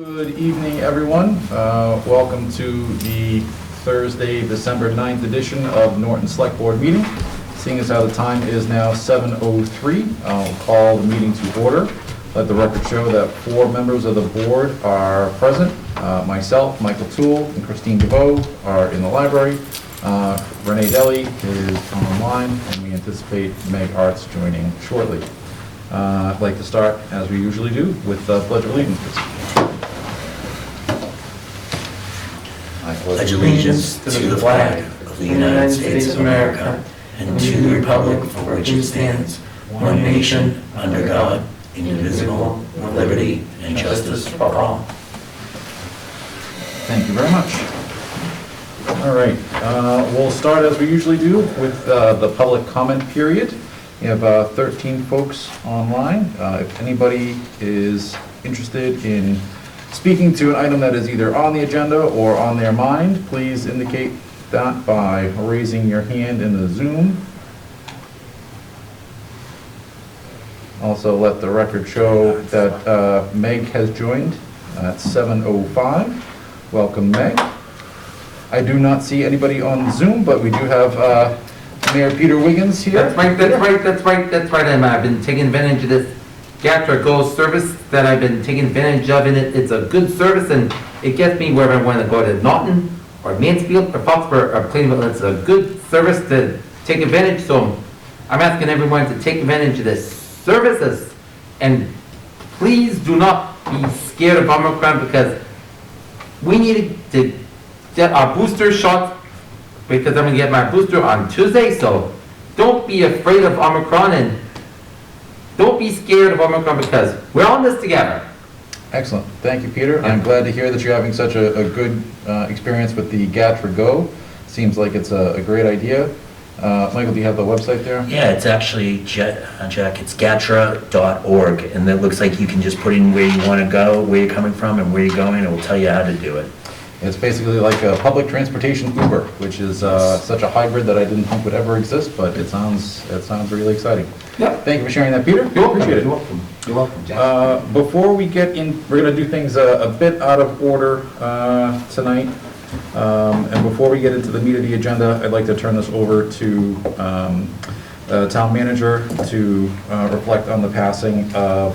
Good evening, everyone. Welcome to the Thursday, December 9th edition of Norton Select Board meeting. Seeing as how the time is now 7:03, I'll call the meeting to order. Let the record show that 4 members of the board are present. Myself, Michael Toole, and Christine DeVoe are in the library. Renee Deli is online, and we anticipate Meg Arts joining shortly. I'd like to start, as we usually do, with the Pledge of Allegiance. I pledge allegiance to the flag of the United States of America and to the republic for which it stands, one nation, under God, indivisible, with liberty and justice for all. Thank you very much. All right, we'll start as we usually do with the public comment period. We have 13 folks online. If anybody is interested in speaking to an item that is either on the agenda or on their mind, please indicate that by raising your hand in the Zoom. Also, let the record show that Meg has joined at 7:05. Welcome, Meg. I do not see anybody on Zoom, but we do have Mayor Peter Wiggins here. That's right. I've been taking advantage of this Gatra Go service that I've been taking advantage of, and it's a good service, and it gets me wherever I want to go, to Norton or Mansfield or Foxborough or Plainville. It's a good service to take advantage, so I'm asking everyone to take advantage of this services, and please do not be scared of Omicron, because we need to get our booster shots, because I'm going to get my booster on Tuesday, so don't be afraid of Omicron, and don't be scared of Omicron, because we're on this together. Excellent. Thank you, Peter. I'm glad to hear that you're having such a good experience with the Gatra Go. Seems like it's a great idea. Michael, do you have the website there? Yeah, it's actually, Jack, it's gatra.org, and it looks like you can just put in where you want to go, where you're coming from, and where you're going. It will tell you how to do it. It's basically like a public transportation Uber, which is such a hybrid that I didn't think would ever exist, but it sounds really exciting. Yep. Thank you for sharing that, Peter. Appreciate it. You're welcome, Jack. Before we get in, we're going to do things a bit out of order tonight. And before we get into the meat of the agenda, I'd like to turn this over to Town Manager to reflect on the passing of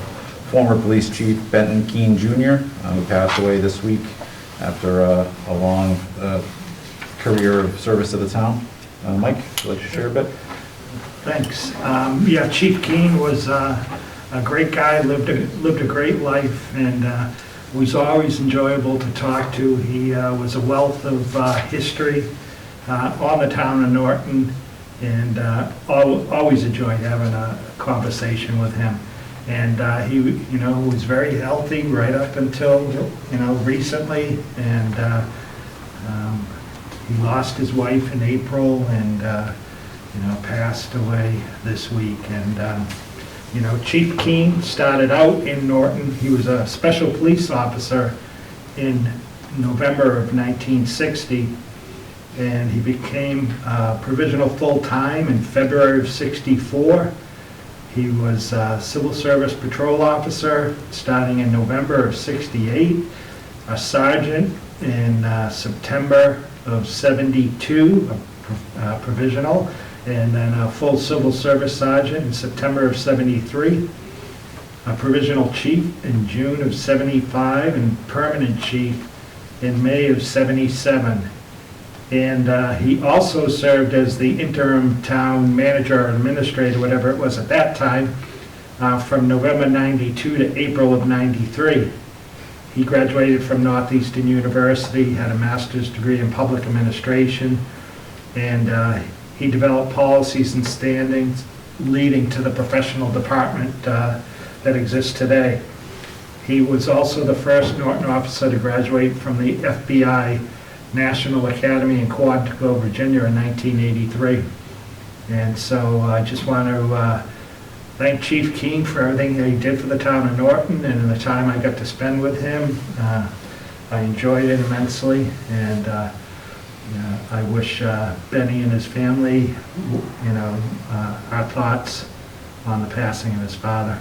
former Police Chief Benton Keene Jr., who passed away this week after a long career of service to the town. Mike, would you like to share a bit? Thanks. Yeah, Chief Keene was a great guy, lived a great life, and was always enjoyable to talk to. He was a wealth of history on the town of Norton, and always enjoyed having a conversation with him. And he, was very healthy right up until, recently, and he lost his wife in April, and passed away this week. And Chief Keene started out in Norton. He was a special police officer in November of 1960, and he became provisional full-time in February of '64. He was a civil service patrol officer starting in November of '68, a sergeant in September of '72, provisional, and then a full civil service sergeant in September of '73, a provisional chief in June of '75, and permanent chief in May of '77. And he also served as the interim town manager or administrator, whatever it was at that time, from November '92 to April of '93. He graduated from Northeastern University, had a master's degree in public administration, and he developed policies and standings leading to the professional department that exists today. He was also the first Norton officer to graduate from the FBI National Academy in Quantico, Virginia in 1983. And so I just want to thank Chief Keene for everything that he did for the town of Norton, and in the time I got to spend with him. I enjoyed it immensely, and I wish Benny and his family, our thoughts on the passing of his father.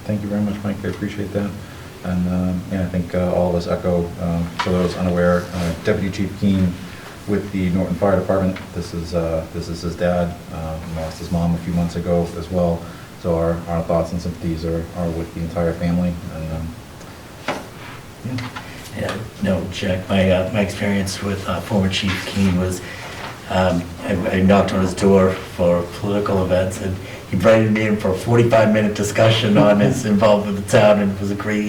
Thank you very much, Mike. I appreciate that. And I think all of us echo, for those unaware, Deputy Chief Keene with the Norton Fire Department. This is his dad. He lost his mom a few months ago as well. So our thoughts and sympathies are with the entire family. And Yeah, no, Jack, my experience with former Chief Keene was, I knocked on his door for political events, and he invited me in for a 45-minute discussion on his involvement with the town, and it was a great,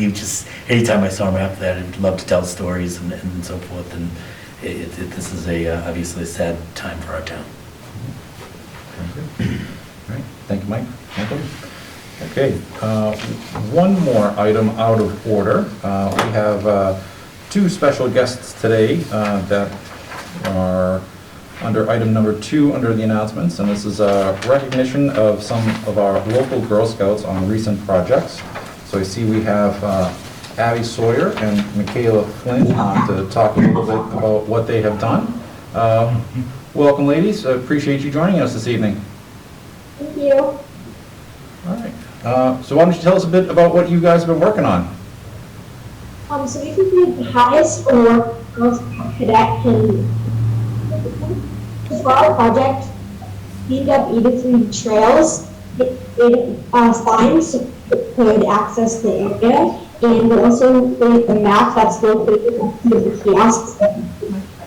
anytime I saw him after that, he'd love to tell stories and so forth, and this is obviously a sad time for our town. All right, thank you, Mike. Michael? Okay, one more item out of order. We have two special guests today that are under item number 2 under the announcements, and this is a recognition of some of our local Girl Scouts on recent projects. So I see we have Abby Sawyer and Michaela Flynn to talk a little bit about what they have done. Welcome, ladies. I appreciate you joining us this evening. Thank you. All right. So why don't you tell us a bit about what you guys have been working on? So we completed the highest score Girl Scout cadet can. For our project, cleaned up either trails, created signs so people could access the area, and we also created a map that's located next to the kiosks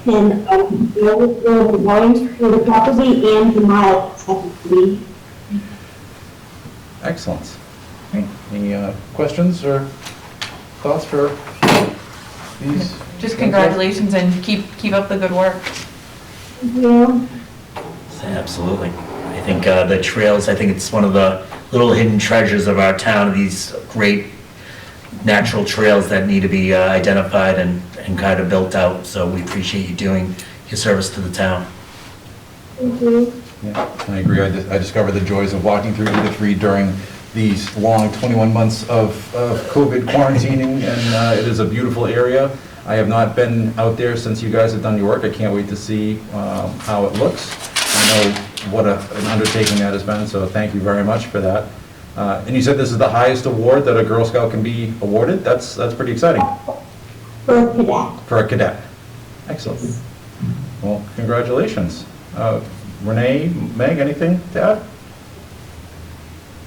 and know where we're going for the property and the mile respectively. Excellent. Okay. Any questions or thoughts for these? Just congratulations and keep up the good work. Yeah. Absolutely. I think the trails, I think it's one of the little hidden treasures of our town, these great natural trails that need to be identified and kind of built out. So we appreciate you doing your service to the town. Thank you. Yeah, I agree. I discovered the joys of walking through Edith 3 during these long 21 months of COVID quarantining, and it is a beautiful area. I have not been out there since you guys have done your work. I can't wait to see how it looks. I know what an undertaking that has been, so thank you very much for that. And you said this is the highest award that a Girl Scout can be awarded? That's pretty exciting. For a cadet. For a cadet. Excellent. Well, congratulations. Renee, Meg, anything to add?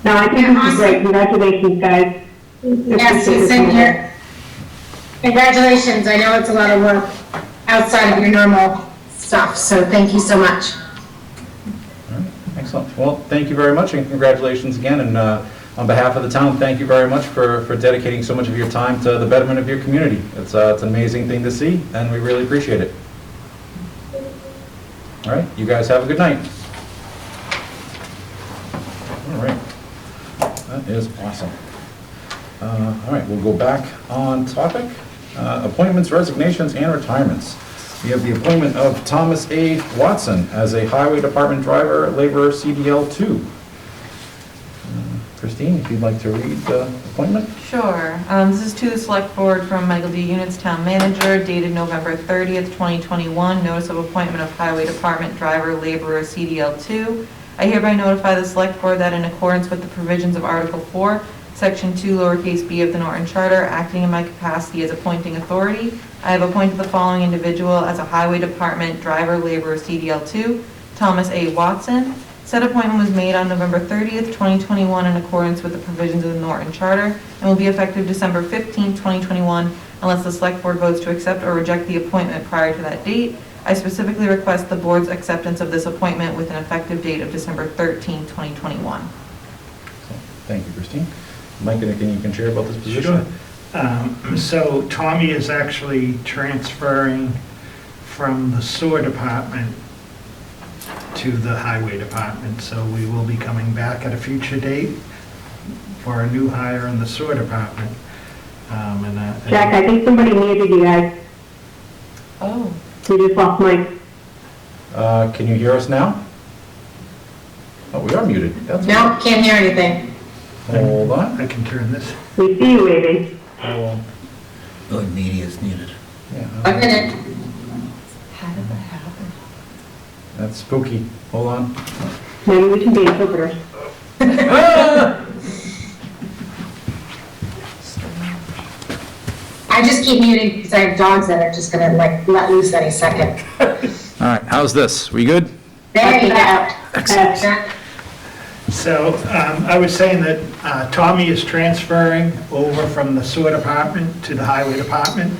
No, I think this is great. Congratulations, guys. Yes, same here. Congratulations. I know it's a lot of work outside of your normal stuff, so thank you so much. All right, excellent. Well, thank you very much, and congratulations again. And on behalf of the town, thank you very much for dedicating so much of your time to the betterment of your community. It's an amazing thing to see, and we really appreciate it. All right, you guys have a good night. All right, that is awesome. All right, we'll go back on topic. Appointments, resignations, and retirements. We have the appointment of Thomas A. Watson as a Highway Department driver, laborer, CDL 2. Christine, if you'd like to read the appointment. Sure. This is to the Select Board from Michael D. Units, Town Manager, dated November 30th, 2021. Notice of appointment of Highway Department driver, laborer, CDL 2. I hereby notify the Select Board that in accordance with the provisions of Article 4, Section 2, lowercase b of the Norton Charter, acting in my capacity as appointing authority, I have appointed the following individual as a Highway Department driver, laborer, CDL 2, Thomas A. Watson. Said appointment was made on November 30th, 2021 in accordance with the provisions of the Norton Charter and will be effective December 15th, 2021 unless the Select Board votes to accept or reject the appointment prior to that date. I specifically request the Board's acceptance of this appointment with an effective date of December 13th, 2021. Thank you, Christine. Mike, anything you can share about this position? Sure. So Tommy is actually transferring from the sewer department to the highway department, so we will be coming back at a future date for a new hire in the sewer department. Jack, I think somebody muted you guys. Oh. You just lost Mike. Can you hear us now? Oh, we are muted. That's No, can't hear anything. Hold on. I can turn this. We see you waving. Oh, Oh, media is muted. yeah. A minute. How did that happen? That's spooky. Hold on. Maybe we can be interpreters. I just keep muting because I have dogs that are just gonna like let loose any second. All right, how's this? We good? There you go. Excellent. So I was saying that Tommy is transferring over from the sewer department to the highway department.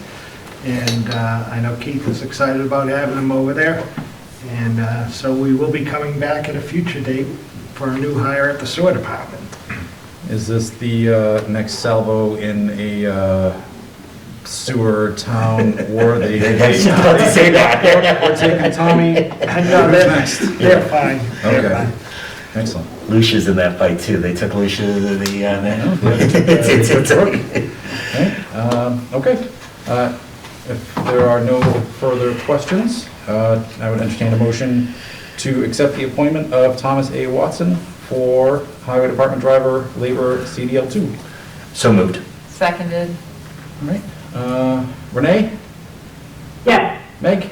And I know Keith is excited about having him over there. And so we will be coming back at a future date for a new hire at the sewer department. Is this the next salvo in a sewer town war? I was about to say that. We're taking Tommy. No, Who's next? they're fine. They're Okay. fine. Excellent. Lucia's in that fight too. They took Lucia to the, Okay. If there are no further questions, I would entertain a motion to accept the appointment of Thomas A. Watson for Highway Department Driver, Labor, CDL2. So moved. Seconded. All right. Renee? Yes. Meg?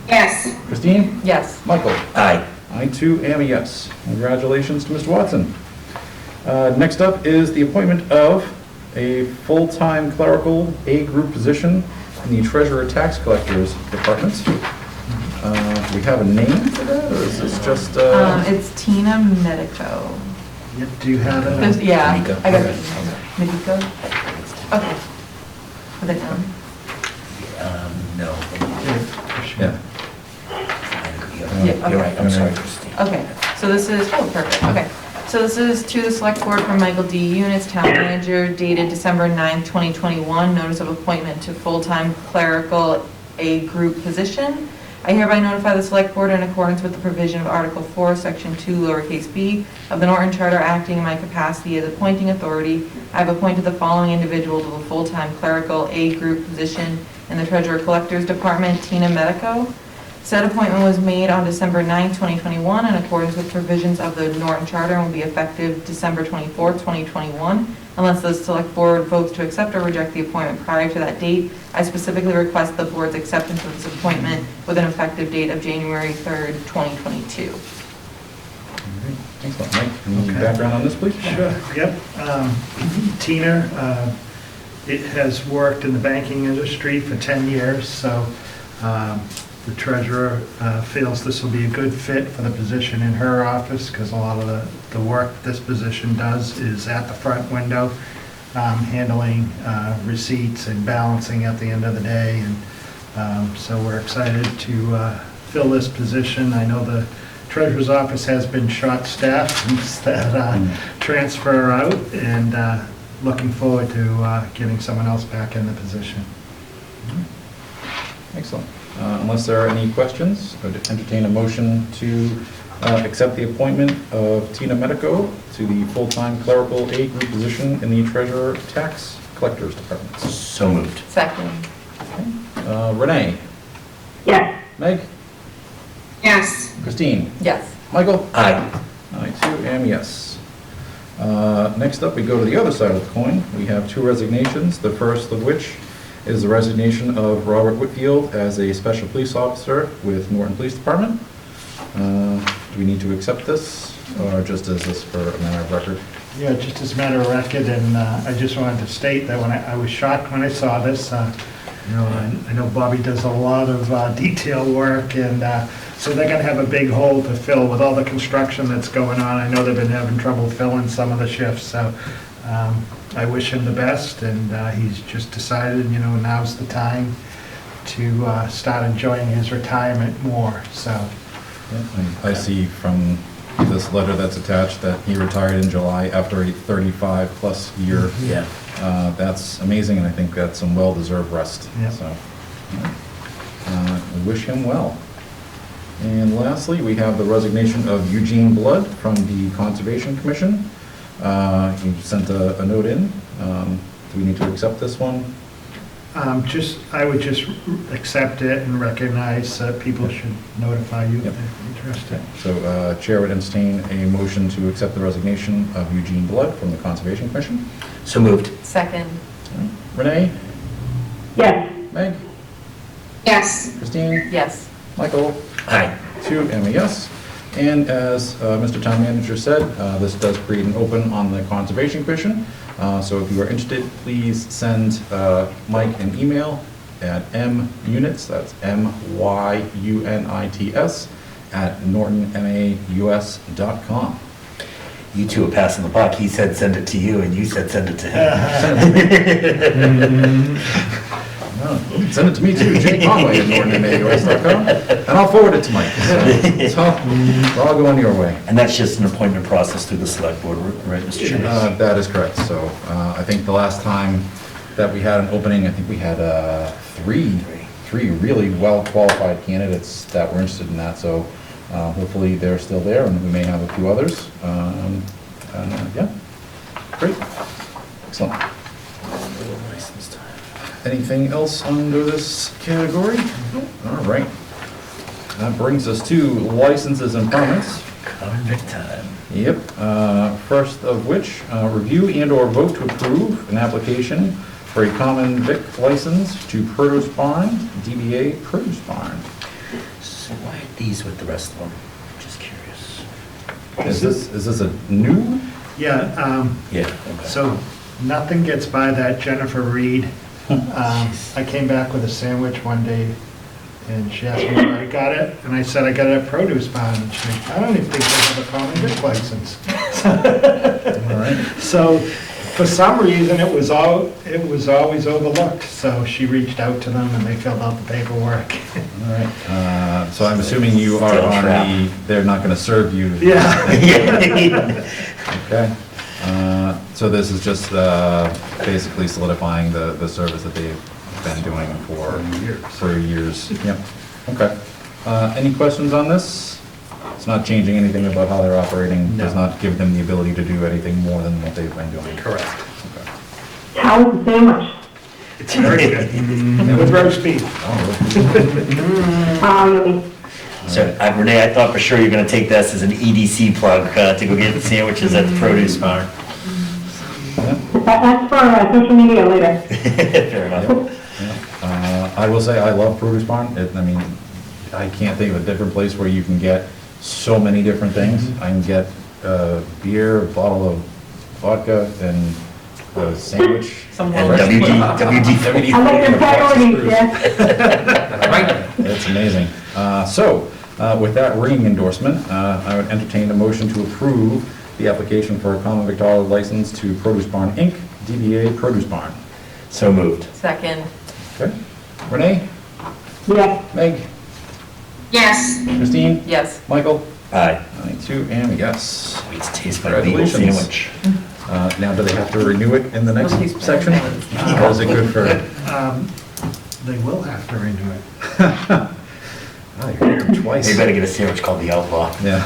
Yes. Christine? Yes. Michael? Aye. I too am a yes. Congratulations to Mr. Watson. Next up is the appointment of a full-time clerical A group position in the Treasurer Tax Collectors Department. Do we have a name for that, or is this just? It's Tina Medico. Yep, do you have it? Yeah, Medico. I got Okay. it. Medico? Okay. With an M. No. Yeah. Yeah, You're right, I'm okay. sorry, Christine. Okay, so this is, oh, perfect, okay. So this is to the Select Board from Michael D. Units, Town Manager, dated December 9th, 2021, notice of appointment to full-time clerical A group position. I hereby notify the Select Board in accordance with the provision of Article 4, Section 2, lowercase b, of the Norton Charter, acting in my capacity as appointing authority. I have appointed the following individual to the full-time clerical A group position in the Treasurer Collectors Department, Tina Medico. Said appointment was made on December 9, 2021, in accordance with provisions of the Norton Charter, and will be effective December 24, 2021. Unless the Select Board votes to accept or reject the appointment prior to that date, I specifically request the Board's acceptance of this appointment with an effective date of January 3rd, 2022. Excellent. Mike, any Okay. background on this, please? Sure, yep. Tina, it has worked in the banking industry for 10 years, so the treasurer feels this will be a good fit for the position in her office, because a lot of the work this position does is at the front window, handling receipts and balancing at the end of the day. And so we're excited to fill this position. I know the treasurer's office has been short-staffed since that transfer out, and looking forward to getting someone else back in the position. Excellent. Unless there are any questions, I would entertain a motion to accept the appointment of Tina Medico to the full-time clerical A group position in the Treasurer Tax Collectors Department. So moved. Second. Renee? Yes. Meg? Yes. Christine? Yes. Michael? Aye. I too am yes. Next up, we go to the other side of the coin. We have two resignations, the first of which is the resignation of Robert Whitfield as a special police officer with Norton Police Department. Do we need to accept this, or just is this for a matter of record? Yeah, just as a matter of record, and I just wanted to state that when I was shocked when I saw this. I know Bobby does a lot of detail work, and so they're gonna have a big hole to fill with all the construction that's going on. I know they've been having trouble filling some of the shifts, so I wish him the best, and he's just decided, now's the time to start enjoying his retirement more, so. I see from this letter that's attached that he retired in July after a 35-plus year. Yeah. That's amazing, and I think that's some well-deserved rest. Yeah. So, we wish him well. And lastly, we have the resignation of Eugene Blood from the Conservation Commission. He sent a note in. Do we need to accept this one? I would just accept it and recognize that people should notify you if Yep. they're interested. So Chair would entertain a motion to accept the resignation of Eugene Blood from the Conservation Commission. So moved. Second. Renee? Yes. Meg? Yes. Christine? Yes. Michael? Aye. Two, and a yes. And as Mr. Town Manager said, this does create an open on the Conservation Commission. So if you are interested, please send Mike an email at munits, that's MYUNITS, @nortonmaus.com. You two are passing the buck. He said send it to you, and you said send it to him. Send it to me too, Jay Conway at nortonmaus.com, and I'll forward it to Mike. So it's all going your way. And that's just an appointment process through the select board, right, Mr. Chairman? That is correct. So I think the last time that we had an opening, I think we had three really well-qualified candidates that were interested in that. So hopefully they're still there, and we may have a few others. Yeah, great, excellent. Anything else under this category? All right. That brings us to licenses and permits. Convict time. Yep. First of which, review and/or vote to approve an application for a common vic license to Produce Barn, DBA Produce Barn. So why are these with the rest of them? Just curious. Is this a new? Yeah, Yeah. Okay. so nothing gets by that Jennifer Reed. I came back with a sandwich one day, and she asked me where I got it, and I said I got it at Produce Barn, and she said, I don't even think they have a common vic license. All right. So, for some reason, it was always overlooked, so she reached out to them, and they filled out the paperwork. All right. So I'm assuming you are Still on trapped. they're not going to serve you. Yeah. Okay. So this is just basically solidifying the service that they've been doing for years. Yep. Okay. Any questions on this? It's not changing anything about how they're operating. Does No. not give them the ability to do anything more than what they've been doing. Correct. Okay. How was the sandwich? It's very good. With roast beef. Oh, Yummy. So Renee, I thought for sure you were going to take this as an EDC plug to go get the sandwiches at the produce barn. That's for social media later. Fair enough. I will say I love Produce Barn. I mean, I can't think of a different place where you can get so many different things. I can get beer, a bottle of vodka, and a sandwich. Some And little- WD. I like your priorities, yeah. It's amazing. So, with that ringing endorsement, I would entertain a motion to approve the application for a common victualler license to Produce Barn, Inc., DBA Produce Barn. So moved. Second, Okay. Renee? Yes. Meg? Yes. Christine? yes. Michael? Aye. I too am a yes. Sweet taste my legal Congratulations. sandwich. Now, do they have to renew it in the next Nobody's paying section? attention. Or is it good for? They will have to renew it. I heard it twice. They better get a sandwich called the Outlaw. Yeah.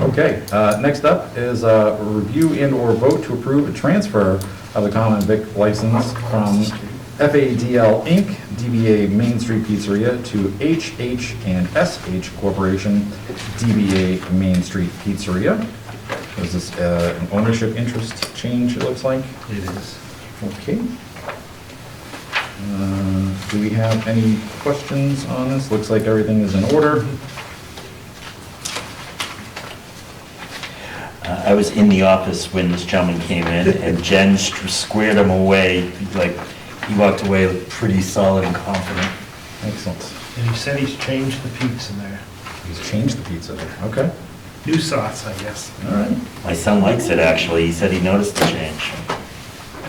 Okay, next up is review and/or vote to approve a transfer of the common vic license from FADL Inc., DBA Main Street Pizzeria, to HH and SH Corporation, DBA Main Street Pizzeria. Is this an ownership interest change, it looks like? It is. Okay. Do we have any questions on this? Looks like everything is in order. I was in the office when this gentleman came in, and Jen squared him away. Like, he walked away pretty solid and confident. Excellent. And he said he's changed the pizza there. He's changed the pizza there. Okay. New sauce, I guess. All right. My son likes it, actually. He said he noticed the change.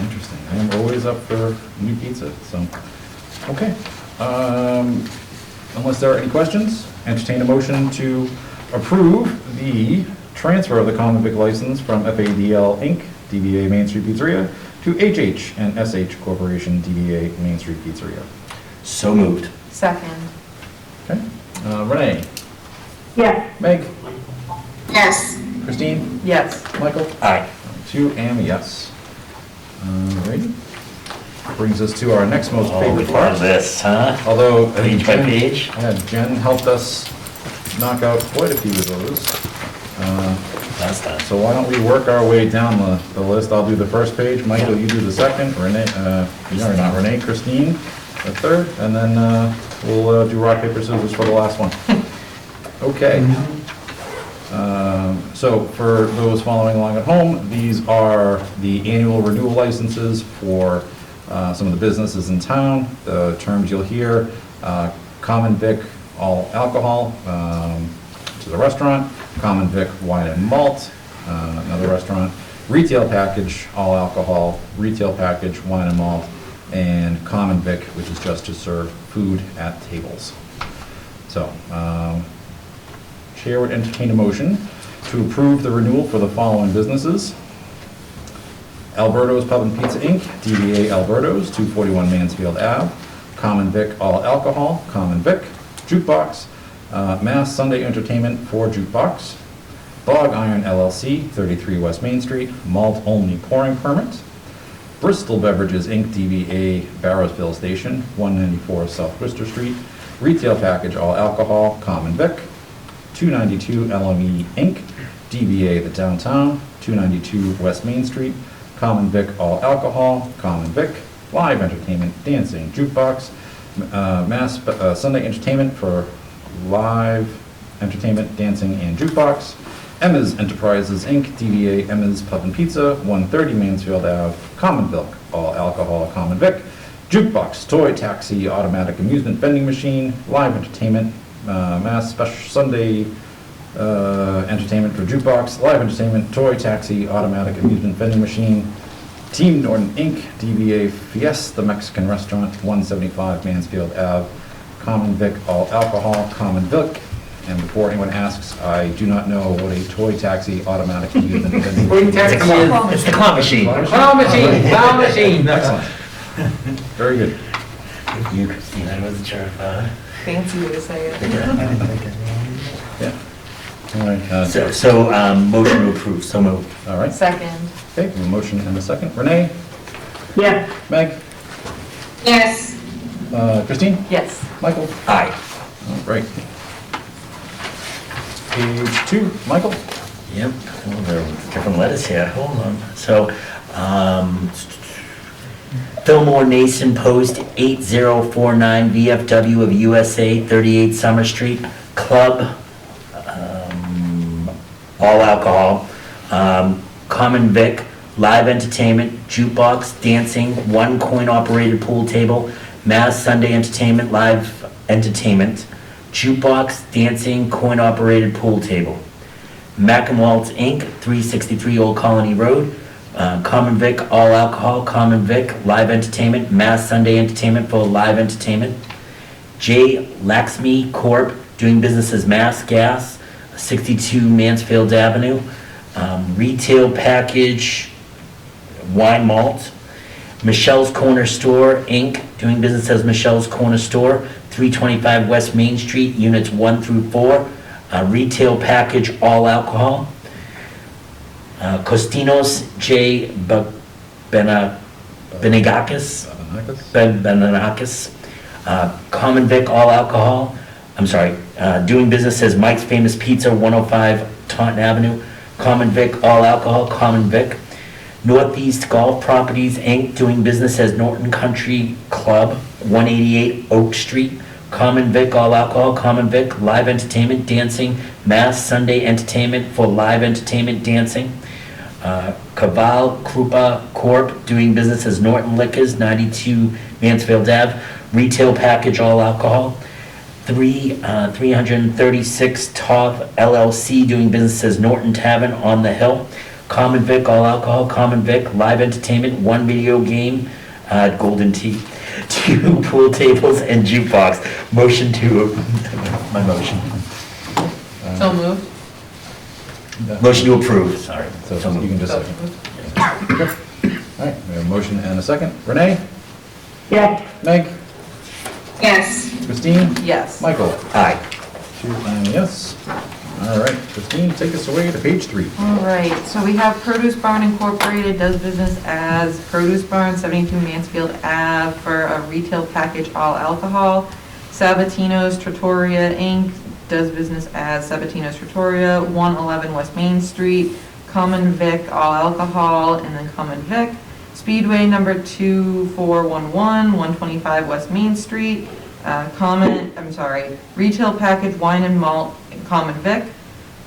Interesting. I am always up for new pizza, so, okay. Unless there are any questions, entertain a motion to approve the transfer of the common vic license from FADL Inc., DBA Main Street Pizzeria, to HH and SH Corporation, DBA Main Street Pizzeria. So moved. Second, Okay. Renee? Yes. Meg? Yes. Christine? yes. Michael? Aye. Two and a yes. Alrighty. Brings us to our next most Oh, favorite look at part. this, huh? Although, I think Page by Jen- page? Yeah, Jen helped us knock out quite a few of those. Last time. So why don't we work our way down the list? I'll do the first page, Michael, you do the second, Renee, no, not Renee, Christine, the third, and then we'll do rock, paper, scissors for the last one. Okay. So for those following along at home, these are the annual renewal licenses for some of the businesses in town. The terms you'll hear, Common Vic all alcohol, which is a restaurant, Common Vic wine and malt, another restaurant, retail package all alcohol, retail package wine and malt, and Common Vic, which is just to serve food at tables. So, Chair would entertain a motion to approve the renewal for the following businesses. Alberto's Pub and Pizza Inc., DBA Alberto's, 241 Mansfield Ave, Common Vic All Alcohol, Common Vic, Jukebox, Mass Sunday Entertainment for Jukebox, Bog Iron LLC, 33 West Main Street, Malt Only Pouring Permit, Bristol Beverages Inc., DBA Barrowsville Station, 194 South Worcester Street, Retail Package All Alcohol, Common Vic, 292 LME Inc., DBA The Downtown, 292 West Main Street, Common Vic All Alcohol, Common Vic, Live Entertainment, Dancing, Jukebox, Mass Sunday Entertainment for Live Entertainment, Dancing, and Jukebox, Emma's Enterprises Inc., DBA Emma's Pub and Pizza, 130 Mansfield Ave, Common Vic All Alcohol, Common Vic, Jukebox, Toy Taxi, Automatic Amusement Vending Machine, Live Entertainment, Mass Special Sunday Entertainment for Jukebox, Live Entertainment, Toy Taxi, Automatic Amusement Vending Machine, Team Norton Inc., DBA Fiesta Mexican Restaurant, 175 Mansfield Ave, Common Vic All Alcohol, Common Vic. And before anyone asks, I do not know what a Toy Taxi, Automatic Amusement Vending Toy Machine taxi is. It's the claw machine. Claw machine, claw machine. Excellent. Very good. You, Christina, I wasn't sure if, Fancy way to say it. Yeah. All right. motion to approve, so moved. All right. Second. Okay, we have a motion and a second. Renee? Yes. Meg? Yes. Christine? Yes. Michael? Aye. All right. Page 2, Michael? Yep, well, there are different letters here, hold on. So, Fillmore Nason Post 8049 VFW of USA, 38 Summer Street, Club, all alcohol, Common Vic, Live Entertainment, Jukebox, Dancing, 1 coin-operated pool table, Mass Sunday Entertainment, Live Entertainment, Jukebox, Dancing, coin-operated pool table. Mac and Waltz Inc., 363 Old Colony Road, Common Vic, all alcohol, Common Vic, Live Entertainment, Mass Sunday Entertainment for Live Entertainment. J. Laxmi Corp., doing business as Mass Gas, 62 Mansfield Avenue. Retail package, wine malt. Michelle's Corner Store Inc., doing business as Michelle's Corner Store, 325 West Main Street, units 1 through 4. Retail package, all alcohol. Costinos J. Benegakis, Common Vic, all alcohol. I'm sorry, doing business as Mike's Famous Pizza, 105 Taunton Avenue. Common Vic, all alcohol, Common Vic. Northeast Golf Properties Inc., doing business as Norton Country Club, 188 Oak Street. Common Vic, all alcohol, Common Vic. Live Entertainment, Dancing, Mass Sunday Entertainment for Live Entertainment, Dancing. Caval Krupa Corp., doing business as Norton Liquors, 92 Mansfield Ave. Retail package, all alcohol. 336 Toth LLC, doing business as Norton Tavern on the Hill. Common Vic, all alcohol, Common Vic. Live Entertainment, 1 video game, Golden Tea, 2 pool tables, and jukebox. Motion to, my motion. So moved. Motion to approve, sorry. So you can just second. All right, we have a motion and a second. Renee? Yes. Meg? Yes. Christine? Yes. Michael? Aye. 2 and yes. All right, Christine, take us away to page 3. All right, so we have Produce Barn Incorporated, does business as Produce Barn, 72 Mansfield Ave, for a retail package, all alcohol. Sabatino's Trattoria Inc., does business as Sabatino's Trattoria, 111 West Main Street. Common Vic, all alcohol, and then Common Vic. Speedway number 2411, 125 West Main Street. Retail package, wine and malt, Common Vic.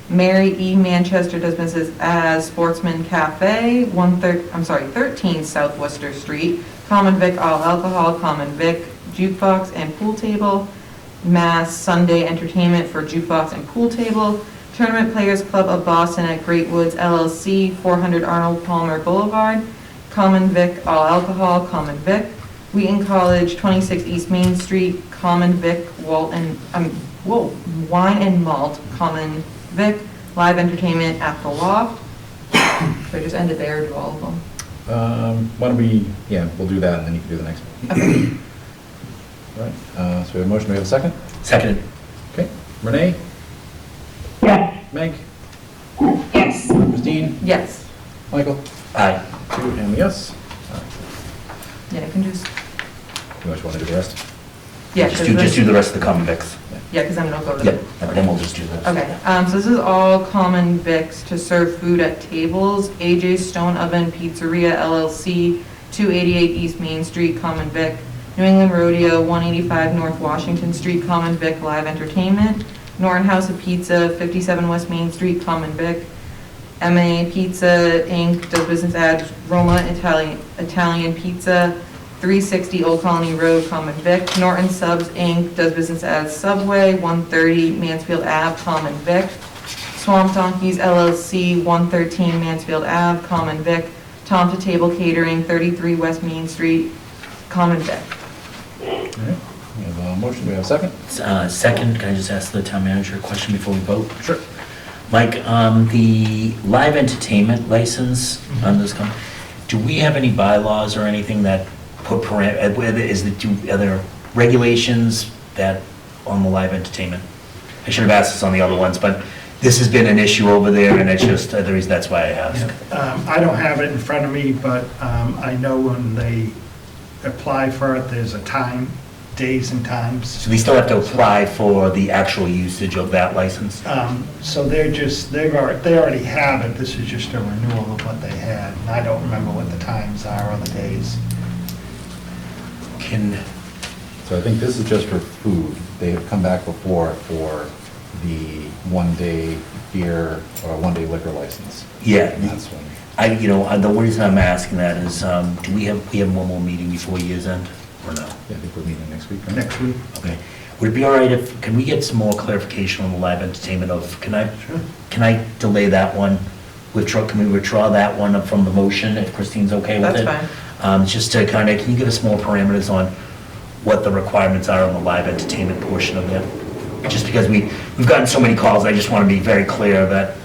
Mary E. Manchester does business as Sportsman Cafe, 13 South Worcester Street, Common Vic All Alcohol, Common Vic Jukebox and Pool Table, Mass Sunday Entertainment for Jukebox and Pool Table, Tournament Players Club of Boston at Great Woods LLC, 400 Arnold Palmer Boulevard, Common Vic All Alcohol, Common Vic, Wheaton College, 26 East Main Street, Common Vic Wine and Malt, Common Vic, Live Entertainment at the Loft. So I just ended there, do all of them. Why don't we, we'll do that and then you can do the next one. Okay. All right, so we have a motion, do we have a second? Seconded. Okay, Renee, Yes. Meg, Yes. Christine, Yes. Michael, Aye. 2 and yes. All right. Yeah, I can just, You want to do the rest? yeah. Just do the rest of the common vics. Yeah, because I'm gonna go to Yep, the. then we'll just do this. Okay, so this is all common vics to serve food at tables. AJ's Stone Oven Pizzeria LLC, 288 East Main Street, Common Vic. New England Rodeo, 185 North Washington Street, Common Vic Live Entertainment. Norton House of Pizza, 57 West Main Street, Common Vic. MA Pizza Inc. does business as Roma Italian Pizza, 360 Old Colony Road, Common Vic. Norton Subs Inc. does business as Subway, 130 Mansfield Ave, Common Vic. Swamp Donkeys LLC, 113 Mansfield Ave, Common Vic. Tom to Table Catering, 33 West Main Street, Common Vic. All right, we have a motion, do we have a second? Second, can I just ask the town manager a question before we vote? Sure. Mike, the live entertainment license on this company, do we have any bylaws or anything that put are there regulations that on the live entertainment? I should have asked this on the other ones, but this has been an issue over there, and it's just the reason, that's why I asked. I don't have it in front of me, but I know when they apply for it, there's a time, days and times. So they still have to apply for the actual usage of that license? So they already have it, this is just a renewal of what they had. And I don't remember what the times are or the days. So I think this is just for food. They have come back before for the one-day beer or one-day liquor license. Yeah. And that's when, The reason I'm asking that is, do we have one more meeting before year's end, or no? I think we're meeting next week, right? Next week. Okay. Would it be all right if, can we get some more clarification on the live entertainment can I delay that one? Can we withdraw that one from the motion if Christine's okay with it? That's fine. Just to can you give us more parameters on what the requirements are on the live entertainment portion of it? Just because we've gotten so many calls, I just want to be very clear that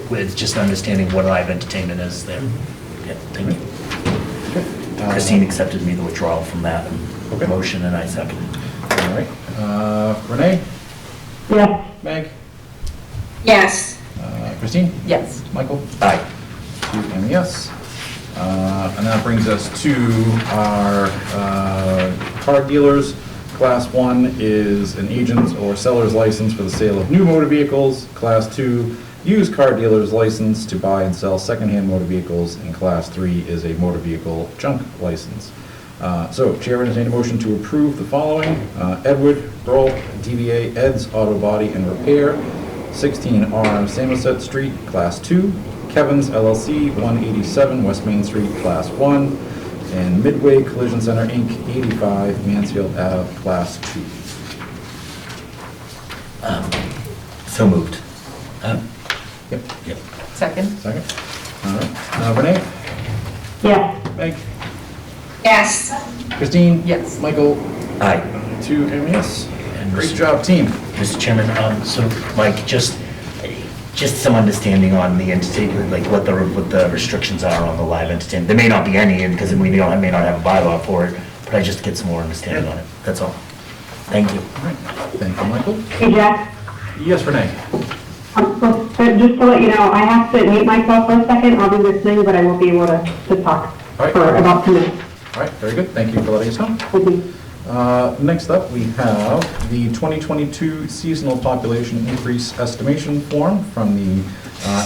with just understanding what live entertainment is there. Yeah, thank you. Christine accepted the withdrawal from that motion, and I seconded. All right. Renee, Yes. Meg, Yes. Christine, Yes. Michael? Aye. 2 and yes. And that brings us to our car dealers. Class 1 is an agent or seller's license for the sale of new motor vehicles. Class 2, used car dealer's license to buy and sell secondhand motor vehicles. And Class 3 is a motor vehicle junk license. So Chair entertains a motion to approve the following. Edward Broll, DBA Ed's Auto Body and Repair, 16R Samoset Street, Class 2. Kevin's LLC, 187 West Main Street, Class 1. And Midway Collision Center, Inc., 85 Mansfield Ave, Class 2. So moved. Yep. Second? Second. All right. Renee? Yes. Meg? Yes. Christine? Yes. Michael? Aye. 2 and yes. And Great job, team. Mr. Chairman, so Mike, just some understanding on the entertainment, like what the restrictions are on the live entertainment. There may not be any, because we may not have a bylaw for it, but I just get some more understanding on it. That's all. Thank you. All right. Thank you, Michael. Hey, Jack. Yes, Renee? Just to let you know, I have to mute myself for a second. I'll be listening, but I won't be able to talk All right. for about 2 minutes. All right, very good. Thank you for letting us know. Thank you. Next up, we have the 2022 Seasonal Population Increase Estimation Form from the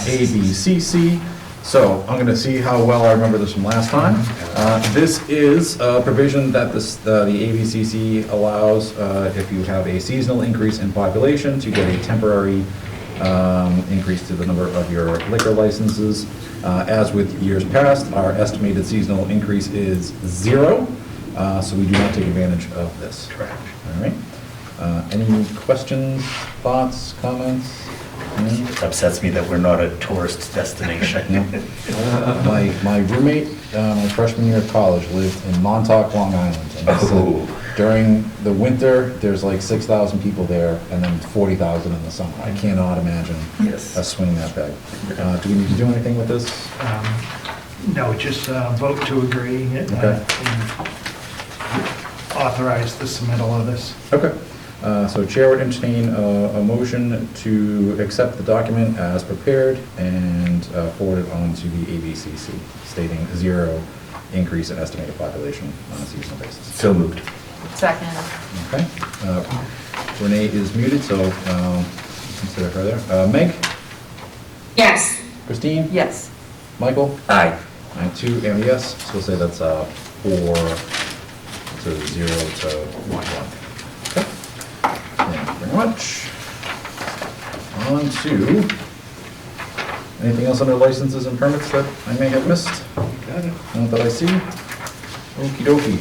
ABCC. So I'm going to see how well I remember this from last time. This is a provision that the ABCC allows if you have a seasonal increase in population to get a temporary increase to the number of your liquor licenses. As with years past, our estimated seasonal increase is 0, so we do not take advantage of this. Correct. All right. Any questions, thoughts, comments? It upsets me that we're not a tourist destination. My roommate, my freshman year of college, lived in Montauk, Long Island. And he said Oh. during the winter, there's like 6,000 people there, and then 40,000 in the summer. I cannot imagine Yes. us swinging that bag. Do we need to do anything with this? No, just vote to agree and Okay. authorize the submittal of this. Okay. So Chair would entertain a motion to accept the document as prepared and forward it on to the Abcc, stating 0 increase in estimated population on a seasonal basis. So moved. Second. Okay. Renee is muted, so consider her there. Meg? Yes. Christine? Yes. Michael? Aye. I too am a yes, so we'll say that's 4 to 0 to 1. Okay. Thank you very much. On to, anything else under licenses and permits that I may have missed? Got it. Not that I see. Okey dokey.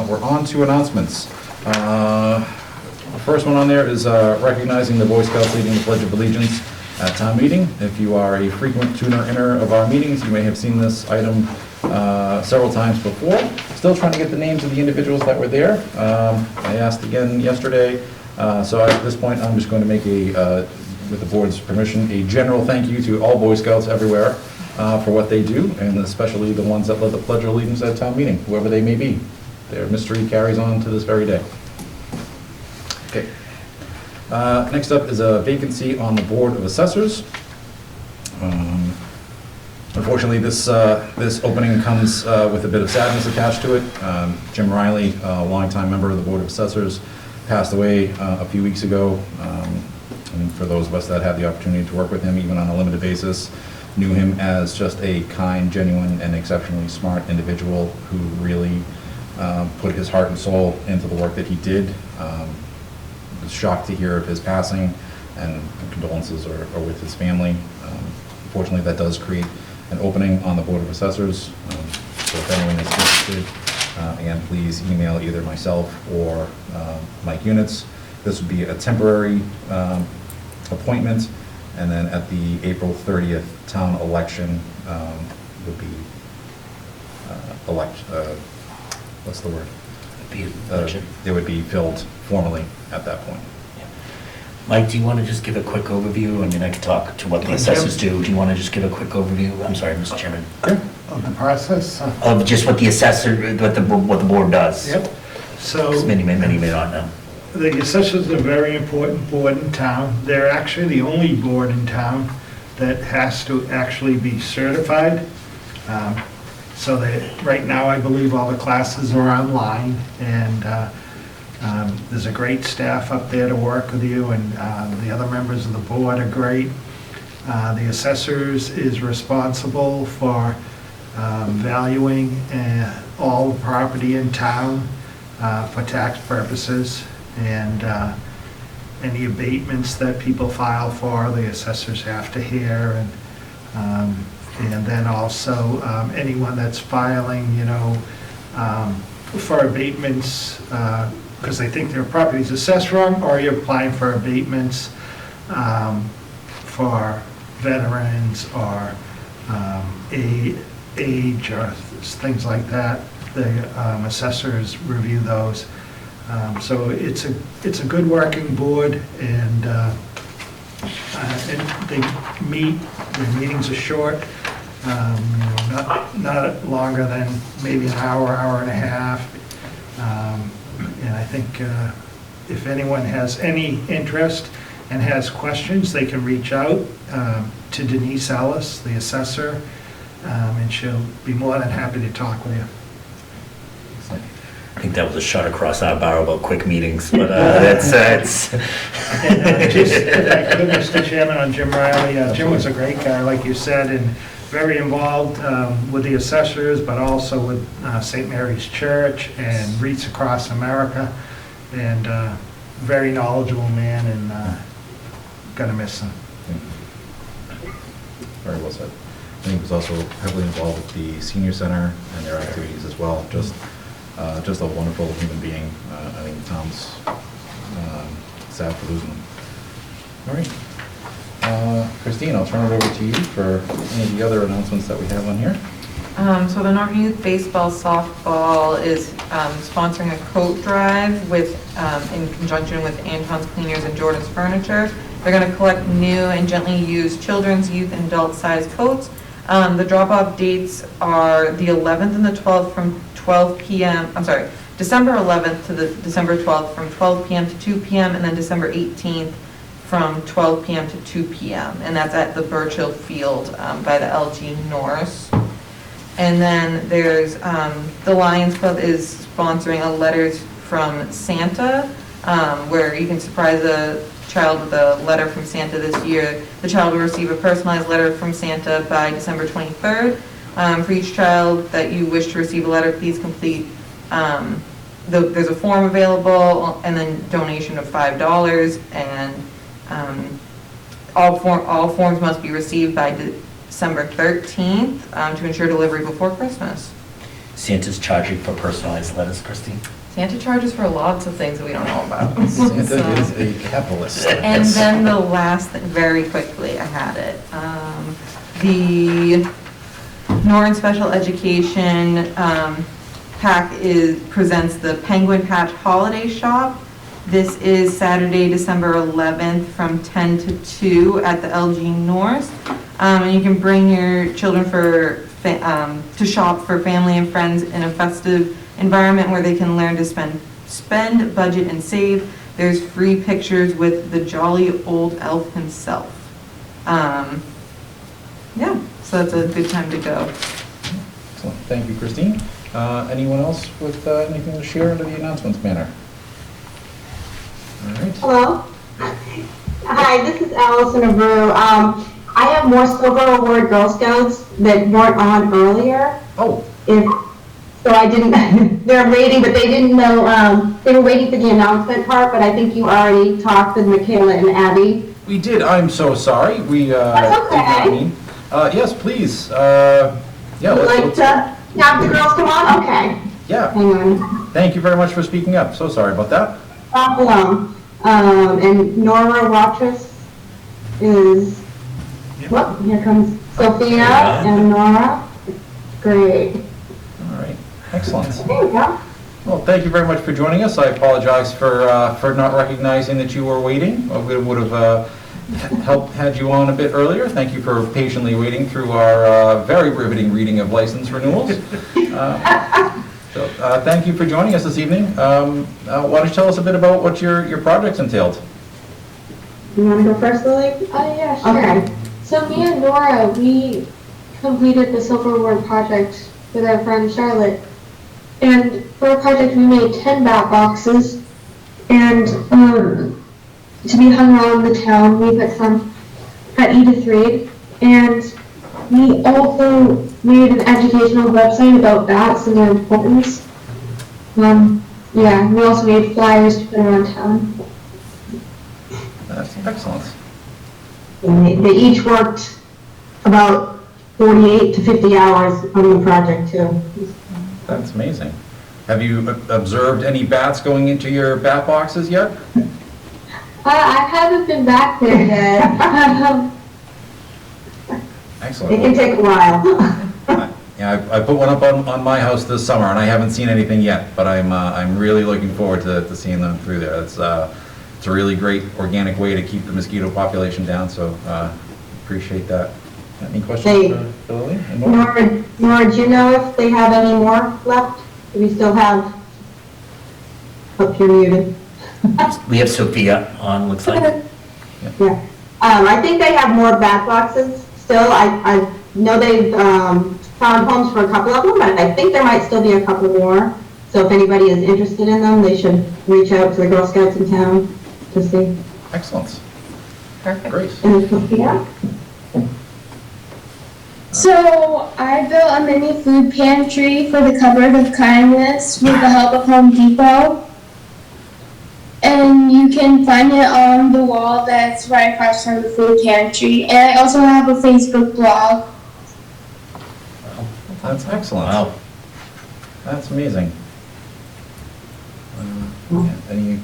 We're on to announcements. The first one on there is recognizing the Boy Scouts leading the Pledge of Allegiance at town meeting. If you are a frequent tuner-inner of our meetings, you may have seen this item several times before. Still trying to get the names of the individuals that were there. I asked again yesterday, so at this point, I'm just going to make with the board's permission, a general thank you to all Boy Scouts everywhere for what they do, and especially the ones that led the Pledge of Allegiance at town meeting, whoever they may be. Their mystery carries on to this very day. Okay. Next up is a vacancy on the Board of Assessors. Unfortunately, this opening comes with a bit of sadness attached to it. Jim Riley, a longtime member of the Board of Assessors, passed away a few weeks ago. And for those of us that had the opportunity to work with him, even on a limited basis, knew him as just a kind, genuine, and exceptionally smart individual who really put his heart and soul into the work that he did. Was shocked to hear of his passing, and condolences are with his family. Unfortunately, that does create an opening on the Board of Assessors. So if anyone is interested, again, please email either myself or Mike Units. This would be a temporary appointment, and then at the April 30th town election would be what's the word? It would be filled formally at that point. Mike, do you want to just give a quick overview? I mean, I could talk to what the assessors do. Do you want to just give a quick overview? I'm sorry, Mr. Chairman. Of the process? Of just what the assessor, what the board does. Yep. So. Because many may not know. The assessors are a very important board in town. They're actually the only board in town that has to actually be certified. So that, right now, I believe all the classes are online, and there's a great staff up there to work with you, and the other members of the board are great. The assessors is responsible for valuing all the property in town for tax purposes, and any abatements that people file for, the assessors have to hear, and then also anyone that's filing, for abatements, because they think their property's assessed wrong, or you're applying for abatements for veterans or age or things like that. The assessors review those. So it's a good working board, and they meet. Their meetings are short, not longer than maybe an hour and a half. And I think if anyone has any interest and has questions, they can reach out to Denise Ellis, the assessor, and she'll be more than happy to talk with you. I think that was a shot across our bow about quick meetings, but it's. Just Mr. Chairman, on Jim Riley. Jim was a great guy, like you said, and very involved with the assessors, but also with St. Mary's Church and Wreaths Across America, and very knowledgeable man, and gonna miss him. Very well said. I think he was also heavily involved with the senior center and their activities as well. Just a wonderful human being. I think Tom's sad for losing him. All right. Christine, I'll turn it over to you for any of the other announcements that we have on here. So the Norton Youth Baseball Softball is sponsoring a coat drive with, in conjunction with Anton's Cleaners and Jordan's Furniture. They're going to collect new and gently used children's, youth, and adult-sized coats. The drop-off dates are the 11th and the 12th from 12 p.m. I'm sorry, December 11th to the December 12th from 12 p.m. to 2 p.m. and then December 18th from 12 p.m. to 2 p.m. And that's at the Birchill Field by the LG Norse. And then there's the Lions Club is sponsoring a Letters from Santa, where you can surprise a child with a letter from Santa this year. The child will receive a personalized letter from Santa by December 23rd. For each child that you wish to receive a letter, please complete, there's a form available and then donation of $5. And all forms must be received by December 13th to ensure delivery before Christmas. Santa's charging for personalized letters, Christine? Santa charges for lots of things that we don't know about. Santa So- is a capitalist. And then the last thing, very quickly, I had it. The Norton Special Education pack presents the Penguin Patch Holiday Shop. This is Saturday, December 11th from 10 to 2 at the LG North. And you can bring your children to shop for family and friends in a festive environment where they can learn to spend, budget, and save. There's free pictures with the jolly old elf himself. Yeah, so that's a good time to go. Excellent. Thank you, Christine. Anyone else with anything to share under the announcements banner? All right. Hello? Hi, this is Allison Abreu. I have more Silver Award Girl Scouts that weren't on earlier. Oh, So I didn't, they're waiting, but they didn't know, they were waiting for the announcement part, but I think you already talked with Michaela and Abby. we did. I'm so sorry. We That's did not okay. mean. Yes, please. Yeah, Would like let's, to have the girls come on? Okay. yeah. Hang on. Thank you very much for speaking up. So sorry about that. Problem. And Nora Watrous is, whoop, here comes Sophia and Nora. Great. All right. Excellent. There you go. Well, thank you very much for joining us. I apologize for not recognizing that you were waiting. We would have had you on a bit earlier. Thank you for patiently waiting through our very riveting reading of license renewals. Thank you for joining us this evening. Why don't you tell us a bit about what your projects entailed? You want to go first, Lily? Yeah, sure. Okay. So me and Nora, we completed the Silver Award project with our friend Charlotte. And for our project, we made 10 bat boxes. And to be hung around the town, we put some at Edith Reed. And we also made an educational website about bats and their importance. Yeah, we also made flyers to put around town. That's excellent. And they each worked about 48 to 50 hours on the project too. That's amazing. Have you observed any bats going into your bat boxes yet? I haven't been back there yet. Excellent. It can take a while. Yeah, I put one up on my house this summer, and I haven't seen anything yet, but I'm really looking forward to seeing them through there. It's a really great organic way to keep the mosquito population down, so appreciate that. Any questions for Lily? And Nora? Nora, do you know if they have any more left? Do we still have? Oh, you're muted. We have Sophia on, looks like. Yeah. I think they have more bat boxes still. I know they've found homes for a couple of them, but I think there might still be a couple more. So if anybody is interested in them, they should reach out to the Girl Scouts in town to see. Excellent. Perfect. Great. And Sophia? So I built a mini food pantry for the Cupboard of Kindness with the help of Home Depot. And you can find it on the wall that's right across from the food pantry. And I also have a Facebook blog. That's excellent. Wow. That's amazing. Yeah, any,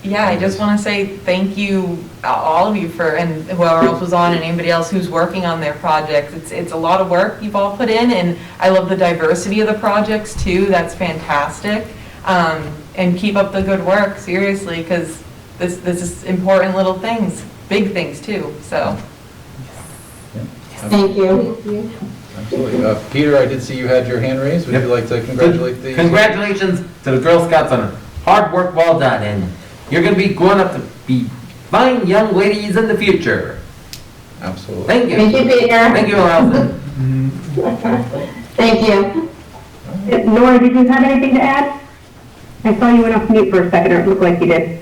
Yeah, I just want to say thank you, all of you, for, and whoever else was on, and anybody else who's working on their projects. It's a lot of work you've all put in, and I love the diversity of the projects too. That's fantastic. And keep up the good work, seriously, because this is important little things, big things too, so. yeah, Thank you. absolutely. Peter, I did see you had your hand raised. Would you like to congratulate the? Congratulations to the Girl Scouts on hard work well done, and you're gonna be growing up to be fine young ladies in the future. Absolutely. Thank you. Thank you, Peter. Thank you, Allison. Thank you. Nora, did you have anything to add? I saw you went off mute for a second, or it looked like you did.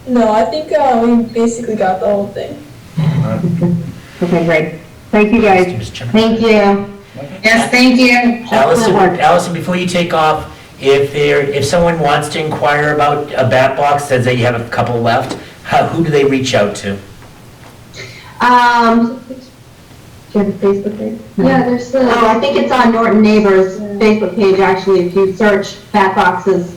No, I think we basically got the whole thing. Okay, great. Thank you, guys. Mr. Chairman. Thank you. Yes, thank you. Allison, before you take off, if someone wants to inquire about a bat box, says that you have a couple left, who do they reach out to? Do you have a Facebook page? Yeah, there's the. Oh, I think it's on Norton Neighbors Facebook page, actually. If you search bat boxes,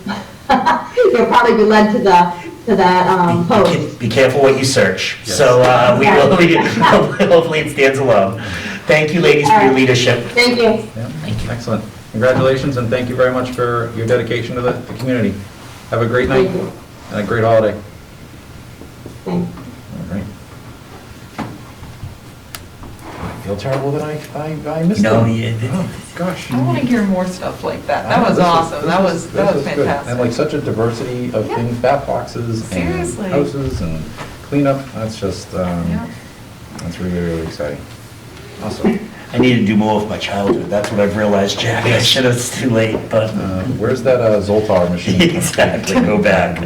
you'll probably be led to that post. Be careful what you search. Yes. So hopefully it stands alone. Thank you, ladies, for your leadership. Thank you. Yeah, Thank you. excellent. Congratulations, and thank you very much for your dedication to the community. Have a great night Thank you. and a great holiday. Thanks. All right. I feel terrible that I missed No, it. you Oh, gosh. I want to hear more stuff like that. That Ah, was this awesome. That was good. fantastic. And like such a diversity of Yeah. things, bat boxes and Seriously. houses and cleanup. That's just, Yeah. that's really, really exciting. Awesome. I need to do more with my childhood. That's what I've realized, Jack. I should have, it's too late, but Where's that Zoltar machine? exactly, go back.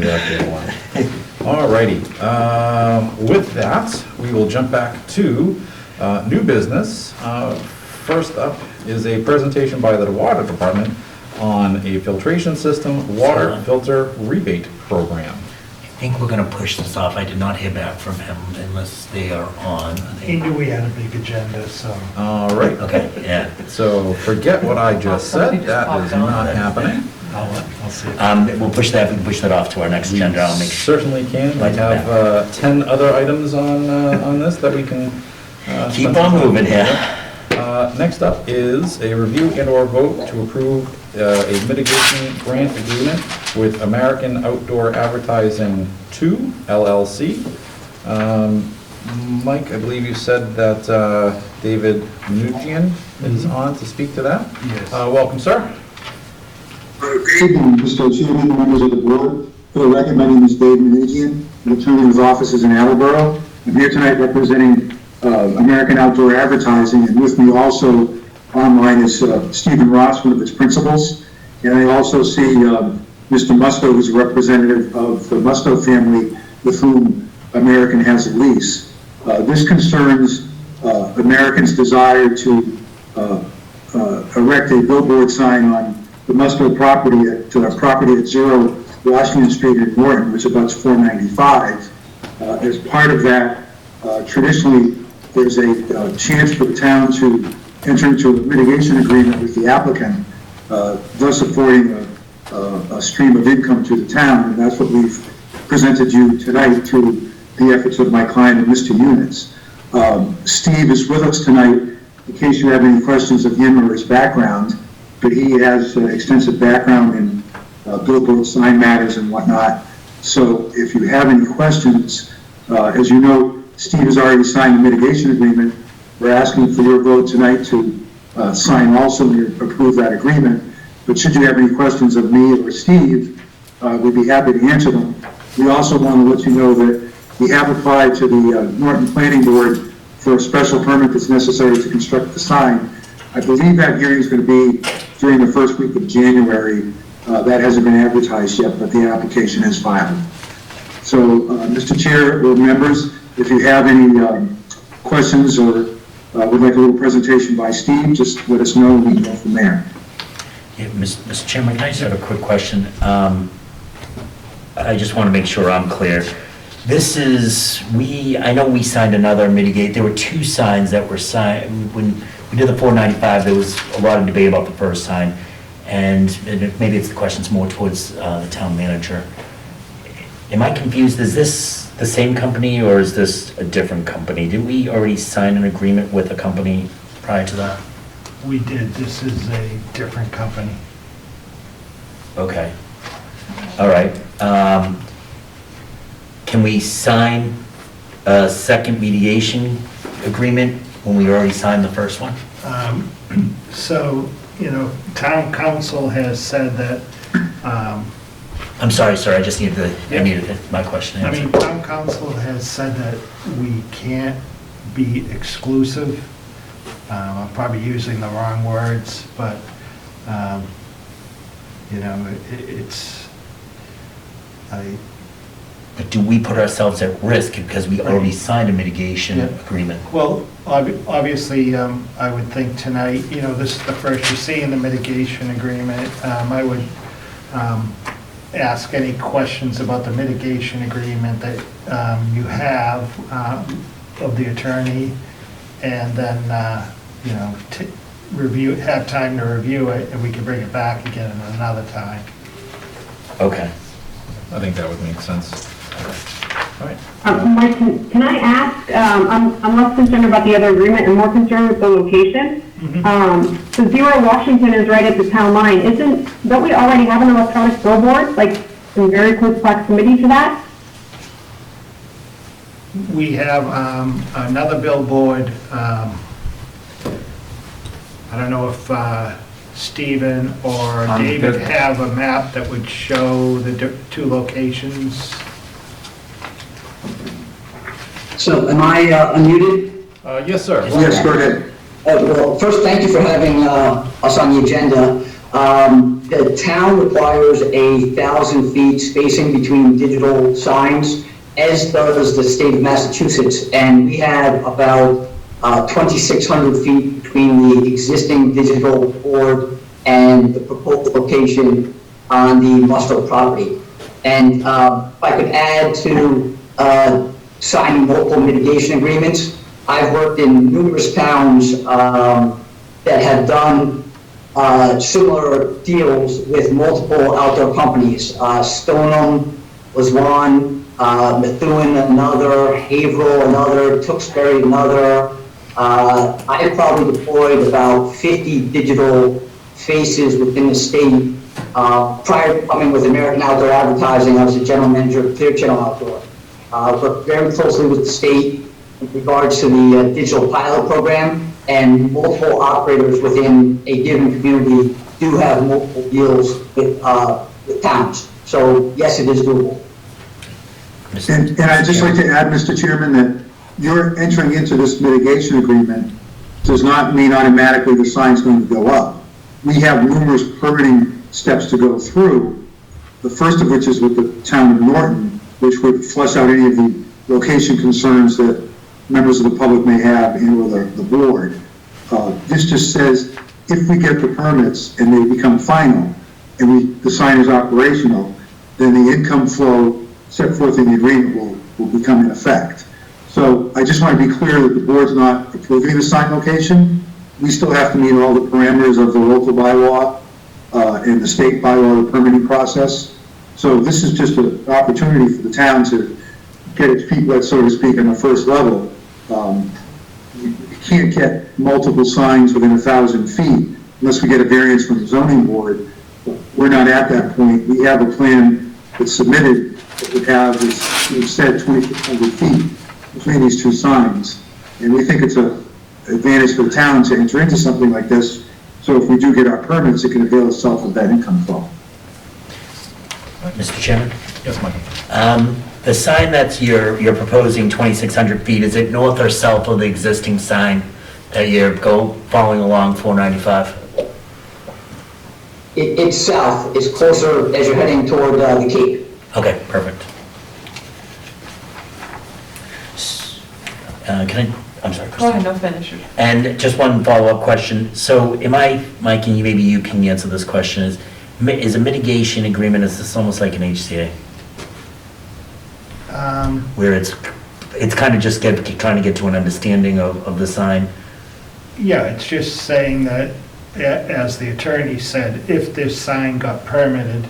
All righty. With that, we will jump back to new business. First up is a presentation by the Water Department on a filtration system water filter rebate program. I think we're gonna push this off. I did not hear back from him unless they are on. He knew we had a big agenda, so. All right. Okay, yeah. So forget what I just said. That is not happening. I'll see. We'll push that off to our next agenda. I'll make sure. Certainly can. We Like that. have 10 other items on this that we can. Keep spend on some time moving here. Next up is a review and/or vote to approve a mitigation grant agreement with American Outdoor Advertising 2 LLC. Mike, I believe you said that David Eugene is on to speak to that. Yes. Welcome, sir. Good evening, Mr. Chairman, members of the board. For the record, my name is Dave Minigian. I'm attorney whose office is in Attleboro. I'm here tonight representing American Outdoor Advertising, and with me also online is Stephen Ross, one of its principals. And I also see Mr. Musto, who's a representative of the Musto family with whom American has a lease. This concerns American's desire to erect a billboard sign on the Musto property at 0 Washington Street in Norton, which abuts 495. As part of that, traditionally, there's a chance for the town to enter into a mitigation agreement with the applicant, thus affording a stream of income to the town, and that's what we've presented you tonight through the efforts of my client and Mr. Eunice. Steve is with us tonight in case you have any questions of him or his background, but he has extensive background in billboard sign matters and whatnot. So if you have any questions, as you know, Steve has already signed a mitigation agreement. We're asking for your vote tonight to sign also and approve that agreement. But should you have any questions of me or Steve, we'd be happy to answer them. We also want to let you know that we have applied to the Norton Planning Board for a special permit that's necessary to construct the sign. I believe that hearing is going to be during the first week of January. That hasn't been advertised yet, but the application is filed. So, Mr. Chair or members, if you have any questions or would like a little presentation by Steve, just let us know and we can go from there. Yeah, Mr. Chairman, can I just have a quick question? I just want to make sure I'm clear. This is, I know we signed another mitigate, there were two signs that were signed, when we did the 495, there was a lot of debate about the first sign, and maybe it's the questions more towards the town manager. Am I confused, is this the same company, or is this a different company? Did we already sign an agreement with a company prior to that? We did, this is a different company. Okay. All right. Can we sign a second mediation agreement when we already signed the first one? So, town council has said that, I'm sorry, sir, I just needed my question I mean, answered. town council has said that we can't be exclusive. I'm probably using the wrong words, but, But do we put ourselves at risk because we already signed a mitigation agreement? Well, obviously, I would think tonight, this is the first you see in the mitigation agreement. I would ask any questions about the mitigation agreement that you have of the attorney, and then, have time to review it, and we can bring it back again another time. Okay. I think that would make sense. All right. Mike, can I ask, I'm less concerned about the other agreement and more concerned with the location. So 0 Washington is right at the town line. Don't we already have an electronic billboard, like in very close proximity to that? We have another billboard. I don't know if Stephen or David have a map that would show the two locations. So am I unmuted? Yes, sir. Yes, go ahead. Well, first, thank you for having us on the agenda. The town requires 1,000 feet spacing between digital signs, as does the state of Massachusetts, and we have about 2,600 feet between the existing digital board and the proposed location on the Mustle property. And if I could add to signing multiple mitigation agreements, I've worked in numerous towns that have done similar deals with multiple outdoor companies. Stoneham was one, Methuen another, Haverhill another, Tewksbury another. I have probably deployed about 50 digital faces within the state. Prior to coming with American Outdoor Advertising, I was the general manager of Clear Channel Outdoor. Worked very closely with the state in regards to the digital pilot program, and multiple operators within a given community do have multiple deals with towns. So yes, it is doable. And I'd just like to add, Mr. Chairman, that your entering into this mitigation agreement does not mean automatically the sign's going to go up. We have numerous permitting steps to go through, the first of which is with the town of Norton, which would flush out any of the location concerns that members of the public may have and/or the board. This just says if we get the permits and they become final and the sign is operational, then the income flow set forth in the agreement will become in effect. So I just want to be clear that the board's not approving the sign location. We still have to meet all the parameters of the local bylaw and the state bylaw, the permitting process. So this is just an opportunity for the town to get its feet wet, so to speak, on the first level. You can't get multiple signs within 1,000 feet unless we get a variance from the zoning board. We're not at that point. We have a plan that's submitted that would have, as we've said, 2,600 feet between these two signs. And we think it's an advantage for the town to enter into something like this. So if we do get our permits, it can avail itself of that income flow. Mr. Chairman? Yes, Michael. The sign that's you're proposing 2,600 feet, is it north or south of the existing sign that you're following along 495? It's south. It's closer as you're heading toward the Cape. Okay, perfect. I'm sorry, Go Christina. ahead, no finish. And just one follow-up question. So Mike, and maybe you can answer this question, is a mitigation agreement, is this almost like an HCA? where it's kind of just trying to get to an understanding of the sign? Yeah, it's just saying that, as the attorney said, if this sign got permitted,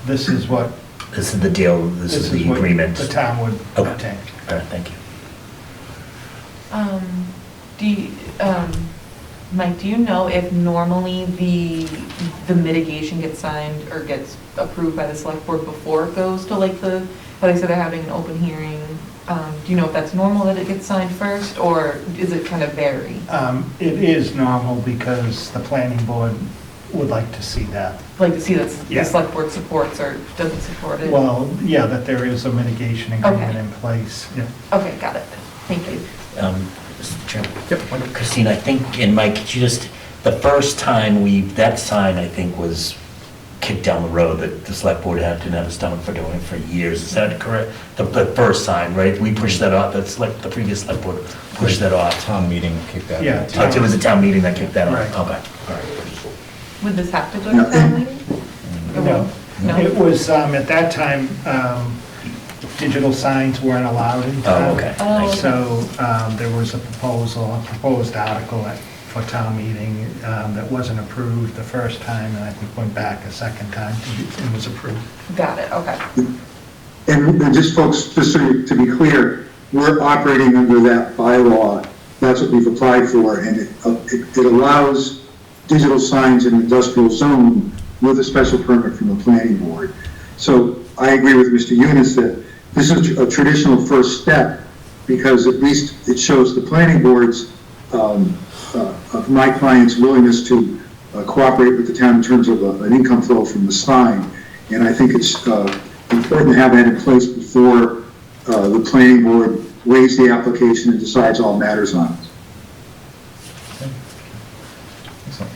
this is what. This is the deal, this is the what agreement. the town would Okay. obtain. All right, thank you. Mike, do you know if normally the mitigation gets signed or gets approved by the select board before it goes to like how they said they're having an open hearing? Do you know if that's normal that it gets signed first, or is it kind of vary? It is normal because the planning board would like to see that. Like to see that Yeah. the select board supports or doesn't support it? Well, yeah, that there is a mitigation agreement Okay. in place, yeah. Okay, got it. Thank you. Mr. Chairman. Christina, I think, and Mike, could you just, the first time that sign, I think, was kicked down the road, that the select board didn't have a stomach for doing it for years. Is that correct? The first sign, right? We pushed that off, the previous select board pushed that off. Town meeting kicked that. Yeah. Oh, it was a town meeting that kicked that off? Right. Okay, all right. Would this have to go to town meeting? Or No, No? it was, at that time, digital signs weren't allowed in town. Oh, okay. Oh, okay. So there was a proposed article for town meeting that wasn't approved the first time, and I think went back a second time and was approved. Got it, okay. And just folks, just so to be clear, we're operating under that bylaw. That's what we've applied for, and it allows digital signs in an industrial zone with a special permit from the planning board. So I agree with Mr. Eunice that this is a traditional first step, because at least it shows the planning board's, of my client's willingness to cooperate with the town in terms of an income flow from the sign. And I think it's important to have that in place before the planning board weighs the application and decides all matters on it. Excellent.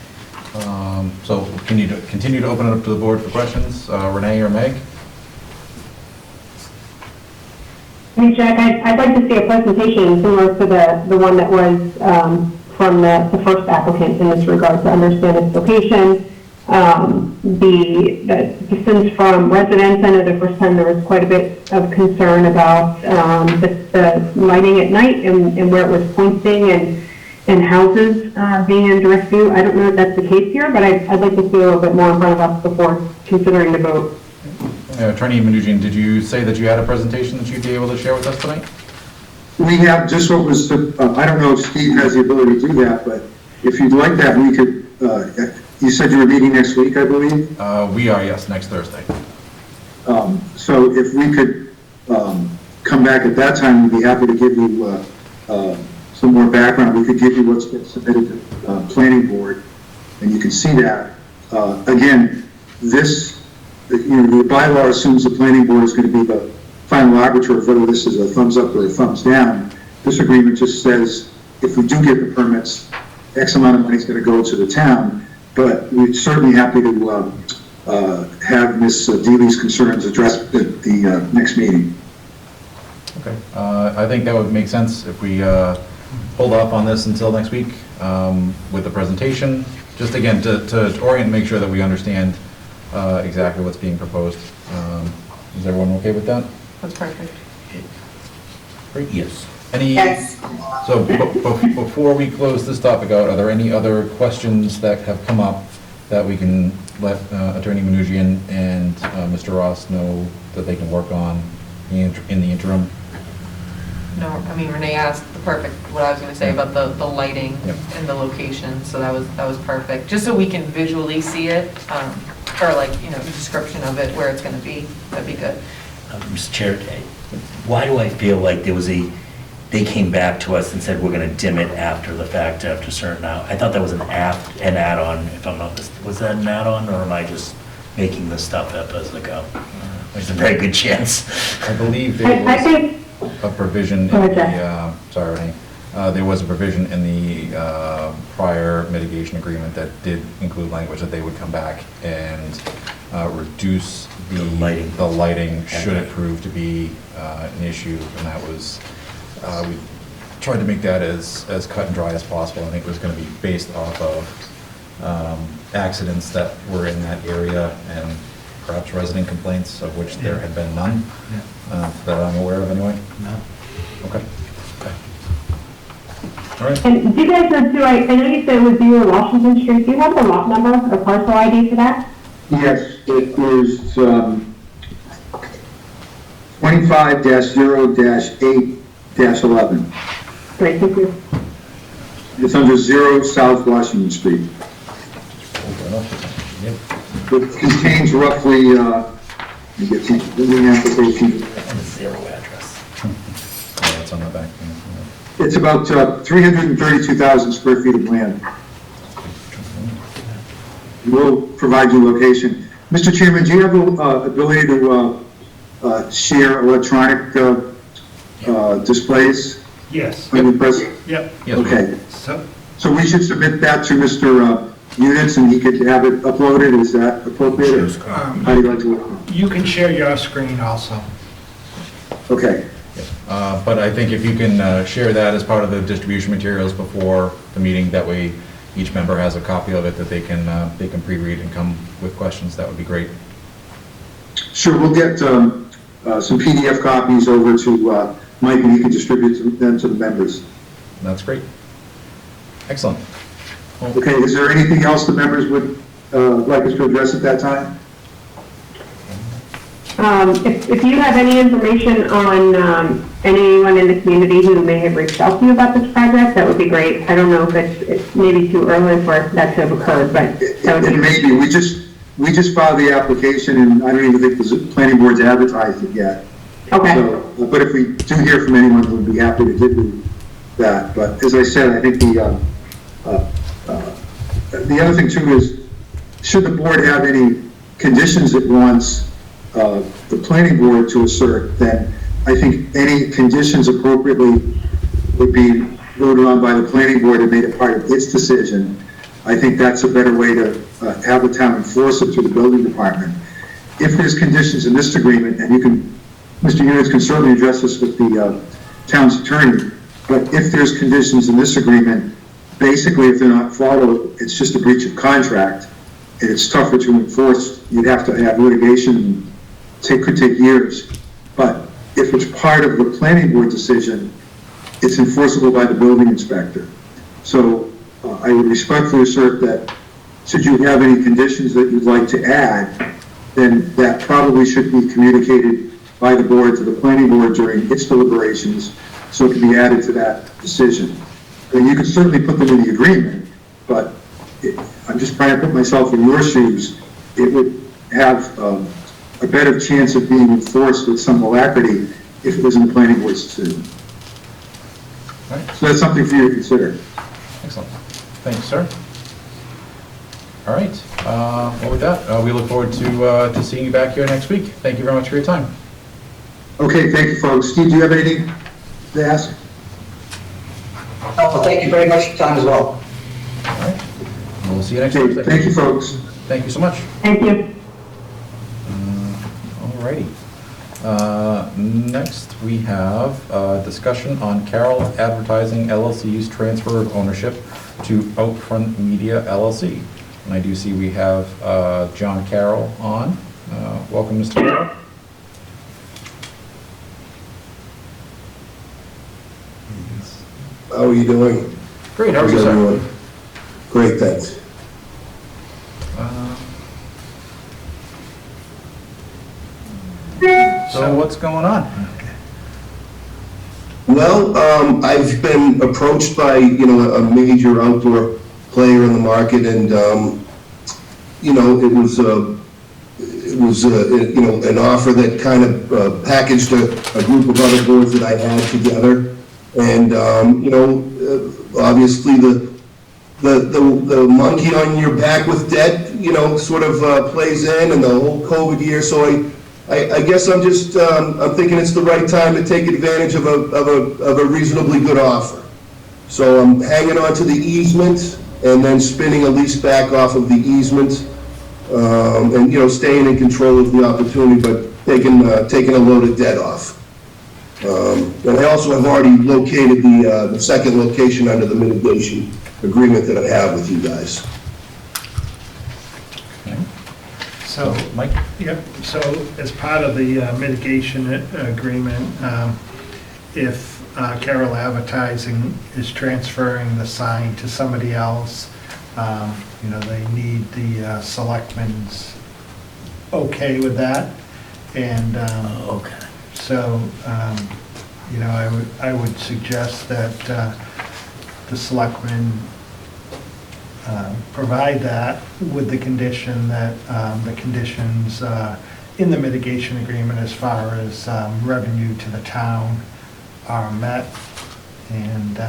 So can you continue to open it up to the board for questions? Renee or Meg? Hey, Jack, I'd like to see a presentation similar to the one that was from the first applicant in this regard, to understand its location, the distance from residents. I know the first time there was quite a bit of concern about the lighting at night and where it was pointing and houses being in direct view. I don't know if that's the case here, but I'd like to see a little bit more in front of us before considering the vote. Attorney Eugene, did you say that you had a presentation that you'd be able to share with us tonight? We have just what was, I don't know if Steve has the ability to do that, but if you'd like that, we could, you said you were meeting next week, I believe? We are, yes, next Thursday. So if we could come back at that time, we'd be happy to give you some more background. We could give you what's been submitted to the planning board, and you can see that. Again, this, the bylaw assumes the planning board is going to be the final arbiter of whether this is a thumbs up or a thumbs down. This agreement just says if we do get the permits, X amount of money is going to go to the town, but we're certainly happy to have Ms. Deely's concerns addressed at the next meeting. Okay. I think that would make sense if we hold off on this until next week with the presentation. Just again, to orient and make sure that we understand exactly what's being proposed. Is everyone okay with that? That's perfect. Great. Yes. Yes. So before we close this topic out, are there any other questions that have come up that we can let Attorney Mnuchin and Mr. Ross know that they can work on in the interim? No, I mean, Renee asked what I was going to say about the lighting Yep. and the location, so that was perfect. Just so we can visually see it, or like, a description of it, where it's going to be, that'd be good. Mr. Chair, why do I feel like they came back to us and said we're going to dim it after the fact, after a certain hour? I thought that was an add-on, if I'm not mistaken. Was that an add-on, or am I just making this stuff up as I go? There's a very good chance. I believe I there think, was a provision in Go ahead, the, sorry, Renee. There was a provision in the prior mitigation agreement that did include language that they would come back and reduce the lighting should it prove to be an issue, and that was, we tried to make that as cut and dry as possible. I think it was going to be based off of accidents that were in that area, and perhaps resident complaints, of which there had been none, Yeah. that I'm aware of anyway. No. Okay. All right. And do you guys know too, I know you said it was 0 Washington Street, do you have the lot number or parcel ID for that? Yes, it is 25-0-8-11. Great, thank you. It's under 0 South Washington Street. Yep. It contains roughly, let me get the building application. And a 0 address. Yeah, it's on the back. It's about 332,000 square feet of land. We'll provide you location. Mr. Chairman, do you have the ability to share electronic displays? Yes. On your president? Yep. Yes. Okay. So, We should submit that to Mr. Units and he could have it uploaded. Is that appropriate? How do you like to work? you can share your screen also. Okay. But I think if you can share that as part of the distribution materials before the meeting, that way each member has a copy of it that they can pre-read and come with questions, that would be great. Sure, we'll get some PDF copies over to Mike and he can distribute them to the members. That's great. Excellent. Well, Okay, is there anything else the members would like us to address at that time? If you have any information on anyone in the community who may have reached out to you about this project, that would be great. I don't know if it's maybe too early for that to have occurred, but that would It be. may be. We just filed the application and I don't even think the planning board's advertised it yet. Okay, So, but if we do hear from anyone, we'll be happy to give you that. But as I said, I think the other thing too is, should the board have any conditions it wants the planning board to assert, then I think any conditions appropriately would be voted on by the planning board and made it part of its decision. I think that's a better way to have the town enforce it through the building department. If there's conditions in this agreement, and you can, Mr. Units can certainly address this with the town's attorney, but if there's conditions in this agreement, basically if they're not followed, it's just a breach of contract, and it's tougher to enforce. You'd have to have litigation, could take years. But if it's part of the planning board decision, it's enforceable by the building inspector. So I would respectfully assert that should you have any conditions that you'd like to add, then that probably should be communicated by the board to the planning board during its deliberations, so it can be added to that decision. And you can certainly put them in the agreement, but I'm just trying to put myself in your shoes. It would have a better chance of being enforced with some alacrity if it was in the planning board's decision. All right. So that's something for you to consider. Excellent. Thanks, sir. All right. Well, with that, we look forward to seeing you back here next week. Thank you very much for your time. Okay, thank you, folks. Steve, do you have anything to ask? Oh, thank you very much for your time as well. All right. We'll see you next Okay, Thursday. thank you, folks. Thank you so much. thank you. Alrighty. Next, we have discussion on Carroll Advertising LLC's transfer of ownership to Outfront Media LLC. And I do see we have John Carroll on. Welcome, Mr. Carroll. How are you doing? Great, how are you, How's sir? everyone? Great, thanks. So what's going on? Well, I've been approached by, a major outdoor player in the market, and, it was an offer that kind of packaged a group of other boards that I had together. And, obviously the monkey on your back with debt, sort of plays in, and the whole COVID year. So I guess I'm just, I'm thinking it's the right time to take advantage of a reasonably good offer. So I'm hanging on to the easement and then spinning a lease back off of the easement, and, staying in control of the opportunity, but taking a load of debt off. And I also have already located the second location under the mitigation agreement that I have with you guys. So, Mike? yep, so as part of the mitigation agreement, if Carroll Advertising is transferring the sign to somebody else, they need the selectmen's okay with that. And Okay. so, I would suggest that the selectmen provide that with the condition that the conditions in the mitigation agreement as far as revenue to the town are met. And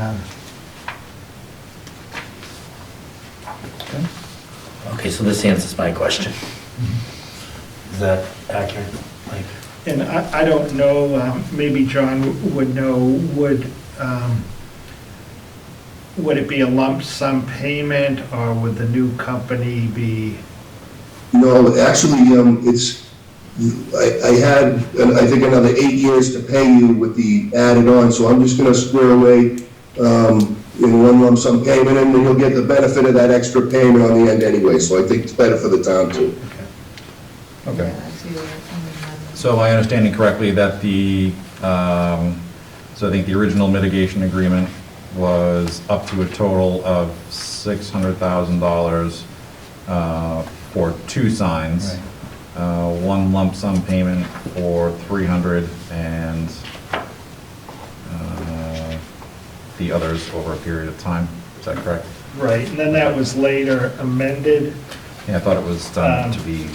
Okay, so this answers my question. Is that accurate, Mike? and I don't know, maybe John would know, would it be a lump sum payment, or would the new company be? No, actually, I had, I think, another 8 years to pay you with the added on, so I'm just gonna square away in one lump sum payment, and then you'll get the benefit of that extra payment on the end anyway, so I think it's better for the town too. Okay. Yeah, I see where you're coming from. So am I understanding correctly that so I think the original mitigation agreement was up to a total of $600,000 for 2 signs. Right. One lump sum payment for $300 and the others over a period of time. Is that correct? Right, and then that was later amended. Yeah, I thought it was done to be,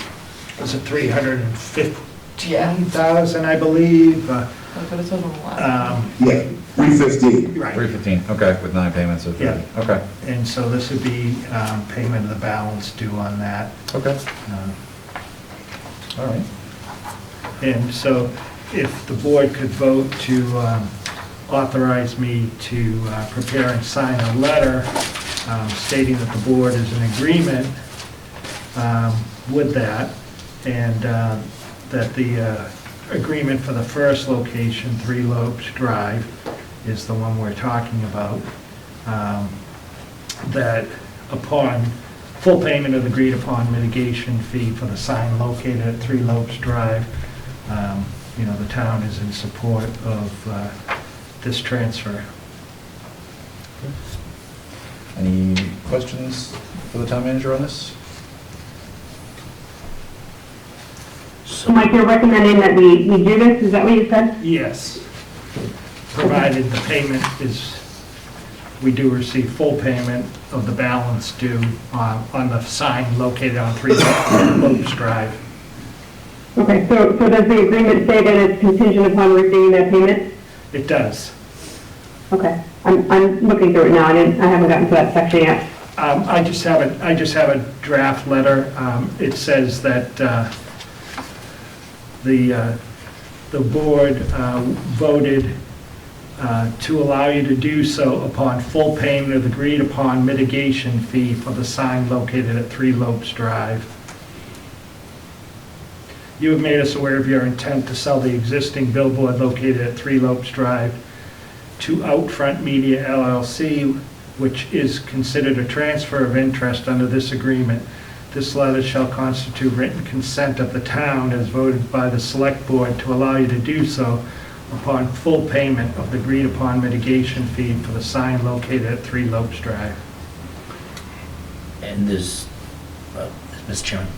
Was it 315,000, I believe? But it's over a lot. Yeah, 315. Right. 315, okay, with 9 payments of 30. Yeah. Okay, And so this would be payment of the balance due on that. okay, all right. And so if the board could vote to authorize me to prepare and sign a letter stating that the board is in agreement with that, and that the agreement for the first location, 3 Lopes Drive, is the one we're talking about, that upon full payment of the agreed upon mitigation fee for the sign located at 3 Lopes Drive, the town is in support of this transfer. Any questions for the town manager on this? So Mike, you're recommending that we do this, is that what you said? Yes, provided the payment is, we do receive full payment of the balance due on the sign located on 3 Lopes Drive. Okay, so does the agreement say that it's contingent upon receiving that payment? It does. Okay, I'm looking through it now, I haven't gotten to that section yet. I just have a draft letter. It says that the board voted to allow you to do so upon full payment of the agreed upon mitigation fee for the sign located at 3 Lopes Drive. You have made us aware of your intent to sell the existing billboard located at 3 Lopes Drive to Outfront Media LLC, which is considered a transfer of interest under this agreement. This letter shall constitute written consent of the town as voted by the SelectBoard to allow you to do so upon full payment of the agreed upon mitigation fee for the sign located at 3 Lopes Drive. And there's, Mr. Chairman,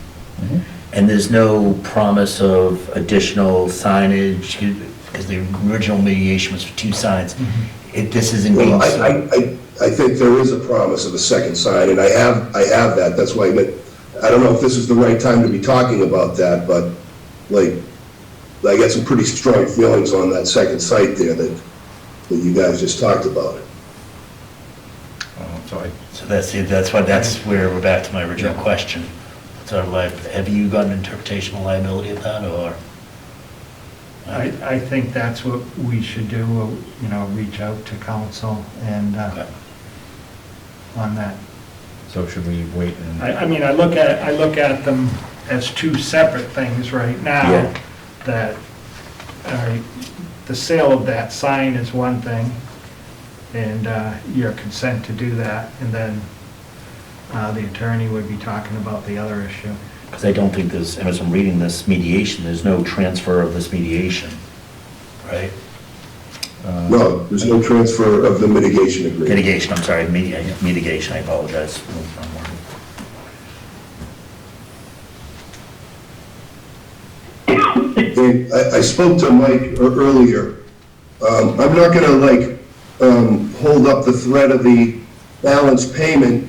and there's no promise of additional signage, because the original mediation was for 2 signs. This isn't being... Well, I think there is a promise of a second sign, and I have that, that's why, I don't know if this is the right time to be talking about that, but, like, I got some pretty strong feelings on that second site there that you guys just talked about. So that's where we're back to my original question. So have you got an interpretation of liability of that, or? I think that's what we should do, reach out to council and on that. So should we wait and? I mean, I look at them as 2 separate things right now. Yeah. That, the sale of that sign is one thing, and your consent to do that, and then the attorney would be talking about the other issue. Because I don't think there's, as I'm reading this mediation, there's no transfer of this mediation, right? No, there's no transfer of the mitigation agreement. Mitigation, I'm sorry, mitigation, I apologize. And I spoke to Mike earlier. I'm not gonna hold up the threat of the balance payment,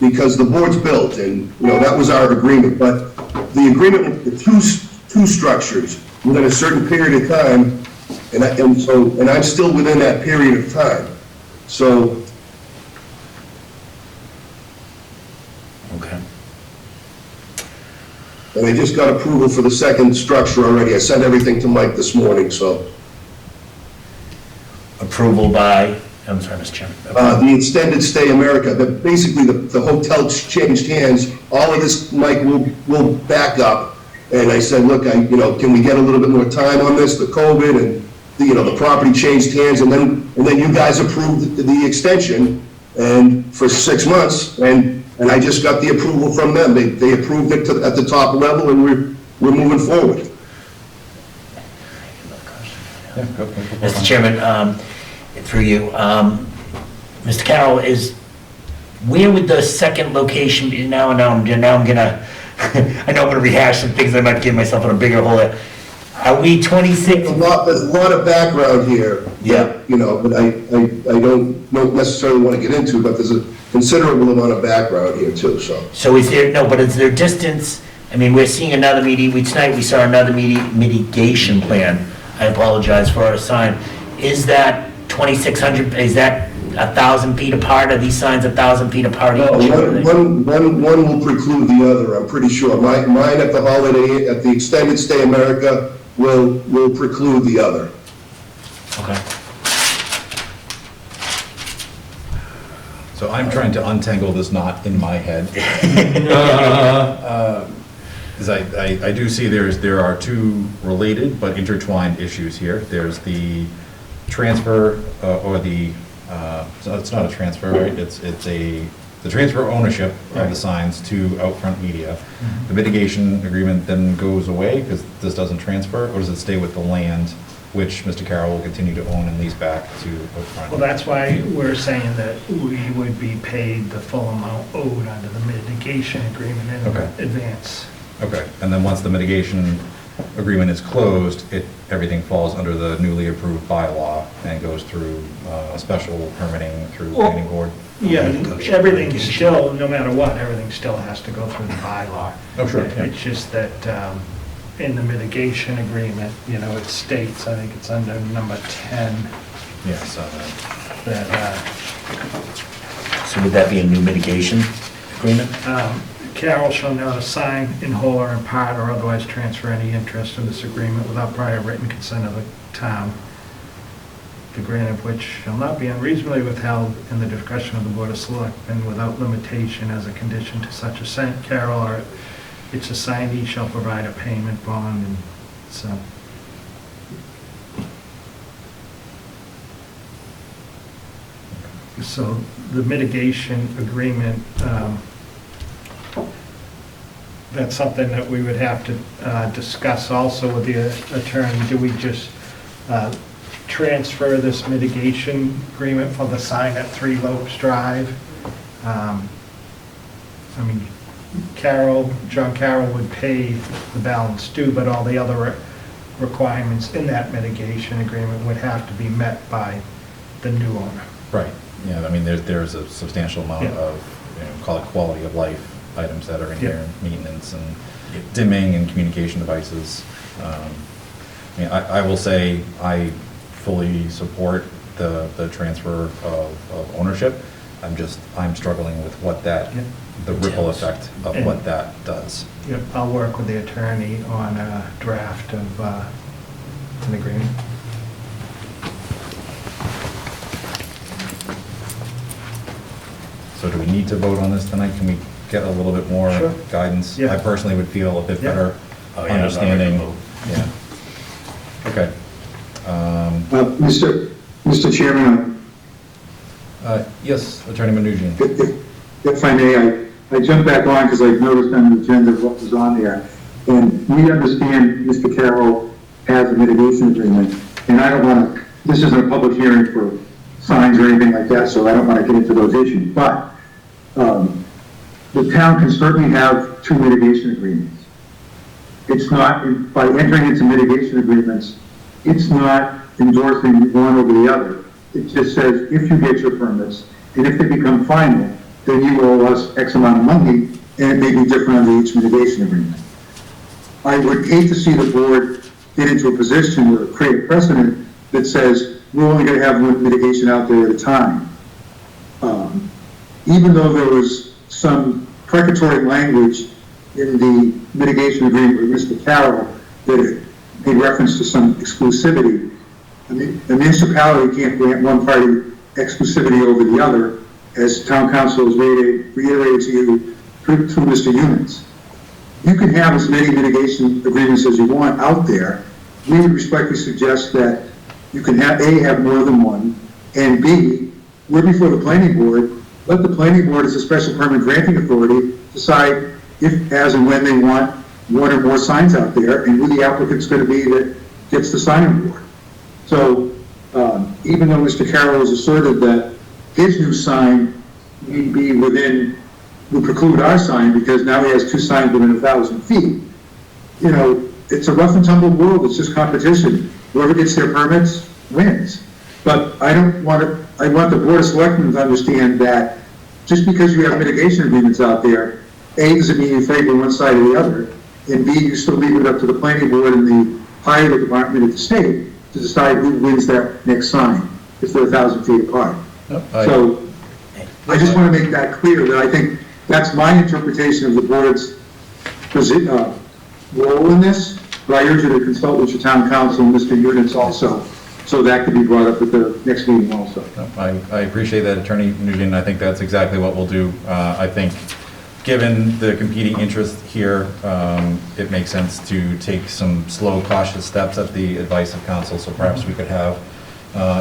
because the board's built and, that was our agreement. But the agreement with the two structures within a certain period of time, and I'm still within that period of time. So, Okay. and I just got approval for the second structure already. I sent everything to Mike this morning, so. Approval by, I'm sorry, Mr. Chairman. The extended stay America, basically the hotel changed hands. All of this, Mike, will back up. And I said, look, can we get a little bit more time on this, the COVID, and the property changed hands, and then you guys approved the extension, and for 6 months, and I just got the approval from them. They approved it at the top level, and we're moving forward. Mr. Chairman, through you, Mr. Carroll, where would the second location be now? I'm gonna, I know I'm gonna rehash some things. I might give myself in a bigger hole. Are we 26? There's a lot of background here. Yeah. But I don't necessarily want to get into, but there's a considerable amount of background here too, so. So is there distance? I mean, we're seeing another tonight we saw another mitigation plan. I apologize for our sign. Is that 2,600, is that 1,000 feet apart? Are these signs 1,000 feet apart each? One will preclude the other, I'm pretty sure. Mine at the Holiday, at the Extended Stay America will preclude the other. Okay. So I'm trying to untangle this knot in my head. Because I do see there are two related but intertwined issues here. There's the transfer so it's not a transfer, right? It's the transfer of ownership of the signs to Outfront Media. The mitigation agreement then goes away because this doesn't transfer, or does it stay with the land, which Mr. Carroll will continue to own and lease back to Outfront? Well, that's why we're saying that we would be paid the full amount owed under the mitigation agreement in advance. Okay, and then once the mitigation agreement is closed, everything falls under the newly approved bylaw and goes through special permitting through planning board? Yeah, everything still, no matter what, everything still has to go through the bylaw. Oh, sure. Yeah. It's just that in the mitigation agreement, it states, I think it's under number 10, Yes. that So would that be a new mitigation agreement? Carroll shall not assign in whole or in part or otherwise transfer any interest in this agreement without prior written consent of the town, the grant of which shall not be unreasonably withheld in the discretion of the Board of Selectmen without limitation as a condition to such assent. Carroll or its assignee shall provide a payment bond, and so. So the mitigation agreement, that's something that we would have to discuss also with the attorney. Do we just transfer this mitigation agreement for the sign at 3 Lopes Drive? I mean, John Carroll would pay the balance due, but all the other requirements in that mitigation agreement would have to be met by the new owner. Right, yeah, I mean, there's a substantial amount of, call it quality of life items that are in here, maintenance and dimming and communication devices. I mean, I will say I fully support the transfer of ownership. I'm struggling with what the ripple effect of what that does. Yep, I'll work with the attorney on a draft of an agreement. So do we need to vote on this tonight? Can we get a little bit more guidance? Yeah. I personally would feel a bit better understanding. Yeah. Okay. Mr. Chairman, Yes, Attorney Eugene. if I may, I jumped back on because I noticed on the agenda what was on there. And we understand Mr. Carroll has a mitigation agreement, and I don't want to, this isn't a public hearing for signs or anything like that, so I don't want to get into those issues. But the town can certainly have 2 mitigation agreements. It's not, by entering into mitigation agreements, it's not endorsing one over the other. It just says, if you get your permits, and if they become final, then you owe us X amount of money, and it may be different under each mitigation agreement. I would hate to see the board get into a position or create a precedent that says, we're only gonna have one mitigation out there at a time. Even though there was some precatory language in the mitigation agreement with Mr. Carroll that made reference to some exclusivity, I mean, the municipality can't grant one party exclusivity over the other, as town council has reiterated to you through Mr. Units. You can have as many mitigation agreements as you want out there. We would respectfully suggest that you can have, A, have more than one, and B, we're before the planning board. Let the planning board, as a special permit granting authority, decide if, as and when they want one or more signs out there, and who the applicant's going to be that gets the sign on board. So, even though Mr. Carroll has asserted that his new sign need be within, would preclude our sign because now he has 2 signs within 1,000 feet, you know, it's a rough and tumble world. It's just competition. Whoever gets their permits wins. But I don't want to, I want the Board of Selectmen to understand that just because you have mitigation agreements out there, A, doesn't mean you favor one side or the other, and B, you still leave it up to the planning board and the higher department of the state to decide who wins that next sign if they're 1,000 feet apart. So I just want to make that clear that I think that's my interpretation of the board's role in this, but I urge you to consult with your town council and Mr. Units also, so that could be brought up at the next meeting also. I appreciate that, Attorney Nugent. I think that's exactly what we'll do. I think, given the competing interest here, it makes sense to take some slow, cautious steps at the advice of council, so perhaps we could have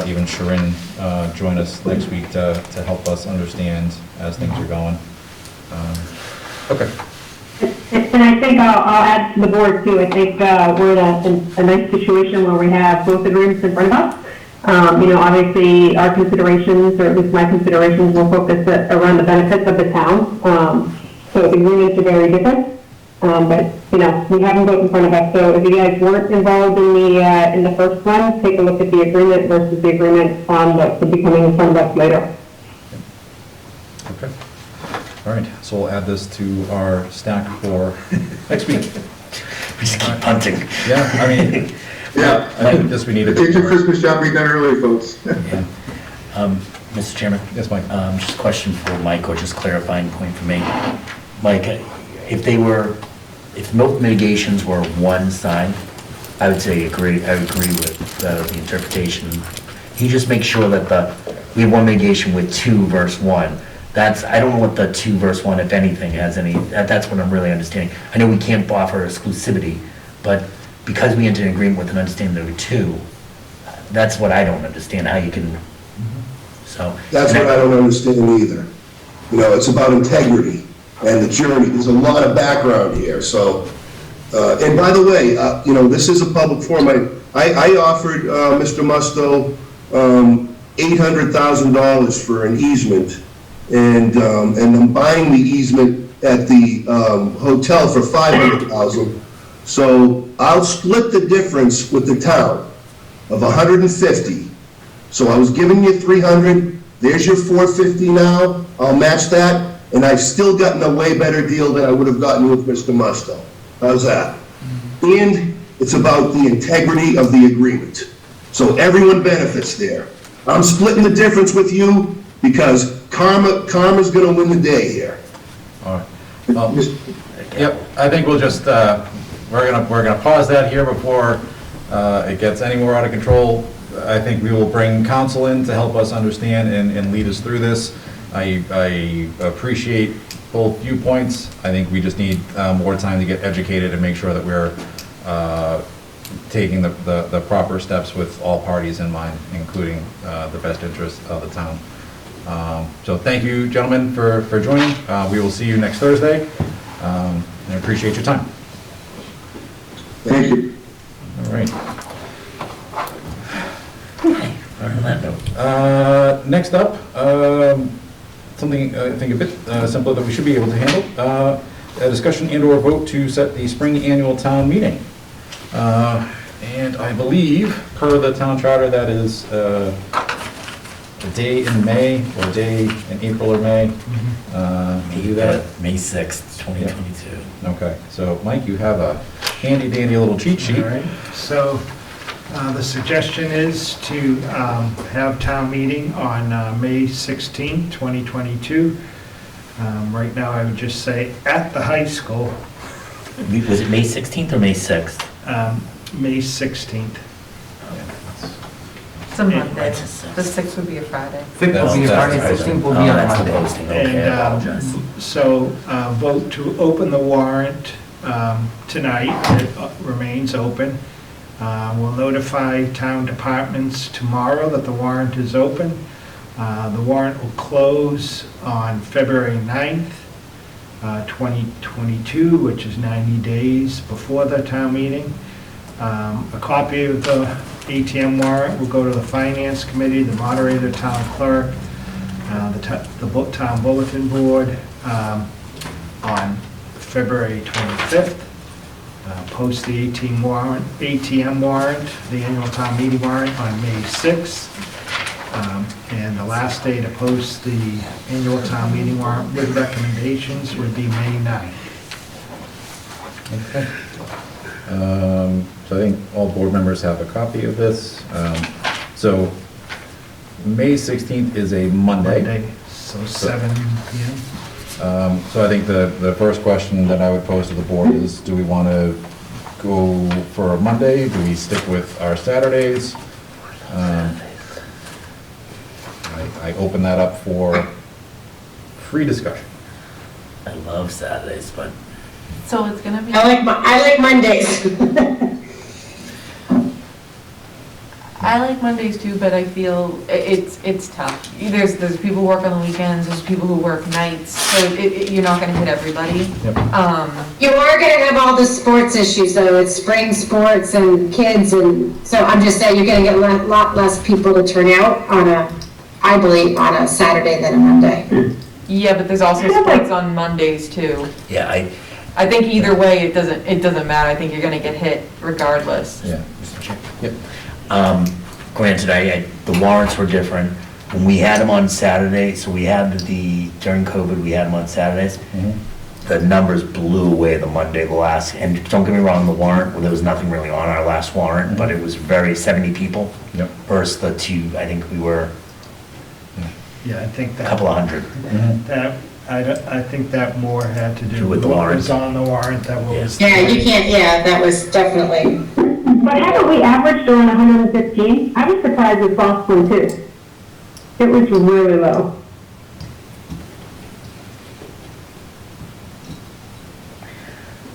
even Sharon join us next week to help us understand as things are going. Okay. And I think I'll add to the board too. I think we're in a nice situation where we have both agreements in front of us. You know, obviously our considerations, or at least my considerations, will focus around the benefits of the town. So the agreements are very different. But you know, we have them both in front of us. So if you guys weren't involved in the first one, take a look at the agreement versus the agreement that will be coming in front of us later. Okay. All right, so we'll add this to our stack for next week. We just keep punting. Yeah, I mean, yeah, I think this we need to Get your Christmas shopping done early, folks. Yeah. Mr. Chairman? Yes, Mike. Just a question for Mike, or just clarifying point for me. Mike, if both mitigations were one sign, I would say I agree with the interpretation. He just makes sure that we have one mitigation with 2 versus 1. I don't know what the 2 versus 1, if anything, has any, that's what I'm really understanding. I know we can't offer exclusivity, but because we entered an agreement with an understanding there were 2, that's what I don't understand, how you can, so. That's what I don't understand either. You know, it's about integrity and the journey. There's a lot of background here, so. And by the way, you know, this is a public forum. I offered Mr. Musto $800,000 for an easement, and I'm buying the easement at the hotel for $500,000. So I'll split the difference with the town of $150. So I was giving you $300. There's your $450 now. I'll match that, and I've still gotten a way better deal than I would have gotten with Mr. Musto. How's that? And it's about the integrity of the agreement. So everyone benefits there. I'm splitting the difference with you because karma's going to win the day here. All right. Yep, I think we'll just, we're gonna pause that here before it gets any more out of control. I think we will bring counsel in to help us understand and lead us through this. I appreciate both viewpoints. I think we just need more time to get educated and make sure that we're taking the proper steps with all parties in mind, including the best interest of the town. So thank you, gentlemen, for joining. We will see you next Thursday, and I appreciate your time. Thank you. All right. Orlando. Next up, something I think a bit simpler that we should be able to handle. A discussion and/or vote to set the spring annual town meeting. And I believe, per the town charter, that is a day in May or a day in April or May. To do that. May 6th, 2022. Okay, so Mike, you have a handy dandy little cheat sheet. All right, so the suggestion is to have town meeting on May 16, 2022. Right now, I would just say at the high school, Was it May 16th or May 6th? May 16th. It's a Monday. That's a six. The 6th would be a Friday. 6th will be a Friday, 16th will be on That's the Monday. posting, okay, I apologize. So vote to open the warrant tonight. It remains open. We'll notify town departments tomorrow that the warrant is open. The warrant will close on February 9th, 2022, which is 90 days before the town meeting. A copy of the ATM warrant will go to the Finance Committee, the moderator, town clerk, the town bulletin board on February 25th. Post the ATM warrant, the annual town meeting warrant on May 6th. And the last day to post the annual town meeting warrant with recommendations would be May 9th. Okay. So I think all board members have a copy of this. So May 16th is a Monday. So 7 PM. So I think the first question that I would pose to the board is, do we want to go for a Monday? Do we stick with our Saturdays? I open that up for free discussion. I love Saturdays, but So it's gonna be. I like Mondays. I like Mondays too, but I feel it's tough. There's people who work on the weekends, there's people who work nights, so you're not gonna hit everybody. Yep. You are gonna have all the sports issues though, it's spring sports and kids, and so I'm just saying, you're gonna get a lot less people to turn out I believe, on a Saturday than a Monday. Yeah, but there's also sports on Mondays too. yeah, I think either way, it doesn't matter. I think you're gonna get hit regardless. Yeah. Mr. Chair. Yep. Granted, the warrants were different. When we had them on Saturday, so we had during COVID, we had them on Saturdays. Mhm. The numbers blew away the Monday, and don't get me wrong, the warrant, there was nothing really on our last warrant, but it was 70 people. Yep. Versus the two, I think we were Yeah, I think a that. couple of hundred. I think that more had to do With with the what warrant. was on the warrant that was. Yeah, you can't, that was definitely, But haven't we averaged around 115? I was surprised with Boston too. It was really low.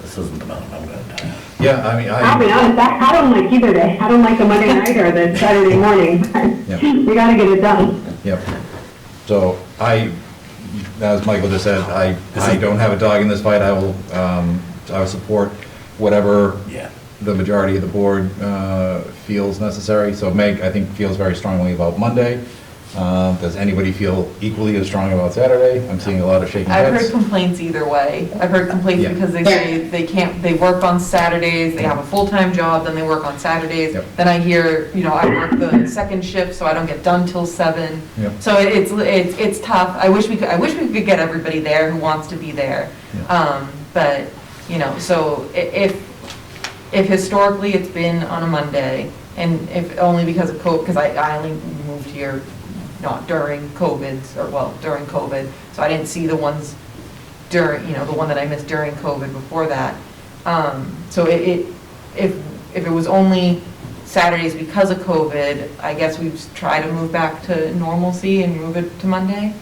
This isn't the mountain I'm gonna die. Yeah, I mean, I'll be honest, I don't like either day. I don't like the Monday night or the Saturday morning. Yeah. We gotta get it done. Yep. So as Michael just said, I don't have a dog in this fight. I will support whatever Yeah. the majority of the board feels necessary. So Meg, I think, feels very strongly about Monday. Does anybody feel equally as strong about Saturday? I'm seeing a lot of shaking I've heard heads. complaints either way. I've heard complaints Yeah. because they say they work on Saturdays, they have a full-time job, then they work on Saturdays. Yep. Then I hear, I work the second shift, so I don't get done till 7. Yep. So it's tough. I wish we could get everybody there who wants to be there. But, so if historically it's been on a Monday, and if only because of COVID, because I only moved here not during COVID, during COVID, so I didn't see the ones during, the one that I missed during COVID before that. So if it was only Saturdays because of COVID, I guess we've tried to move back to normalcy and move it to Monday.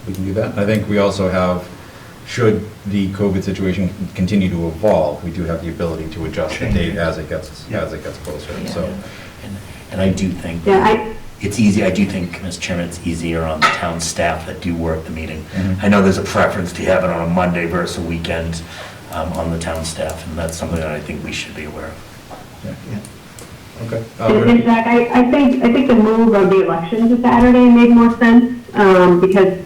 We can do that. I think we also have, should the COVID situation continue to evolve, we do have the ability to adjust the date as it gets closer. Yeah. So, And I do think. Yeah, it's easy, I do think, Mr. Chairman, it's easier on the town staff that do work the meeting. Mhm. I know there's a preference to have it on a Monday versus a weekend on the town staff, and that's something that I think we should be aware of. Okay. And Jack, I think the move of the election to Saturday made more sense, because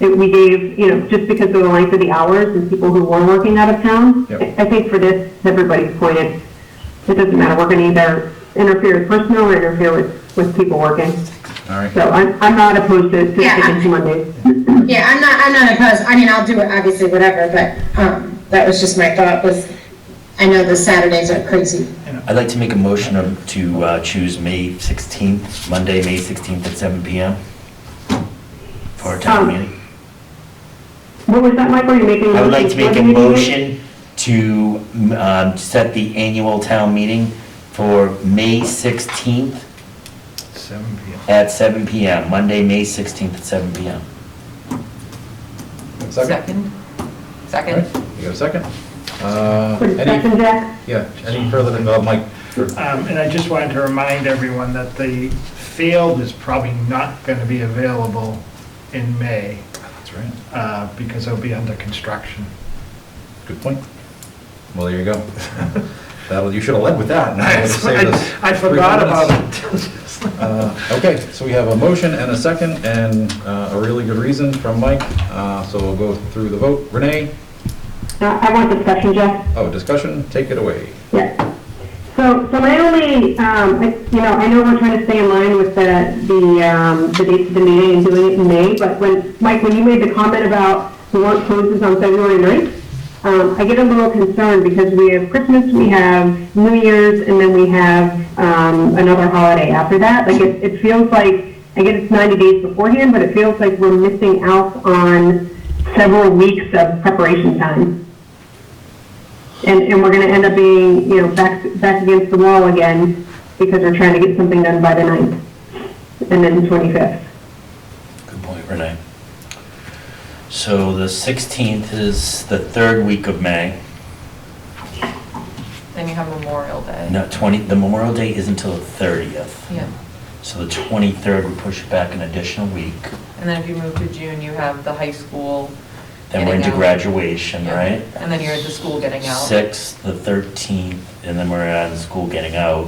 we gave, just because of the length of the hours and people who were working out of town. Yep. I think for this, everybody's point, it doesn't matter, we're gonna either interfere with personnel or interfere with people working. All right. So I'm not opposed to Yeah, sticking to Mondays. Yeah, I'm not opposed, I mean, I'll do it, obviously, whatever, but, that was just my thought was, I know the Saturdays are crazy. I'd like to make a motion to choose May 16th, Monday, May 16th at 7 PM for our town meeting. What was that, Michael, you're making? I would like to make a motion for the motion meeting? to set the annual town meeting for May 16th 7 p.m. at 7 PM, Monday, May 16th at 7 PM. Second? Second. All right, you got a second? For discussion, Jack? Yeah, any further than, Mike? And I just wanted to remind everyone that the field is probably not going to be available in May, That's right. because it'll be under construction. Good point. Well, there you go. You should have led with that. Now I would have saved us I 3 forgot about minutes. it. Okay, so we have a motion and a second, and a really good reason from Mike, so we'll go through the vote. Renee? I want discussion, Jack. Oh, discussion, take it away. Yeah. So my only, I know we're trying to stay in line with the dates of the meeting and doing it in May, but Mike, when you made the comment about the warrant closes on February 9th, I get a little concerned because we have Christmas, we have New Year's, and then we have another holiday after that. Like, it feels like, I guess it's 90 days beforehand, but it feels like we're missing out on several weeks of preparation time. And we're gonna end up being, back against the wall again because we're trying to get something done by the 9th and then the 25th. Good point, Renee. So the 16th is the third week of May. Then you have Memorial Day. No, the Memorial Day is until the 30th. Yeah. So the 23rd, we push it back an additional week. And then if you move to June, you have the high school. Then we're into getting out. graduation, Yeah. right? And then you're at the school getting out. 6th, the 13th, and then we're out of school getting out.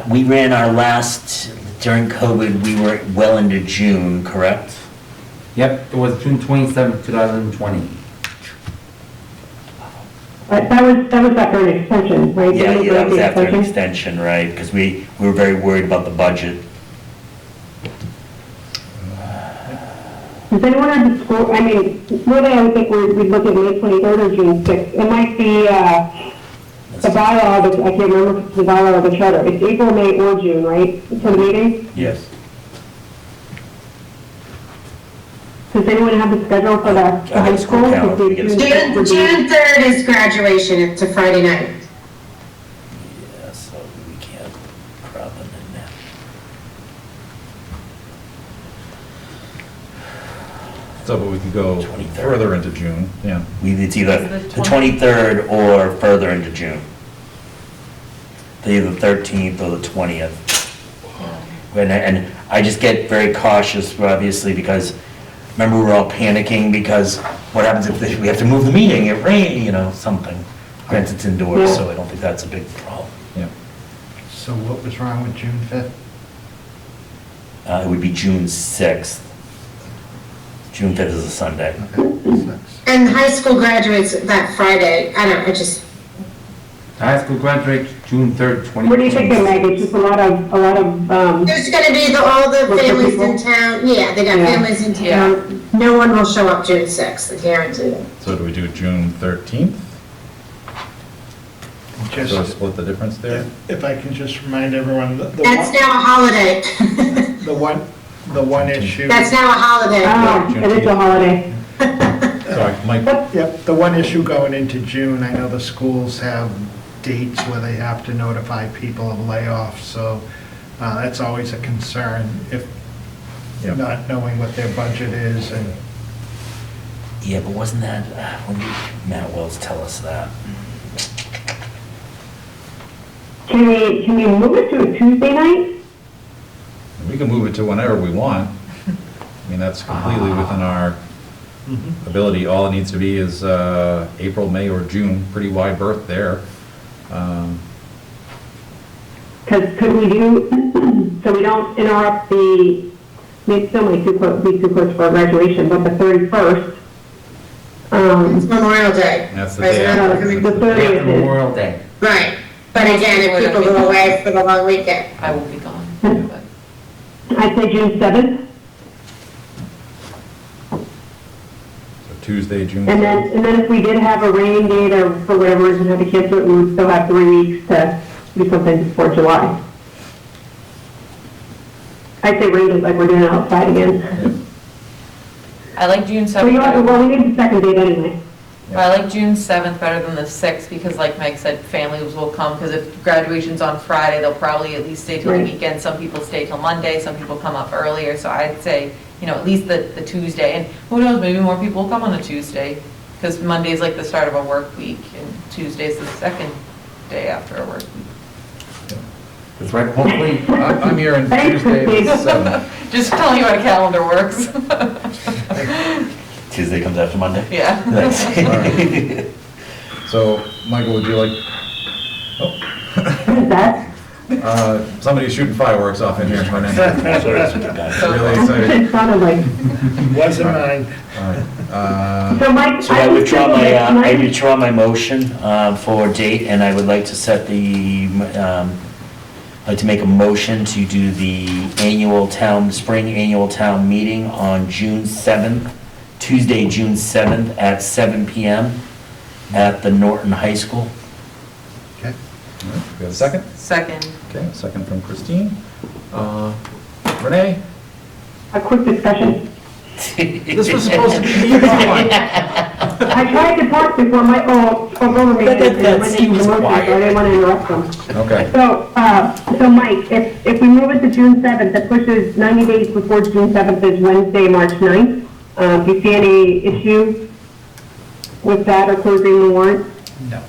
We ran our last, during COVID, we were well into June, correct? Yep, it was June 27th, 2020. That was after an extension, right? Yeah, Didn't we that break was the after an extension? extension, right? Because we were very worried about the budget. Does anyone have the school, I mean, really, I would think we'd look at May 23rd or June 6th. It might be, the bylaw, I can't remember if it's the bylaw or the charter. It's April, May, or June, right, for the meeting? Yes. Does anyone have the schedule for the high school? calendar, we get a schedule. June 3rd is graduation, it's a Friday night. Yeah, so we can't crowd them in there. So, but we could go 23rd. further into June, yeah. It's either Is the the 23rd or further into June. Either the 13th or the 20th. And I just get very cautious, obviously, because remember we were all panicking because what happens if we have to move the meeting, it rains, something. Granted, it's indoors, so I don't think that's a big problem. Yeah. So what was wrong with June 5th? It would be June 6th. June 5th is a Sunday. And high school graduates that Friday, I don't know, High school graduates June 3rd, 2020. What do you think, Meg? It's just a lot of, there's gonna be all the Work for families people? in town, yeah, they got Yeah. families in town. No one will show up June 6th, I guarantee you. So do we do June 13th? So Just, split the difference there? if I can just remind everyone, That's now a holiday. the one issue. That's now a holiday. it is a holiday. Sorry, Mike? Yep, the one issue going into June, I know the schools have dates where they have to notify people of layoffs, so that's always a concern if Yep. not knowing what their budget is and. Yeah, but wasn't that, when did Matt Wells tell us that? Can we move it to a Tuesday night? We can move it to whenever we want. I mean, that's completely within our ability. All it needs to be is April, May, or June. Pretty wide berth there. Because could we do, so we don't interrupt maybe still might be too close for our graduation, but the 31st. It's Memorial Day. That's the day after. President- The 30th is. Memorial Day. Right, but again, if people go away for the long weekend. I will be gone. but- I'd say June 7th, So Tuesday, June and 7th. then if we did have a rain date or for whatever reason had to cancel it, we would still have 3 weeks to do something before July. I'd say rain date like we're doing outside again. I like June So you 7th. know, well, we need the second date anyway. I like June 7th better than the 6th because like Meg said, families will come because if graduation's on Friday, they'll probably at least stay till the Right. weekend. Some people stay till Monday, some people come up earlier. So I'd say, at least the Tuesday. And who knows, maybe more people will come on a Tuesday because Monday's like the start of a work week and Tuesday's the second day after a work week. That's right, hopefully. I'm here on Thanks, Tuesday, the Christine. 7th. Just telling you how a calendar works. Tuesday comes after Monday? Yeah. Nice. Alright. So, Michael, would you like, What is that? somebody's shooting fireworks off in here right now. Sorry, that's what you got. Really excited. It sounded like. Wasn't mine. Alright, So Mike, So I withdraw my motion for date, and I would like to set like to make a motion to do the spring annual town meeting on June 7th, Tuesday, June 7th at 7 PM at the Norton High School. we have a second? Second. Okay, a second from Christine. Renee? a quick discussion. This was supposed to be the easy one. I tried to talk before Michael spoke over me. He was So I quiet. didn't want to interrupt him. Okay. So Mike, if we move it to June 7th, that pushes 90 days before June 7th is Wednesday, March 9th. Do you see any issue with that or closing the warrant? No.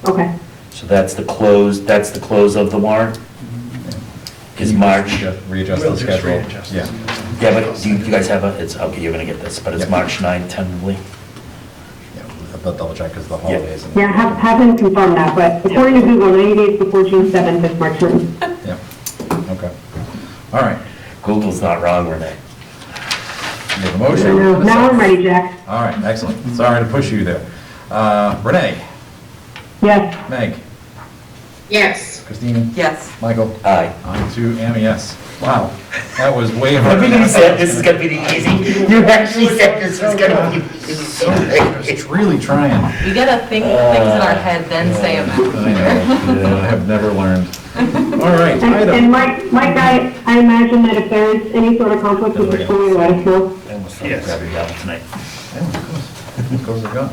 Okay. So that's the close of the warrant? Is March, Readjust We'll the just schedule. readjust. Yeah. yeah, but do you guys have okay, you're gonna get this, but it's Yep. March 9th tentatively? Yeah, we'll double check because of the holidays. and- Yeah, have him confirm that, but according to Google, 90 days before June 7th is March 9th. Yeah, okay. All right, Google's not wrong, Renee. we have a motion. and a Now I'm second. ready, Jack. All right, excellent. Sorry to push you there. Renee, Yes. Meg, Yes. Christine, Yes. Michael, Aye. on to yes. Wow, that was way hard. Remember you said this is gonna be the easy, you actually said this was gonna be It's really trying. We gotta think things in our head, then say them. I know, I have never learned. All right, And item. Mike, I imagine that if there is any sort of conflict with the school, you let us know. I almost thought Yes. grab your gavel tonight. Yeah, of course it goes.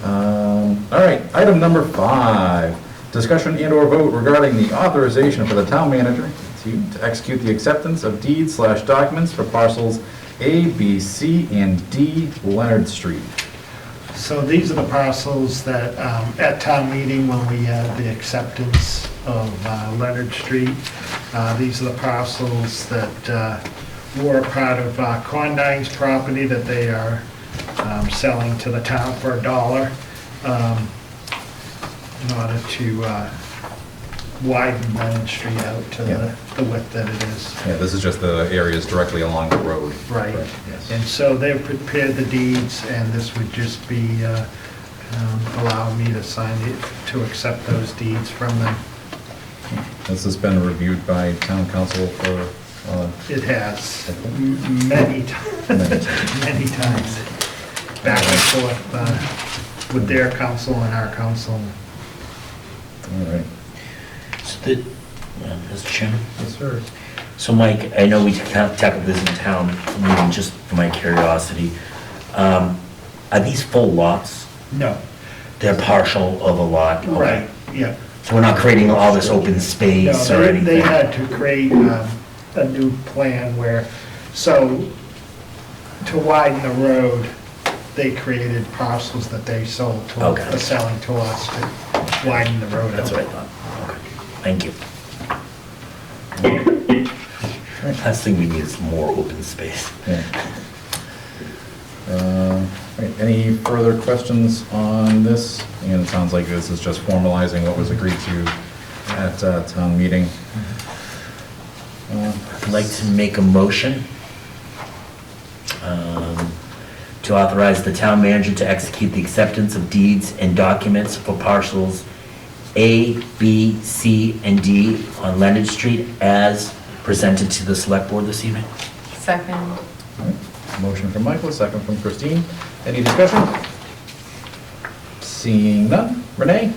All right, item number 5, discussion and/or vote regarding the authorization for the town manager to execute the acceptance of deeds/documents for parcels A, B, C, and D Leonard Street. So these are the parcels that, at town meeting, when we had the acceptance of Leonard Street, these are the parcels that were part of Condine's property that they are selling to the town for $1 in order to widen Leonard Street out to the width that it is. Yeah, this is just the areas directly along the road. Right. Yes. And so they've prepared the deeds, and this would just be allowing me to sign it, to accept those deeds from them. This has been reviewed by town council for, It has, many times, many times, back and forth with their council and our council. all right. So Mr. Chairman? Yes, sir. So Mike, I know we tackled this in town meeting, just for my curiosity. Are these full lots? No. They're partial of a lot? Okay. Right, yeah. So we're not creating all this open space No, or they anything? had to create a new plan where, so to widen the road, they created parcels that they sold to, Okay. selling to us to widen the road out. That's what I thought. Thank you. Last thing we need is more open space. Yeah. Right, any further questions on this? And it sounds like this is just formalizing what was agreed to at town meeting. I'd like to make a motion to authorize the town manager to execute the acceptance of deeds and documents for parcels A, B, C, and D on Leonard Street as presented to the select board this evening. Second. All right, motion from Michael, second from Christine. Any discussion? Seeing none. Renee?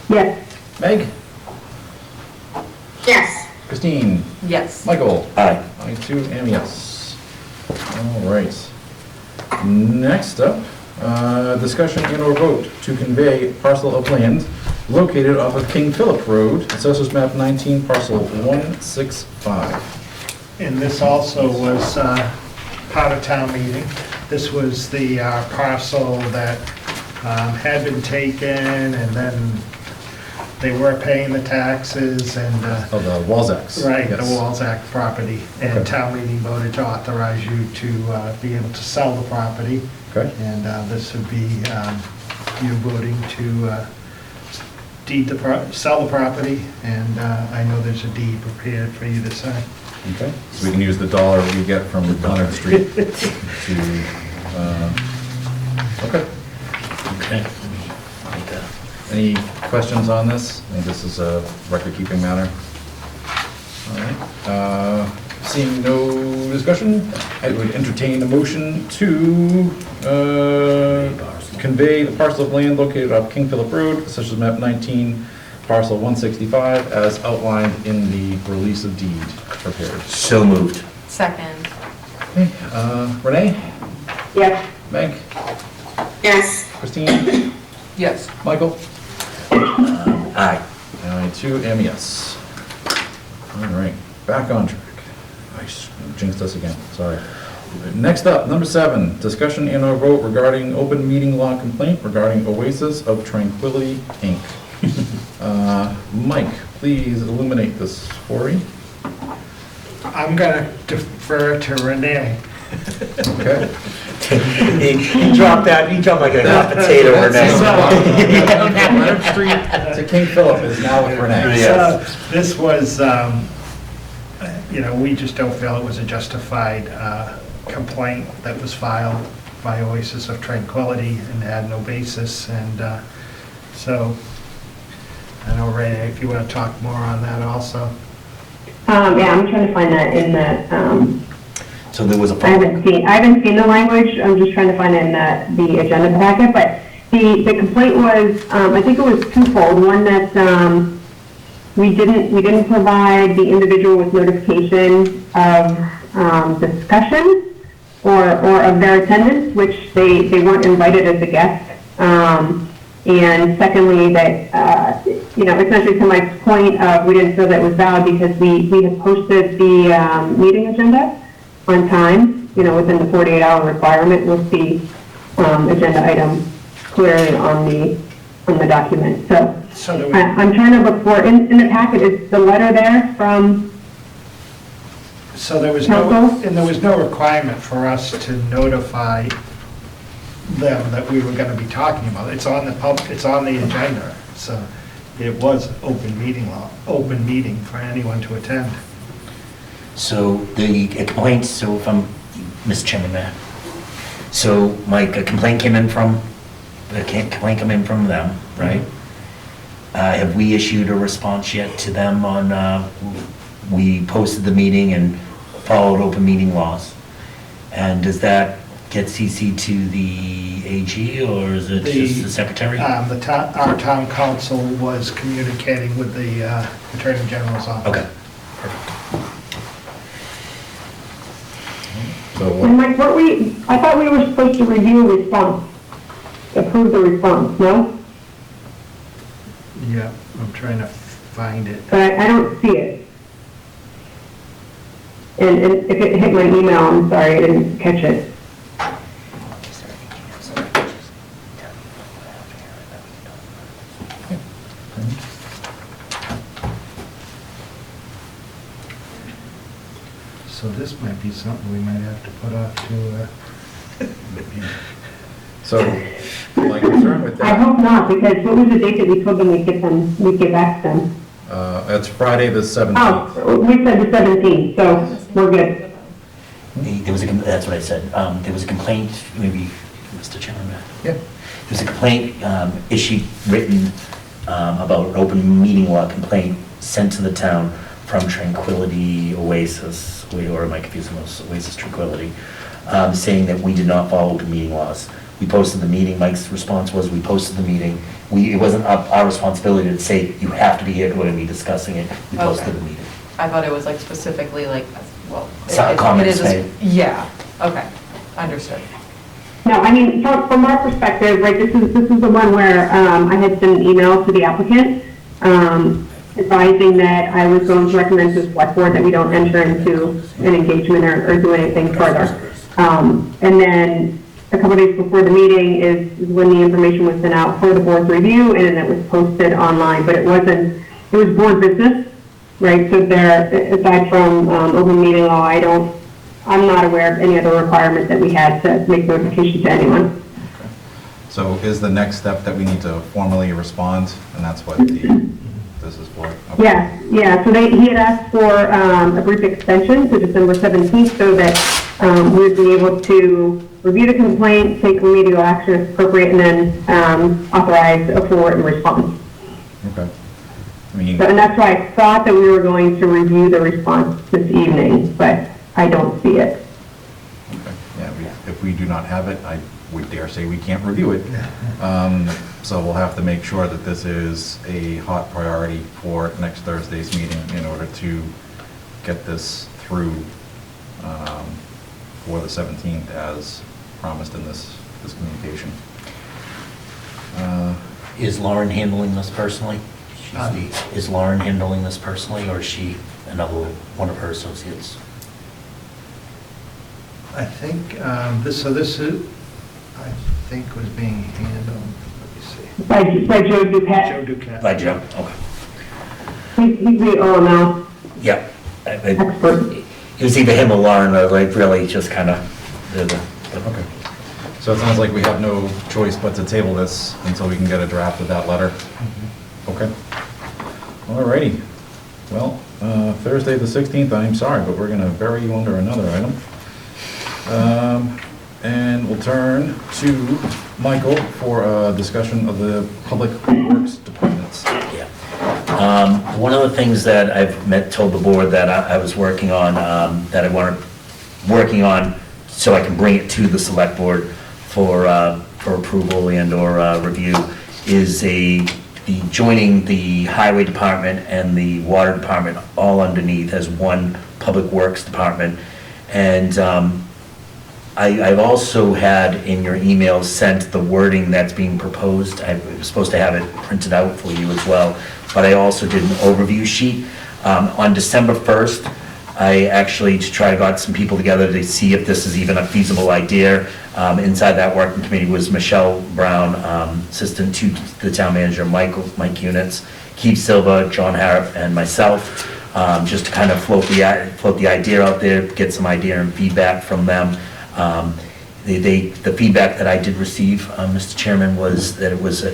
Yes. Meg? Yes. Christine? Yes. Michael? Aye. I too am yes. All right. Next up, discussion and or vote to convey parcel of land located off of King Philip Road, Assessors Map 19, parcel 165. And this also was part of town meeting. This was the parcel that had been taken, and then they were paying the taxes, and Oh, the Walzacks. right, Yes. the Walzack property. And Okay. town meeting voted to authorize you to be able to sell the property. Okay. And this would be you voting to sell the property, and I know there's a deed prepared for you to sign. Okay, so we can use the dollar we get from Leonard Street to, okay. Okay. Any questions on this? I think this is a record-keeping matter. All right. Seeing no discussion, I would entertain a motion to convey the parcel of land located off King Philip Road, Assessors Map 19, parcel 165, as outlined in the release of deed prepared. So moved. Second. Okay, Renee? Yes. Meg? Yes. Christine? Yes. Michael? Aye. And I too am yes. All right, back on track. I jinxed us again, sorry. Next up, number 7, discussion and or vote regarding open meeting law complaint regarding Oasis of Tranquility, Inc. Mike, please illuminate this for me. I'm gonna defer to Renee. Okay. He dropped like a hot potato or Leonard Street to King Philip is now with Renee. Yes. So this was, we just don't feel it was a justified complaint that was filed by Oasis of Tranquility and had no basis. And so, I know, Renee, if you want to talk more on that also. Yeah, I'm trying to find that in the, So there was a I haven't seen the language, I'm just trying to find it in the agenda packet, but the complaint was, I think it was twofold. One that, we didn't provide the individual with notification of, discussion or of their attendance, which they weren't invited as a guest. And secondly, that, essentially to my point of, we didn't feel that it was valid because we had posted the, meeting agenda on time, within the 48-hour requirement with the agenda item clearly on the document. So I'm trying to look for, in the packet, is the letter there from So there was there was no requirement for us to notify them that we were going to be talking about it. It's on the agenda, so it was open meeting for anyone to attend. So the complaint, so if I'm, Mr. Chairman, Matt. So Mike, a complaint came in from them, right? Have we issued a response yet to them on, we posted the meeting and followed open meeting laws? And does that get CC'd to the AG or is it just the secretary? Our town council was communicating with the Attorney General's office. Okay. So And Mike, I thought we were supposed to review a response, approve the response, no? Yeah, I'm trying to find it. But I don't see it. And if it hit my email, I'm sorry, I didn't catch it. So this might be something we might have to put off to, So, my concern with I that, hope not, because what was the date that we told them we'd get back to them? it's Friday the 17th. Oh, we said the 17th, so we're good. There was that's what I said. There was a complaint, maybe, Mr. Chairman. Yeah. There was a complaint issued, written about open meeting law complaint sent to the town from Tranquility, Oasis, or am I confusing those? Oasis Tranquility, saying that we did not follow open meeting laws. We posted the meeting. Mike's response was, we posted the meeting. It wasn't our responsibility to say, you have to be here, we're going to be discussing it. We posted the meeting. I thought it was like specifically like, well. Comments made. Yeah, okay, understood. No, I mean, from our perspective, right, this is the one where I had sent an email to the applicant advising that I was going to recommend to the select board that we don't enter into an engagement or do anything further. And then a couple days before the meeting is when the information was sent out for the board's review, and then it was posted online, but it was board business, right? So there, aside from open meeting law, I'm not aware of any other requirement that we had to make notification to anyone. So is the next step that we need to formally respond, and that's what this is for? Okay. Yeah, so he had asked for a brief extension to December 17th so that we would be able to review the complaint, take remedial action as appropriate, and then authorize a forward response. Okay. I mean, And that's why I thought that we were going to review the response this evening, but I don't see it. okay. Yeah, if we do not have it, I would dare say we can't review it. So we'll have to make sure that this is a hot priority for next Thursday's meeting in order to get this through for the 17th as promised in this communication. Is Lauren handling this personally? Is Lauren handling this personally, or is she another one of her associates? I think, this was being handled, let me see. By Joe Duquette. Joe Duquette. By Joe, okay. He's the OML Yeah. expert. It was either him or Lauren, or like really just kind of, Okay. So it sounds like we have no choice but to table this until we can get a draft of that letter. Okay. All righty. Well, Thursday the 16th, I'm sorry, but we're going to bury you under another item. And we'll turn to Michael for a discussion of the Public Works Departments. Yeah. One of the things that I've told the board that I was working on, that I wanted working on so I can bring it to the select board for approval and or review is the joining the highway department and the water department all underneath as one public works department. And I've also had in your email sent the wording that's being proposed. I was supposed to have it printed out for you as well, but I also did an overview sheet. On December 1st, I actually got some people together to see if this is even a feasible idea. Inside that working committee was Michelle Brown, assistant to the town manager, Mike Units, Keith Silva, John Harrop, and myself, just to kind of float the idea out there, get some idea and feedback from them. The feedback that I did receive, Mr. Chairman, was that it was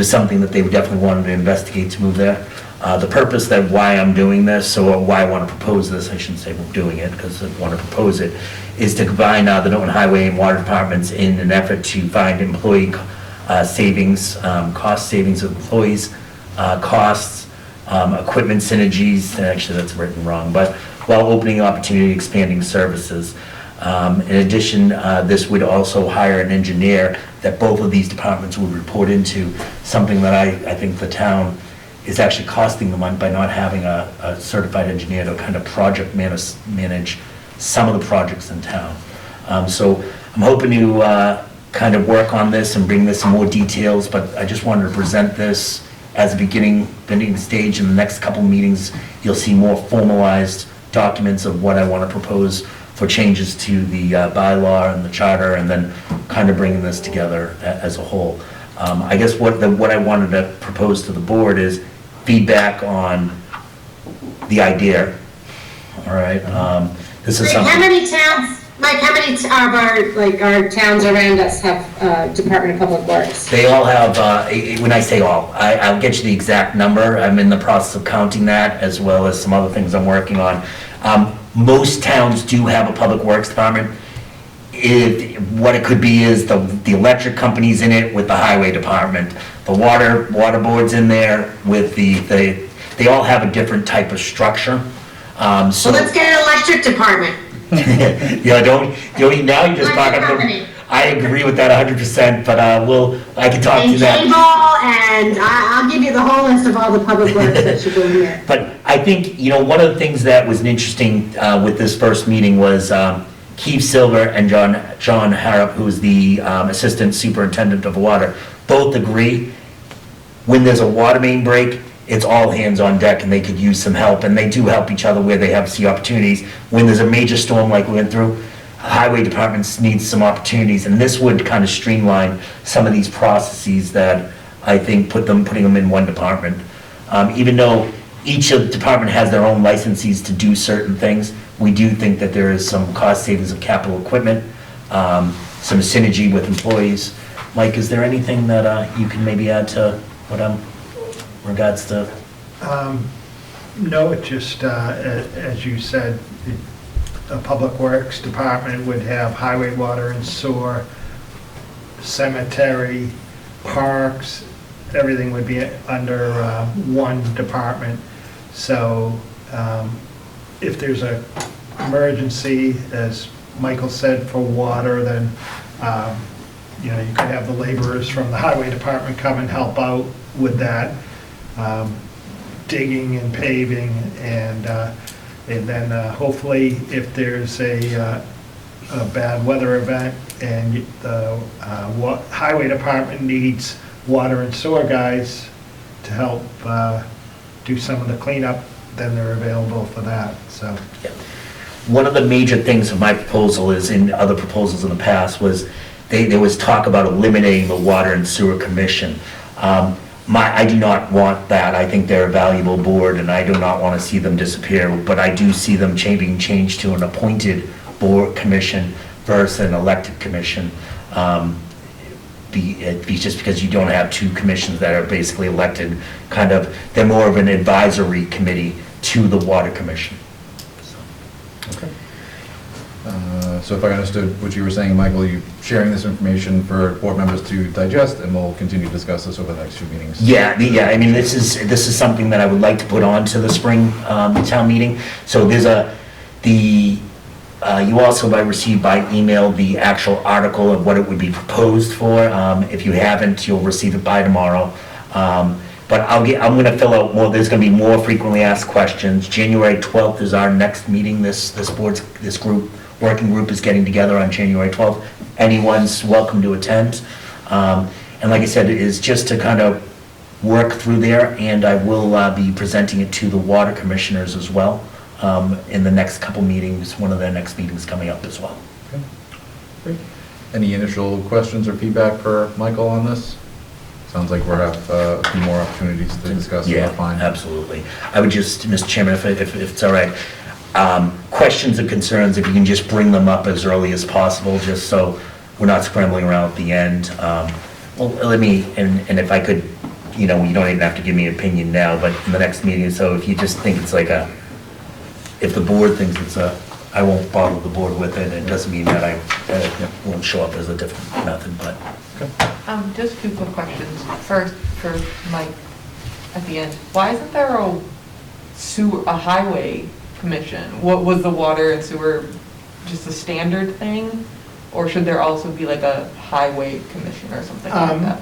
something that they definitely wanted to investigate to move there. The purpose that why I'm doing this, or why I want to propose this, I shouldn't say we're doing it, because I want to propose it, is to combine the Norton Highway and Water Departments in an effort to find employee savings, cost savings of employees, costs, equipment synergies, actually that's written wrong, but while opening opportunity, expanding services. In addition, this would also hire an engineer that both of these departments would report into, something that I think the town is actually costing the money by not having a certified engineer to kind of project manage some of the projects in town. So I'm hoping to kind of work on this and bring this in more details, but I just wanted to present this as a beginning stage. In the next couple meetings, you'll see more formalized documents of what I want to propose for changes to the bylaw and the charter, and then kind of bringing this together as a whole. I guess what I wanted to propose to the board is feedback on the idea, all right? This is Like, how something, many towns, Mike, how many of our towns around us have, Department of Public Works? they all have, when I say all, I'll get you the exact number. I'm in the process of counting that, as well as some other things I'm working on. Most towns do have a public works department. What it could be is the electric company's in it with the highway department. The water board's in there with they all have a different type of structure. So Well, let's get an electric department. yeah, now you're just Electric talking. company. I agree with that 100%, but I can talk to And that. cable, and I'll give you the whole list of all the public works that should go in here. But I think, one of the things that was interesting with this first meeting was Keith Silver and John Harrop, who's the Assistant Superintendent of Water, both agree when there's a water main break, it's all hands on deck and they could use some help, and they do help each other where they see opportunities. When there's a major storm like we went through, highway departments need some opportunities, and this would kind of streamline some of these processes that I think putting them in one department. Even though each of the department has their own licenses to do certain things, we do think that there is some cost savings of capital equipment, some synergy with employees. Mike, is there anything that you can maybe add to what regards to? No, it just, as you said, a public works department would have highway, water and sewer, cemetery, parks, everything would be under one department. So if there's an emergency, as Michael said, for water, then you could have the laborers from the highway department come and help out with that, digging and paving, and then hopefully if there's a bad weather event and the highway department needs water and sewer guys to help do some of the cleanup, then they're available for that, so. Yeah. One of the major things of my proposal is, in other proposals in the past, was there was talk about eliminating the Water and Sewer Commission. I do not want that. I think they're a valuable board, and I do not want to see them disappear, but I do see them being changed to an appointed board commission versus an elected commission. Just because you don't have two commissions that are basically elected, they're more of an advisory committee to the Water Commission. Okay. So if I understood what you were saying, Michael, you sharing this information for board members to digest, and we'll continue to discuss this over the next few meetings. Yeah. I mean, this is something that I would like to put on to the spring town meeting. So there's you also might receive by email the actual article of what it would be proposed for. If you haven't, you'll receive it by tomorrow. But I'm going to fill out more. There's going to be more frequently asked questions. January 12th is our next meeting. This working group is getting together on January 12th. Anyone's welcome to attend. And like I said, it is just to kind of work through there, and I will be presenting it to the water commissioners as well in the next couple meetings, one of their next meetings coming up as well. Okay. Great. Any initial questions or feedback for Michael on this? Sounds like we'll have a few more opportunities to discuss. Yeah, fine. absolutely. I would just, Mr. Chairman, if it's all right, questions or concerns, if you can just bring them up as early as possible, just so we're not scrambling around at the end. And if I could, you don't even have to give me an opinion now, but in the next meeting, so if you just think it's like if the board thinks it's I won't bother the board with it. It doesn't mean that I won't show up as a different method, but. Just two quick questions. First, for Mike at the end, why isn't there a highway commission? What was the water and sewer just a standard thing? Or should there also be like a highway commission or something like that?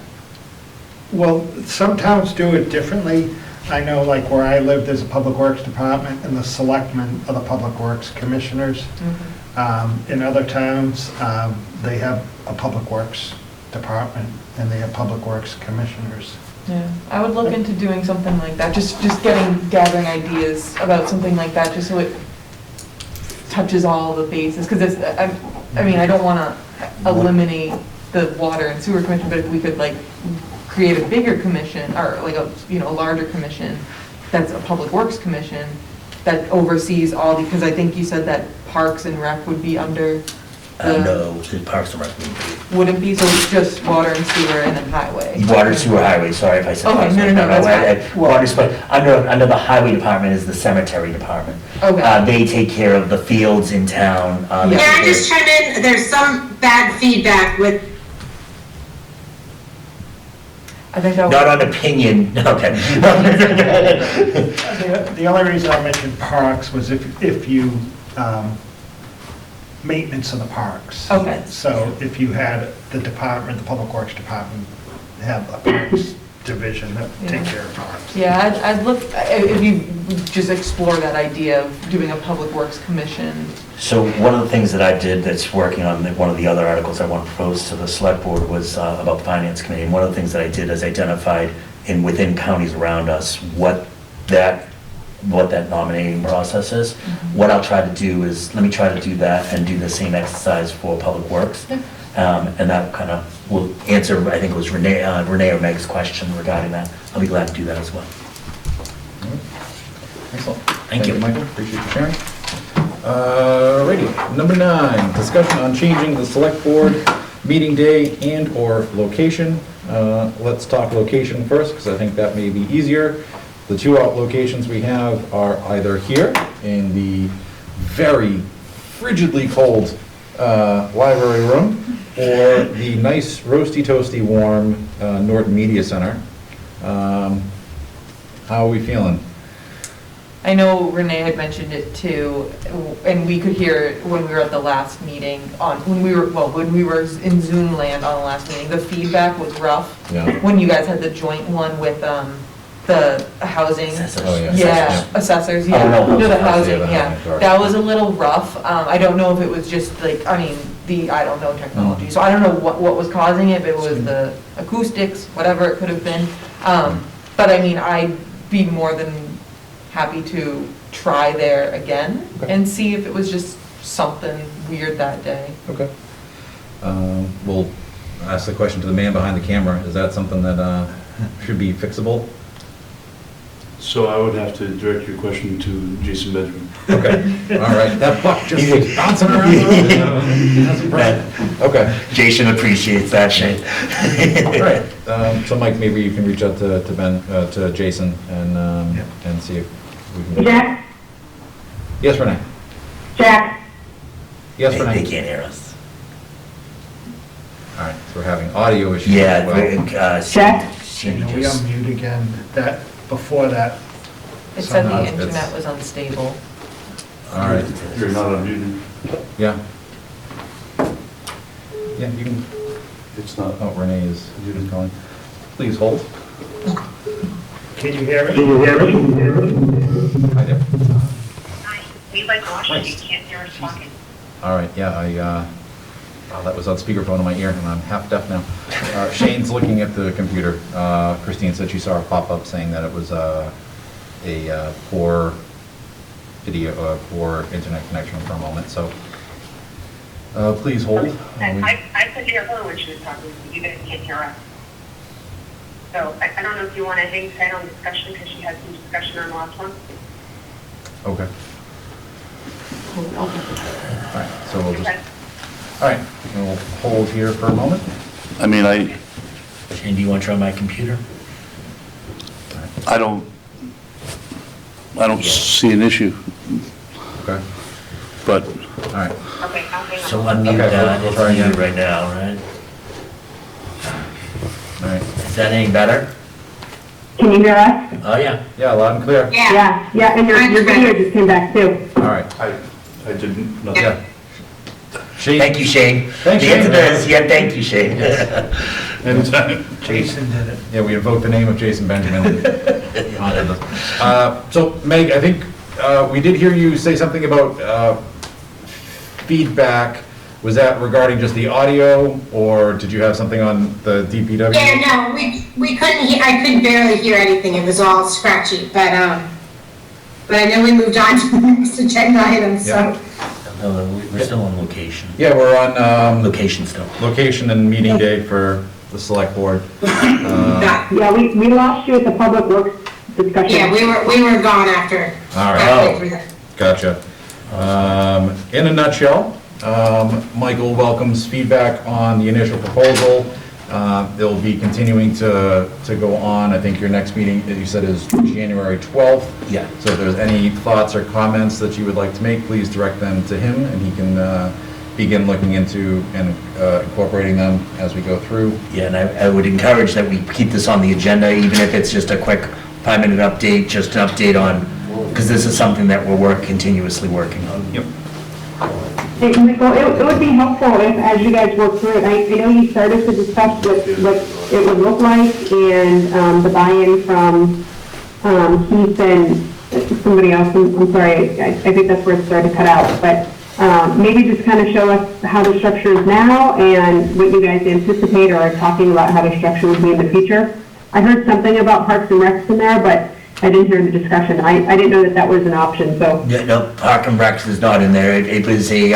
Well, some towns do it differently. I know, like where I live, there's a public works department, and the selectmen are the public works commissioners. Mm-hmm. In other towns, they have a public works department, and they have public works commissioners. Yeah, I would look into doing something like that, just gathering ideas about something like that, just so it touches all the bases, because I mean, I don't want to eliminate the water and sewer commission, but if we could like create a bigger commission, or like a larger commission that's a public works commission that oversees all because I think you said that Parks and Rec would be under No, the Parks and Rec wouldn't be, so it's just water and sewer and then highway? Water, sewer, highway, sorry if I said. Okay, Parks and no, Rec. that's fine. Water, but under the highway department is the cemetery department. Okay. They take care of the fields in town. Can I just chime in? There's some bad feedback with, I think that Not on opinion, okay. The only reason I mentioned parks was if you, maintenance of the parks. Okay. So if you had the department, the Public Works Department, have a parks division that take care of parks. Yeah, I'd look, if you just explore that idea of doing a public works commission. So one of the things that I did that's working on one of the other articles I want to propose to the select board was about the finance committee. And one of the things that I did is identified within counties around us what that nominating process is. What I'll try to do is, let me try to do that and do the same exercise for public works. And that kind of will answer, I think it was Renee or Meg's question regarding that. I'll be glad to do that as well. Excellent. Thank you. Michael. Appreciate you sharing. Alrighty, number 9, discussion on changing the select board meeting day and/or location. Let's talk location first, because I think that may be easier. The two locations we have are either here in the very frigidly cold library room, or the nice roasty toasty warm Norton Media Center. How are we feeling? I know Renee had mentioned it too, and we could hear it when we were at the last meeting when we were in Zoom land on the last meeting, the feedback was rough. Yeah. When you guys had the joint one with, the housing. Assessors. Oh, yeah. Yeah, assessors, yeah. Oh, no, The housing, housing, the yeah. housing, sorry. That was a little rough. I don't know if it was just like, I don't know technology, so I don't know what was causing it, if it was the acoustics, whatever it could have been. But I mean, I'd be more than happy to try there again and see if it was just something weird that day. Okay. We'll ask the question to the man behind the camera. Is that something that should be fixable? So I would have to direct your question to Jason Benjamin. Okay, all right. That buck just keeps bouncing around. That's impressive. Okay. Jason appreciates that, Shane. All right. So Mike, maybe you can reach out to Jason and see if we can. Jack? Yes, Renee? Jack? Yes, They Renee? can't hear us. All right, so we're having audio issues Yeah, as well. Jack? Can we unmute again? Before that, It said Somehow the it's- internet was unstable. All right, You're not unmuted. yeah. Yeah, you can, It's not. oh, Renee is calling. Please hold. can you hear it? Hi there. Hi, we like Washington, you can't hear us talking. All right, yeah, that was on speakerphone in my ear, and I'm half deaf now. Shane's looking at the computer. Christine said she saw a pop-up saying that it was a poor video, poor internet connection for a moment, so please hold. I could hear her when she was talking, but you guys can't hear us. So I don't know if you want to hang tight on discussion, because she had some discussion on the last one. Okay. All right, so we'll just, Okay. all right, we'll hold here for a moment. I mean, Shane, do you want to try my computer? I don't see an issue, Okay, but all right. Okay, I'll hang on. So unmute Okay, that, we'll it's try again. muted right now, right? All right. Is that any better? Can you hear us? Oh, yeah. Yeah, loud and clear. yeah. Yeah, and your video just came back too. All right. I didn't, no. Yeah. Shane? Thank you, Shane. Thanks, The answer Shane. is, yeah, thank you, Shane. Anytime. Jason did it. Yeah, we invoke the name of Jason Benjamin. So Meg, I think we did hear you say something about feedback. Was that regarding just the audio, or did you have something on the DPW? Yeah, no, we couldn't hear, I could barely hear anything, it was all scratchy, but I know we moved on to the next agenda item, so. Yeah. No, we're still on location. Yeah, we're on Location still. location and meeting day for the select board. Yeah, we lost you at the Public Works discussion. Yeah, we were gone after. All right. halfway through that. Gotcha. In a nutshell, Michael welcomes feedback on the initial proposal. They'll be continuing to go on. I think your next meeting, as you said, is January 12th. Yeah. So if there's any thoughts or comments that you would like to make, please direct them to him, and he can begin looking into and incorporating them as we go through. Yeah, and I would encourage that we keep this on the agenda, even if it's just a quick 5-minute update, just an update on, because this is something that we're continuously working on. Yep. Hey, Michael, it would be helpful if, as you guys work through it, I know you started to discuss what it would look like and the buy-in from Keith and somebody else. I'm sorry, I think that's where it started to cut out, but maybe just kind of show us how the structure is now and what you guys anticipate or are talking about how the structure would be in the future. I heard something about Parks and Recs in there, but I didn't hear the discussion. I didn't know that that was an option, so. Yeah, no, Park and Recs is not in there. It was a,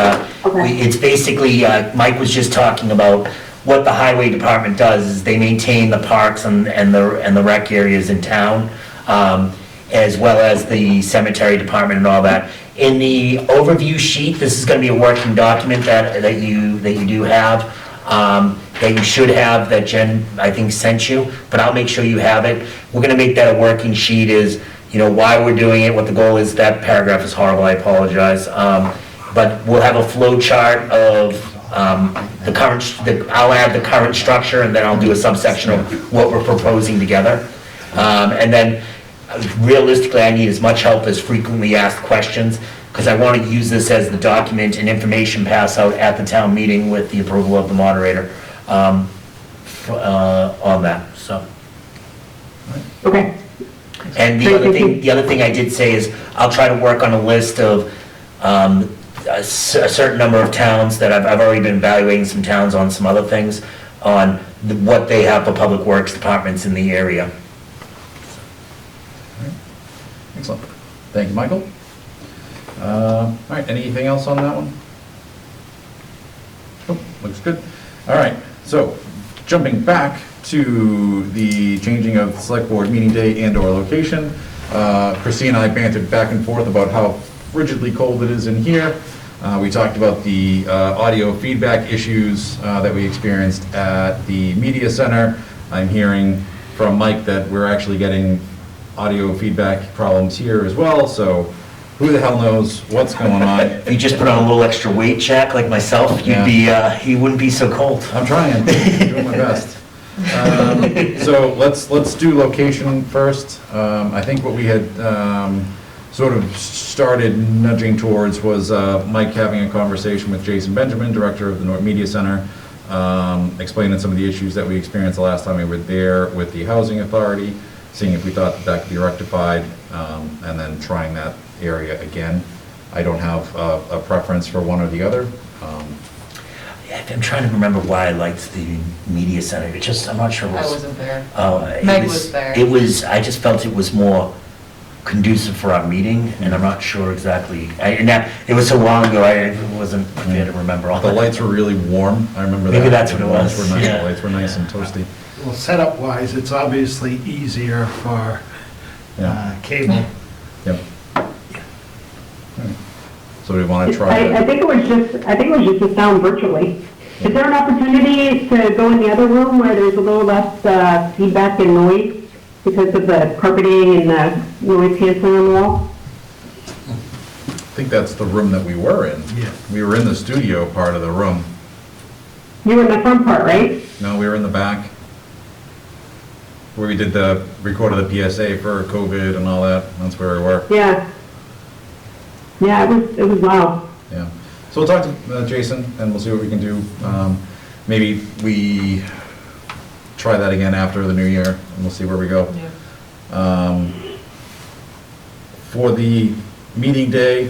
it's basically, Mike was just talking about what the highway department does is they maintain the parks and the rec areas in town, as well as the cemetery department and all that. In the overview sheet, this is gonna be a working document that you do have, that you should have, that Jen, I think, sent you, but I'll make sure you have it. We're gonna make that a working sheet is, why we're doing it, what the goal is. That paragraph is horrible, I apologize. But we'll have a flow chart of the current, I'll add the current structure, and then I'll do a subsection of what we're proposing together. And then realistically, I need as much help as frequently asked questions, because I want to use this as the document and information pass out at the town meeting with the approval of the moderator on that, so. Okay. And the other thing I did say is, I'll try to work on a list of a certain number of towns that I've already been evaluating some towns on some other things, on what they have for public works departments in the area. Excellent. Thank you, Michael. All right, anything else on that one? Oh, looks good. All right, so jumping back to the changing of the select board meeting day and or location. Christina and I bantered back and forth about how frigidly cold it is in here. We talked about the audio feedback issues that we experienced at the media center. I'm hearing from Mike that we're actually getting audio feedback problems here as well, so who the hell knows what's going on. If you just put on a little extra weight, Jack, like myself, you wouldn't be so cold. I'm trying, I'm doing my best. So let's do location first. I think what we had sort of started nudging towards was Mike having a conversation with Jason Benjamin, director of the Norton Media Center, explaining some of the issues that we experienced the last time we were there with the housing authority, seeing if we thought that could be rectified, and then trying that area again. I don't have a preference for one or the other. I'm trying to remember why I liked the media center. It just, I'm not sure. I wasn't there. Meg was there. I just felt it was more conducive for our meeting, and I'm not sure exactly. It was so long ago, I wasn't prepared to remember all The that. lights were really warm, I remember that. Maybe that's what it was. The lights were nice, Yeah. the lights were nice and toasty. Well, setup-wise, it's obviously easier for cable. Yep. So we want to try I that. think it was just the sound virtually. Is there an opportunity to go in the other room where there's a little less feedback and noise because of the carpeting and the noise canceling on the wall? I think that's the room that we were in. Yeah. We were in the studio part of the room. You were in the front part, right? No, we were in the back, where we did recorded the PSA for COVID and all that. That's where we were. Yeah. Yeah, it was loud. Yeah. So we'll talk to Jason, and we'll see what we can do. Maybe we try that again after the new year, and we'll see where we go. Yeah. For the meeting day, I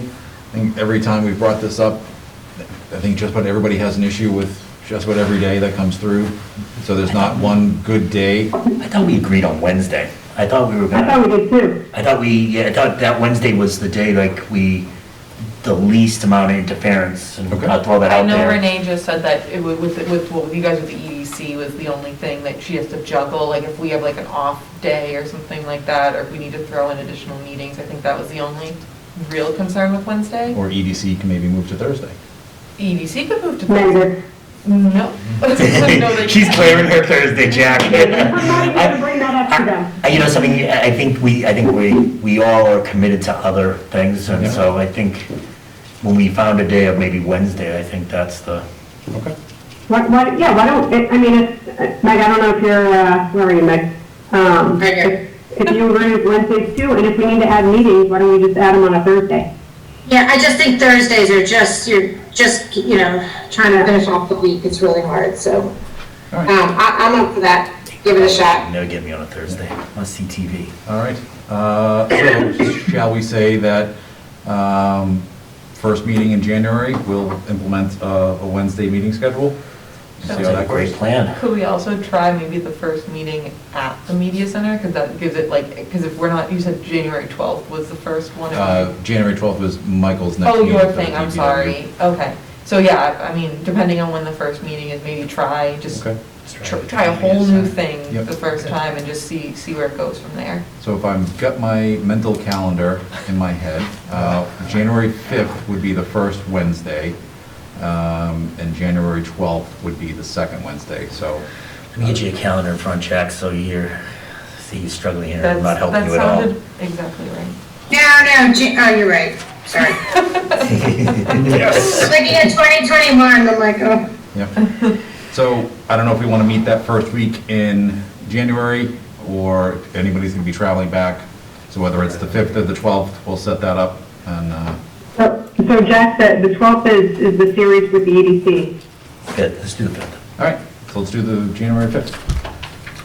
think every time we've brought this up, I think just about everybody has an issue with just about every day that comes through. So there's not one good day. I thought we agreed on Wednesday. I thought we were gonna. I thought we did too. I thought that Wednesday was the day, the least amount of interference, and Okay. I'll throw that I out know there. Renee just said that it would, with you guys with the EDC was the only thing that she has to juggle, like if we have like an off day or something like that, or if we need to throw in additional meetings, I think that was the only real concern with Wednesday. Or EDC can maybe move to Thursday. EDC could move to Thursday. Negative. No. No, they She's can't. clearing her Thursday, Jack. I'm not even gonna bring that up to them. You know something, I think we all are committed to other things, and so I think when we found a day of maybe Wednesday, I think that's the, Okay. Yeah, why don't, I mean, Meg, I don't know if you're, where are you, Meg? Right here. If you agree with Wednesdays too, and if we need to add meetings, why don't we just add them on a Thursday? Yeah, I just think Thursdays are you're just, trying to finish off the week, it's really hard, so. All right. I'm up for that, give it a shot. never get me on a Thursday, I see TV. All right. So shall we say that first meeting in January, we'll implement a Wednesday meeting schedule? See how Sounds like that a great goes? plan. Could we also try maybe the first meeting at the media center? Because that gives it because if we're not, you said January 12th was the first one. January 12th was Michael's next Oh, meeting. your for the thing, I'm DPW. sorry. Okay. So yeah, I mean, depending on when the first meeting is, maybe try, just Okay. try a whole new thing Yep. the first time and just see where it goes from there. So if I've got my mental calendar in my head, January 5th would be the first Wednesday, and January 12th would be the second Wednesday, so. Let me get you a calendar in front, Jack, so you're struggling here, I'm not helping you at all. That sounded exactly right. No, you're right, sorry. Looking at 2021, I'm like, oh. Yep. So I don't know if we want to meet that first week in January, or if anybody's going to be traveling back. So whether it's the 5th or the 12th, we'll set that up, and, So Jack, the 12th is the series with the EDC. Good, let's do the 5th. all right, so let's do the January 5th.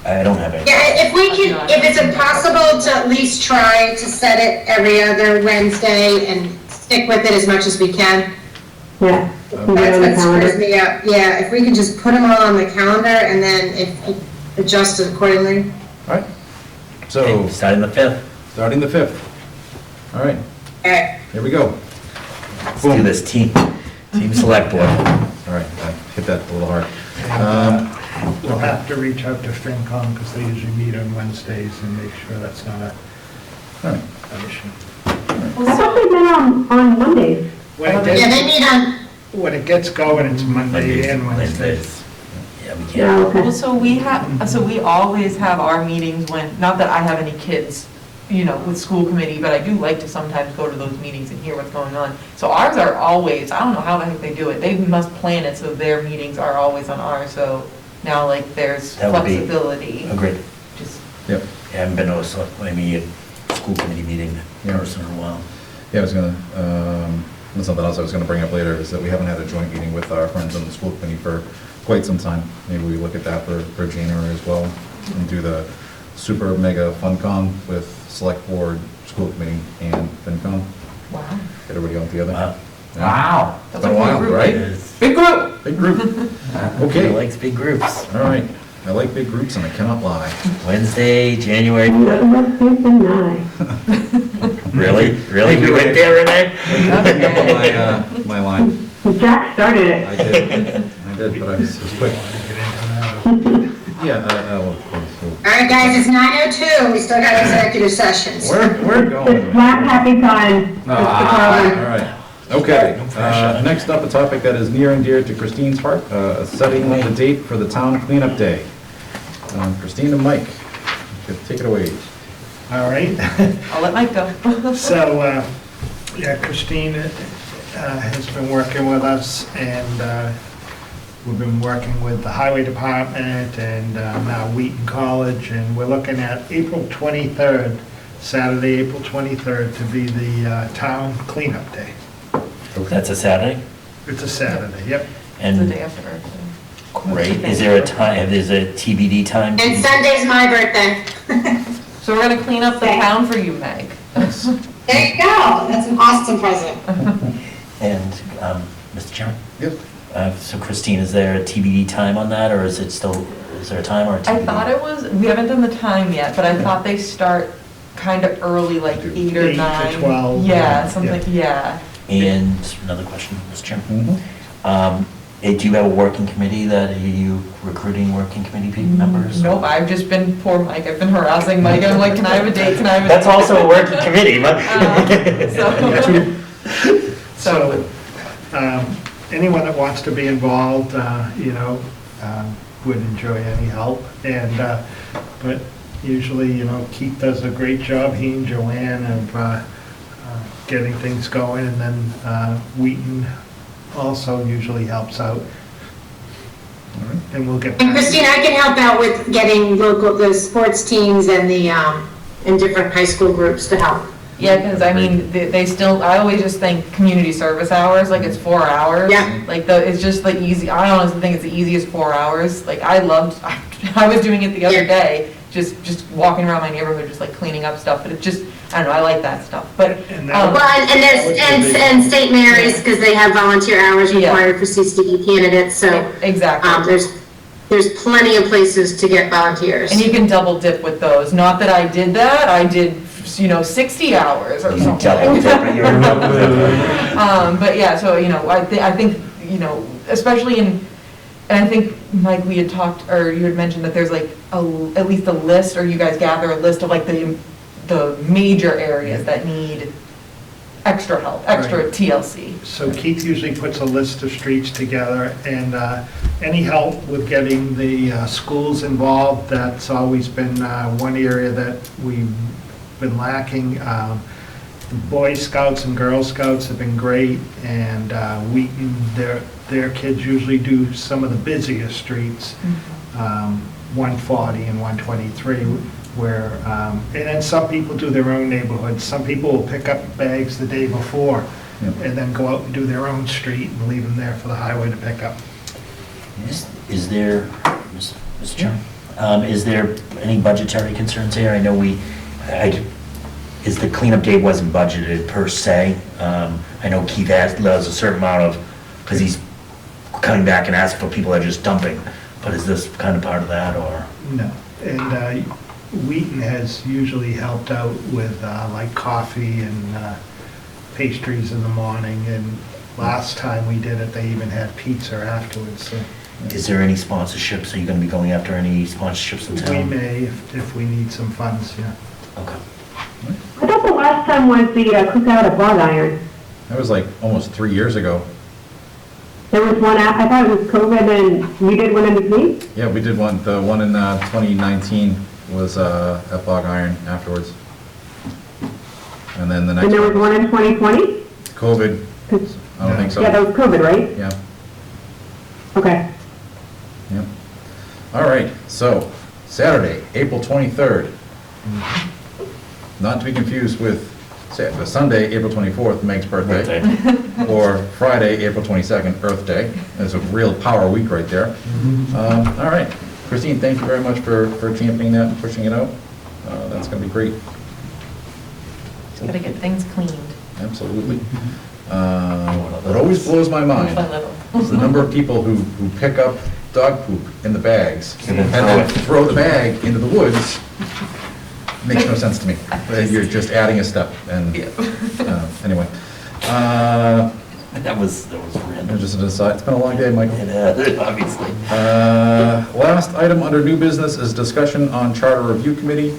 I don't have any. Yeah, if we can, if it's impossible to at least try to set it every other Wednesday and stick with it as much as we can. Yeah. That's what screws me up. Yeah, if we can just put them all on the calendar and then if adjust it accordingly. All right, so Starting the 5th. starting the 5th. All right, All right. here we go. Let's do this, team select board. All right, I hit that a little hard. We'll have to reach out to FinCom because they usually meet on Wednesdays and make sure that's not All right. an issue. I thought they met on Mondays. When it Yeah, they gets, meet on, when it gets going, it's Monday and Wednesday. Yeah, we Yeah, can't. okay. Well, so we always have our meetings when, not that I have any kids, with school committee, but I do like to sometimes go to those meetings and hear what's going on. So ours are always, I don't know how the heck they do it. They must plan it so their meetings are always on ours, so now there's That would be flexibility. Agreed. Just Yep. I haven't been to a school committee meeting in person in a while. Yeah, I was gonna, and something else I was gonna bring up later is that we haven't had a joint meeting with our friends on the school committee for quite some time. Maybe we look at that for January as well, and do the super mega FunCon with Select Board, School Committee, and FinCon. Wow. Get everybody all together. Wow. Yeah. Wow. It's been a while, right? Big group. Big group. He Okay, likes big groups. all right. I like big groups and I cannot lie. Wednesday, January. Really? Really? Really? We went there, Renee? My line. Jack started it. I did, but I was quick. Yeah, all right, guys, it's 9:02, we still got executive sessions. we're going. It's Black Happy Time. That's the problem. All right, okay. Next up, a topic that is near and dear to Christine's heart, setting the date for the town cleanup day. Christine and Mike, take it away. All right. I'll let Mike go. So, yeah, Christine has been working with us, and we've been working with the Highway Department and now Wheaton College, and we're looking at April 23rd, Saturday, April 23rd, to be the town cleanup day. That's a Saturday? It's a Saturday, yep. It's the And day after Earth Day. great, is there a time, is there a TBD time? And Sunday's my birthday. So we're gonna clean up the town for you, Meg. There you go, that's an awesome present. And, Mr. Chairman? Yep. So Christine, is there a TBD time on that, or is it still, is there a time or a TBD? I thought it was, we haven't done the time yet, but I thought they start kind of early, like 8 or 8 to 9. 12. Yeah, something, yeah. And another question, Mr. Chairman. Hey, do you have a working committee that, are you recruiting working committee members? Nope, I've just been, poor Mike, I've been harassing Mike, I'm like, can I have a date, can I have a date? That's also a working committee, but. So, Anyone that wants to be involved, would enjoy any help. And, but usually, Keith does a great job, he and Joanne, of getting things going. And then Wheaton also usually helps out. And we'll get. And Christina, I can help out with getting the sports teams and the, and different high school groups to help. yeah, because I mean, they still, I always just think community service hours, like it's 4 hours. Yeah. Like it's just like easy, I honestly think it's the easiest 4 hours. Like I was doing it the other day, just walking around my neighborhood, just like cleaning up stuff, but it just, I don't know, I like that stuff, but. Well, and there's, and St. Mary's, because they have volunteer hours required for CCD candidates, so. Exactly. There's plenty of places to get volunteers. And you can double dip with those. Not that I did that, I did, 60 hours or something. But yeah, so, I think, especially and I think, Mike, we had talked, or you had mentioned that there's like at least a list, or you guys gather a list of like the major areas that need extra help, extra Right. TLC. So Keith usually puts a list of streets together, and any help with getting the schools involved, that's always been one area that we've been lacking. The Boy Scouts and Girl Scouts have been great, and Wheaton, their kids usually do some of the busiest streets, 140 and 123, where, and then some people do their own neighborhoods. Some people will pick up bags the day before and then go out and do their own street and leave them there for the highway to pick up. Is there, Mr. Chairman, is there any budgetary concerns here? I know the cleanup day wasn't budgeted per se. I know Keith does a certain amount of, because he's coming back and asking for people that are just dumping, but is this kind of part of that, or? No, and Wheaton has usually helped out with like coffee and pastries in the morning, and last time we did it, they even had pizza afterwards, so. Is there any sponsorships? Are you going to be going after any sponsorships in town? We may, if we need some funds, yeah. Okay. I thought the last time was the cookout at Bog Iron. That was like almost 3 years ago. There was one, I thought it was COVID, and we did one in between? Yeah, we did one. The one in 2019 was at Bog Iron afterwards. And then the next And there was one in 2020? COVID, I don't think so. Yeah, that was COVID, right? Yeah, Okay. yeah. All right, so Saturday, April 23rd. Not to be confused with Sunday, April 24th, Meg's birthday. Or Friday, April 22nd, Earth Day. That's a real power week right there. All right. Christine, thank you very much for championing that and pushing it out. That's going to be great. Just gotta get things cleaned. Absolutely. What always blows my mind is the number of people who pick up dog poop in the bags and then throw the bag into the woods. Makes no sense to me. You're just adding a step, and anyway. That was random. Just an aside. It's been a long day, Michael. Obviously. Last item under new business is discussion on charter review committee.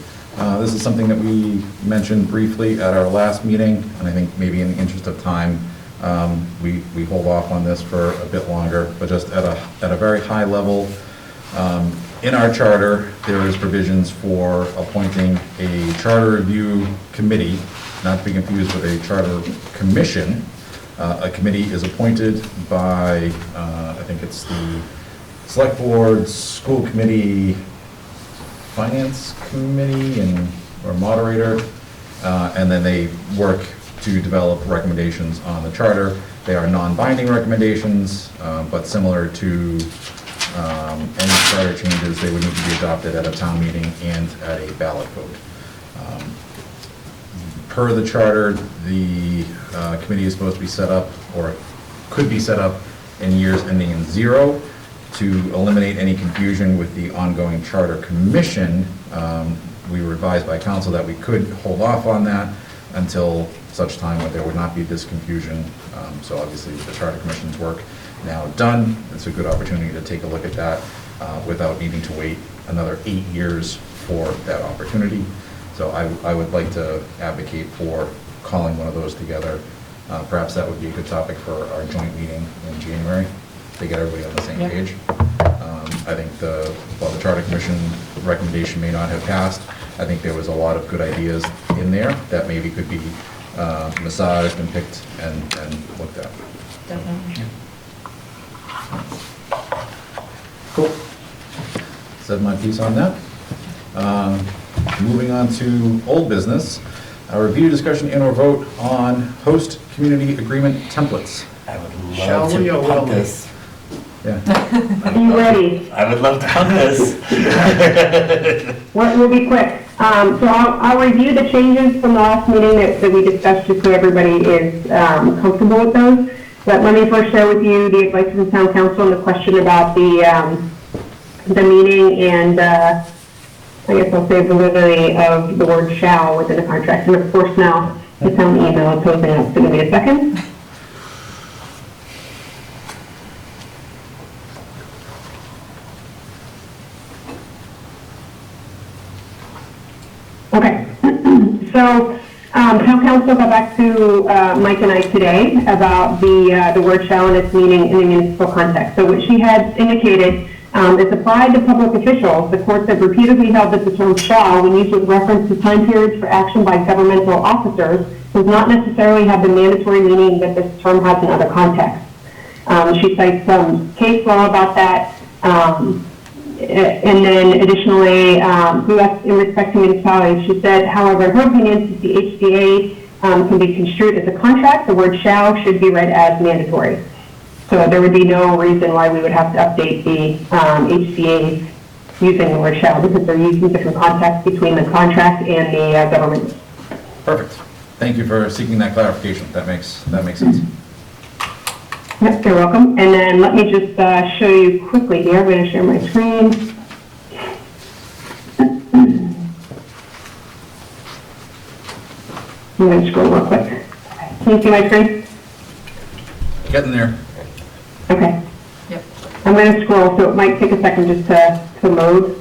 This is something that we mentioned briefly at our last meeting, and I think maybe in the interest of time, we hold off on this for a bit longer, but just at a very high level. In our charter, there is provisions for appointing a charter review committee, not to be confused with a charter commission. A committee is appointed by, I think it's the Select Board, School Committee, Finance Committee, or moderator, and then they work to develop recommendations on the charter. They are non-binding recommendations, but similar to any charter changes, they would need to be adopted at a town meeting and at a ballot vote. Per the charter, the committee is supposed to be set up, or could be set up, in years ending in 0 to eliminate any confusion with the ongoing charter commission. We were advised by council that we could hold off on that until such time where there would not be this confusion. So obviously the charter commission's work now done. It's a good opportunity to take a look at that without needing to wait another 8 years for that opportunity. So I would like to advocate for calling one of those together. Perhaps that would be a good topic for our joint meeting in January, to get everybody on the same page. I think while the Charter Commission recommendation may not have passed, I think there was a lot of good ideas in there that maybe could be massaged and picked and looked at. Definitely. Cool. Said my piece on that. Moving on to old business, a review, discussion, and/or vote on host community agreement templates. I would Shall love we or to will pump we? this. Yeah. Are you ready? I would love to pump this. We'll be quick. So I'll review the changes from the last meeting that we discussed, just so everybody is comfortable with those. But let me first share with you the advice from town council and the question about the meeting and I guess I'll say validity of the word shall within the contract. And of course now the town email is posting up. So give me a second. Okay, so town council got back to Mike and I today about the word shall in its meaning in the municipal context. So what she had indicated is applied to public officials. The courts have repeatedly held that the term shall, when used with reference to time periods for action by governmental officers, does not necessarily have the mandatory meaning that this term has in other contexts. She cites some case law about that. And then additionally, in respect to municipalities, she said, however, in her opinion, since the HCA can be construed as a contract, the word shall should be read as mandatory. So there would be no reason why we would have to update the HCA's using the word shall, because they're used in different contexts between the contract and the government. Perfect. Thank you for seeking that clarification. That makes sense. Yep, you're welcome. And then let me just show you quickly here. I'm going to share my screen. I'm going to scroll real quick. Can you see my screen? Getting there. Okay. Yep. I'm going to scroll, so it might take a second just to load.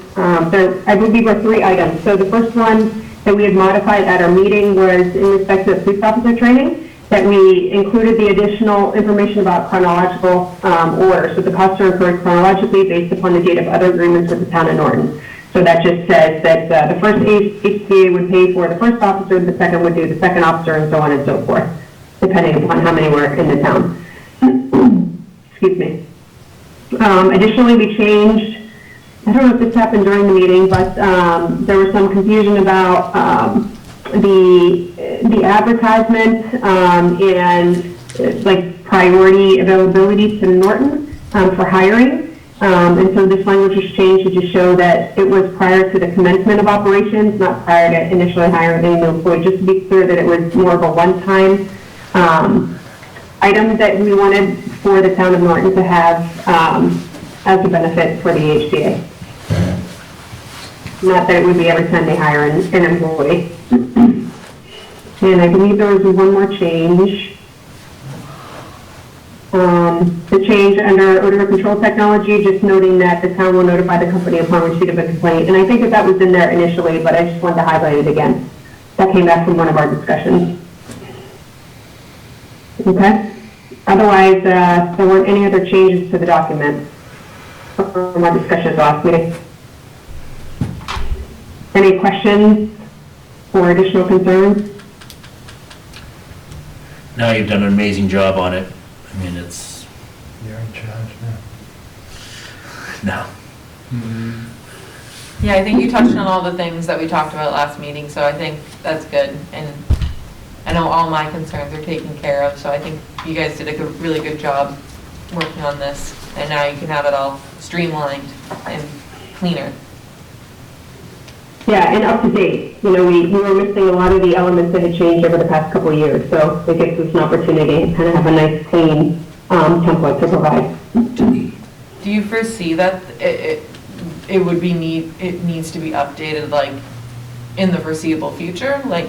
There, I believe, are 3 items. So the first one that we had modified at our meeting was in respect to police officer training, that we included the additional information about chronological order. So the costs are incurred chronologically based upon the date of other agreements with the town of Norton. So that just says that the first HCA would pay for the first officer, the second would do the second officer, and so on and so forth, depending upon how many were in the town. Excuse me. Additionally, we changed, I don't know if this happened during the meeting, but there was some confusion about the advertisement and like priority availability to Norton for hiring. And so this language was changed to just show that it was prior to the commencement of operations, not prior to initially hiring any new employee, just to be clear that it was more of a one-time item that we wanted for the town of Norton to have as a benefit for the HCA. Not that it would be every time they hire an employee. And I believe there was one more change. The change under odor control technology, just noting that the town will notify the company upon receipt of a complaint. And I think that was in there initially, but I just wanted to highlight it again. That came back from one of our discussions. Okay. Otherwise, there weren't any other changes to the document from our discussions last meeting. Any questions or additional concerns? No, you've done an amazing job on it. I mean, it's... You're in charge now. No. Yeah, I think you touched on all the things that we talked about last meeting, so I think that's good. And I know all my concerns are taken care of, so I think you guys did a really good job working on this. And now you can have it all streamlined and cleaner. Yeah, and up to date. You know, we were missing a lot of the elements that had changed over the past couple of years, so it gives us an opportunity to kind of have a nice, clean template to provide. Do you foresee that it would be it needs to be updated like in the foreseeable future? Like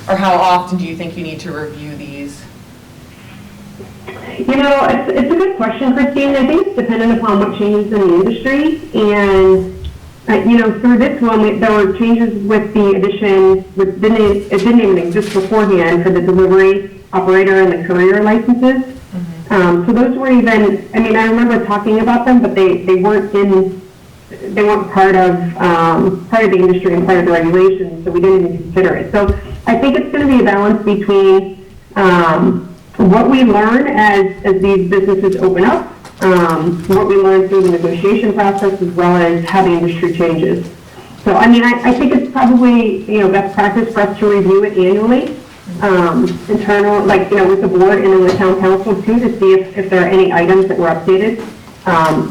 or how often do you think you need to review these? You know, it's a good question, Christine. I think it's dependent upon what changes in the industry. And, you know, through this one, there were changes with the addition, it didn't even exist beforehand for the delivery operator and the courier licenses. So those were even, I mean, I remember talking about them, but they weren't part of the industry and part of the regulations, so we didn't even consider it. So I think it's going to be a balance between what we learn as these businesses open up, what we learn through the negotiation process, as well as how the industry changes. So, I mean, I think it's probably, you know, best practice for us to review it annually, internal, like, you know, with the board and then with town council too, to see if there are any items that were updated.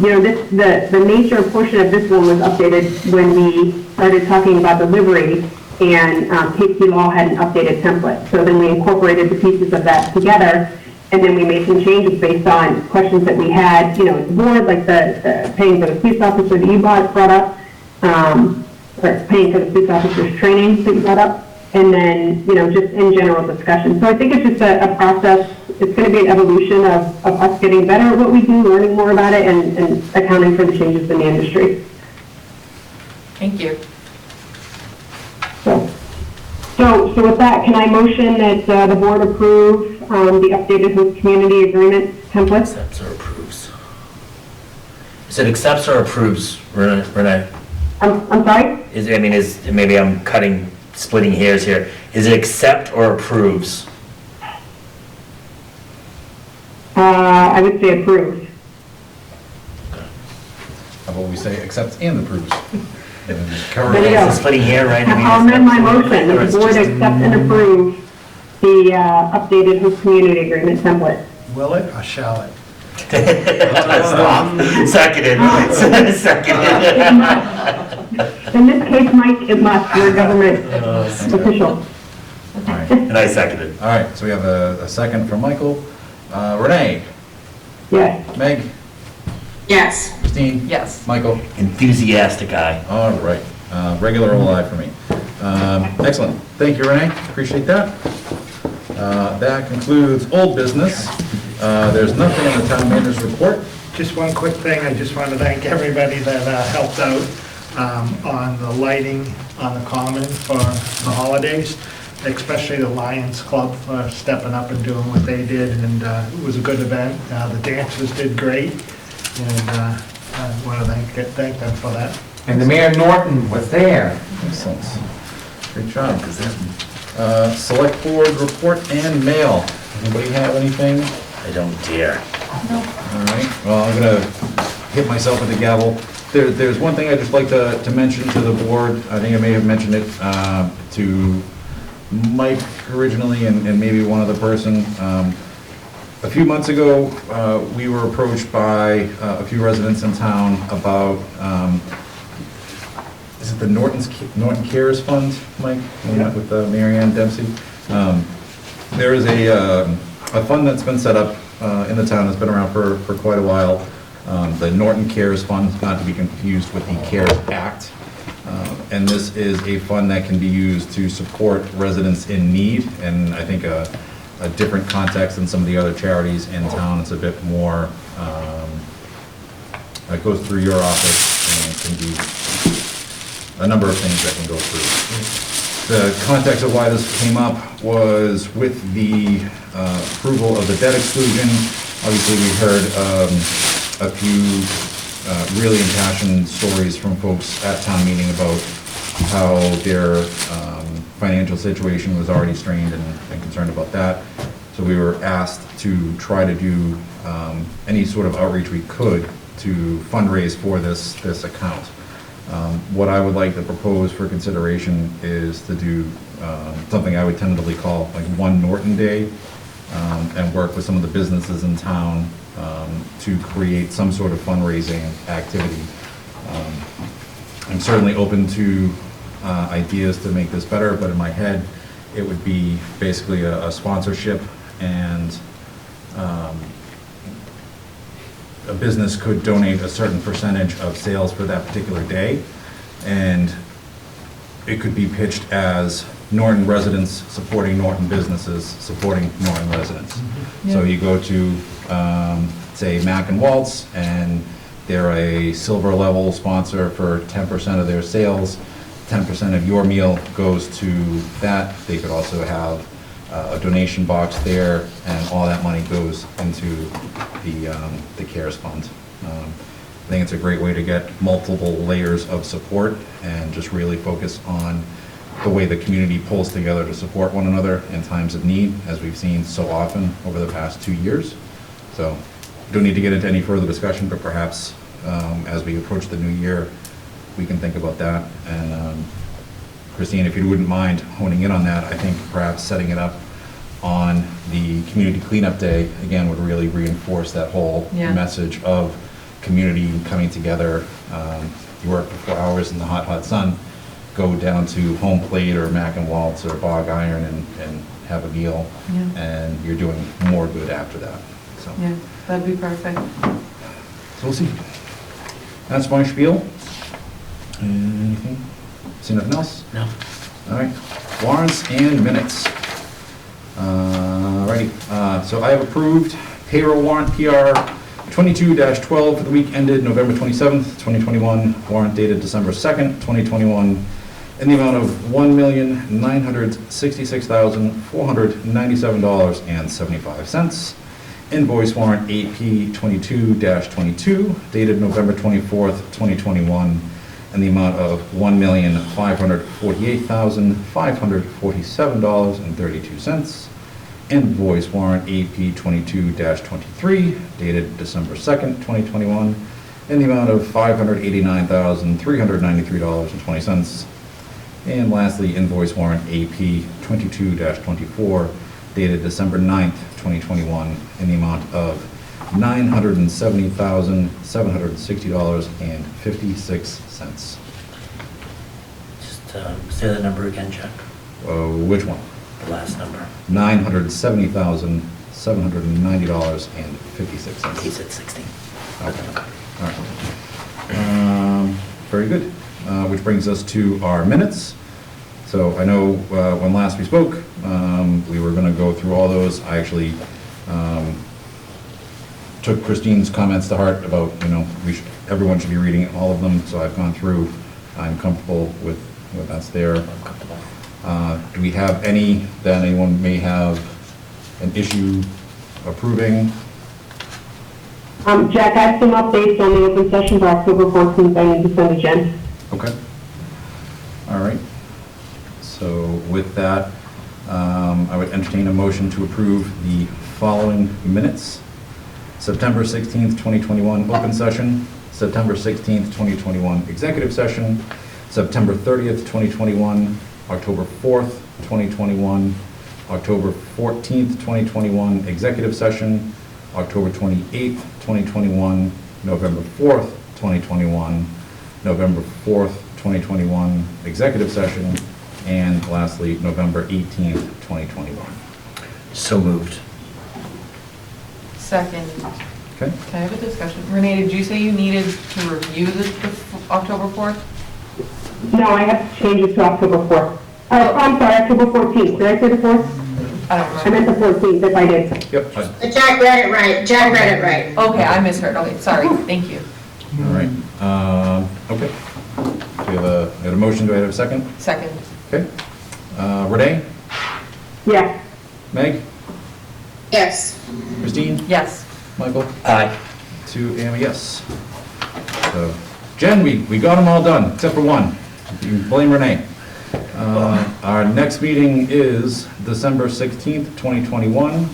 You know, the major portion of this one was updated when we started talking about delivery, and KP Law had an updated template. So then we incorporated the pieces of that together, and then we made some changes based on questions that we had, you know, at the board, like the paying for the police officer that you brought up, or paying for the police officer's training that you brought up, and then, you know, just in general discussion. So I think it's just a process. It's going to be an evolution of us getting better at what we do, learning more about it, and accounting for the changes in the industry. Thank you. So with that, can I motion that the board approve the updated host community agreement template? Accepts or approves. Is it accepts or approves, Renee? I'm sorry? Maybe I'm splitting hairs here. Is it accept or approves? I would say approve. How about we say accepts and approves? And then just cover There you it. go. Is it splitting hair, right? I'll amend my motion, that the board accept and approve the updated host community agreement template. Will it or shall it? Stop. Seconded. Seconded. In this case, Mike, it must, you're a government official. All right. And I seconded. All right, so we have a second from Michael. Renee? Yes. Meg? Yes. Christine? Yes. Michael? Enthusiastic eye. All right, regular old eye for me. Excellent, thank you, Renee, appreciate that. That concludes old business. There's nothing in the town manager's report. Just one quick thing, I just want to thank everybody that helped out on the lighting on the common for the holidays, especially the Lions Club for stepping up and doing what they did, and it was a good event. The dancers did great, and I want to thank them for that. And the Mayor Norton was there. Excellent, great job. Select board report and mail. Anybody have anything? I don't dare. All right, well, I'm gonna hit myself with the gavel. There's one thing I'd just like to mention to the board. I think I may have mentioned it to Mike originally and maybe one other person. A few months ago, we were approached by a few residents in town about, is it the Norton Cares Fund, Mike? We met with Mary Ann Dempsey. There is a fund that's been set up in the town that's been around for quite a while. The Norton Cares Fund, not to be confused with the CARES Act. And this is a fund that can be used to support residents in need, and I think a different context than some of the other charities in town. It's a bit more, it goes through your office, and it can be a number of things that can go through. The context of why this came up was with the approval of the debt exclusion. Obviously, we heard a few really impassioned stories from folks at town meeting about how their financial situation was already strained and concerned about that. So we were asked to try to do any sort of outreach we could to fundraise for this account. What I would like to propose for consideration is to do something I would tentatively call like One Norton Day, and work with some of the businesses in town to create some sort of fundraising activity. I'm certainly open to ideas to make this better, but in my head, it would be basically a sponsorship, and a business could donate a certain percentage of sales for that particular day. And it could be pitched as Norton residents supporting Norton businesses, supporting Norton residents. So you go to, say, Mac and Waltz, and they're a silver level sponsor for 10% of their sales. 10% of your meal goes to that. They could also have a donation box there, and all that money goes into the CARES fund. I think it's a great way to get multiple layers of support and just really focus on the way the community pulls together to support one another in times of need, as we've seen so often over the past 2 years. So, don't need to get into any further discussion, but perhaps as we approach the new year, we can think about that. And Christine, if you wouldn't mind honing in on that, I think perhaps setting it up on the community cleanup day, again, would really reinforce that whole message of community coming together. You work for 4 hours in the hot, hot sun, go down to Home Plate or Mac and Waltz or Bog Iron and have a meal, and you're doing more good after that. So. Yeah, that'd be perfect. So we'll see. That's my spiel. Anything? See nothing else? No. All right. Warrants and minutes. Alrighty. So I have approved payroll warrant PR 22-12 for the week ended November 27th, 2021. Warrant dated December 2nd, 2021. In the amount of $1,966,497.75. Invoice warrant AP 22-22 dated November 24th, 2021. In the amount of $1,548,547.32. Invoice warrant AP 22-23 dated December 2nd, 2021. In the amount of $589,393.20. And lastly, invoice warrant AP 22-24 dated December 9th, 2021, in the amount of $970,760.56. Just say that number again, Chuck. Which one? The last number. $970,790.56. He said 16. Okay. All right. Very good. Which brings us to our minutes. So I know when last we spoke, we were going to go through all those. I actually took Christine's comments to heart about, everyone should be reading all of them. So I've gone through. I'm comfortable with what that's there. I'm comfortable. Do we have any that anyone may have an issue approving? Jack, I have some updates on the open session for October 14th. I need to send a Jen. Okay. All right. So with that, I would entertain a motion to approve the following minutes. September 16th, 2021 open session, September 16th, 2021 executive session, September 30th, 2021, October 4th, 2021, October 14th, 2021 executive session, October 28th, 2021, November 4th, 2021, November 4th, 2021 executive session, and lastly, November 18th, 2021. So moved. Second. Okay? Can I have a discussion? Renee, did you say you needed to review the October 4th? No, I have to change it to October 4th. I'm sorry, October 14th. Did I say the 4th? I don't I remember. meant the 14th if I did. Yep. Jack read it right. Jack read it right. Okay, I misheard. Okay, sorry. Thank you. All right. Okay. Do we have a motion? Do I have a second? Second. Okay. Renee? Yes. Meg? Yes. Christine? Yes. Michael? Aye. 2 and a yes. So, Jen, we got them all done, except for one. You can blame Renee. Our next meeting is December 16th, 2021,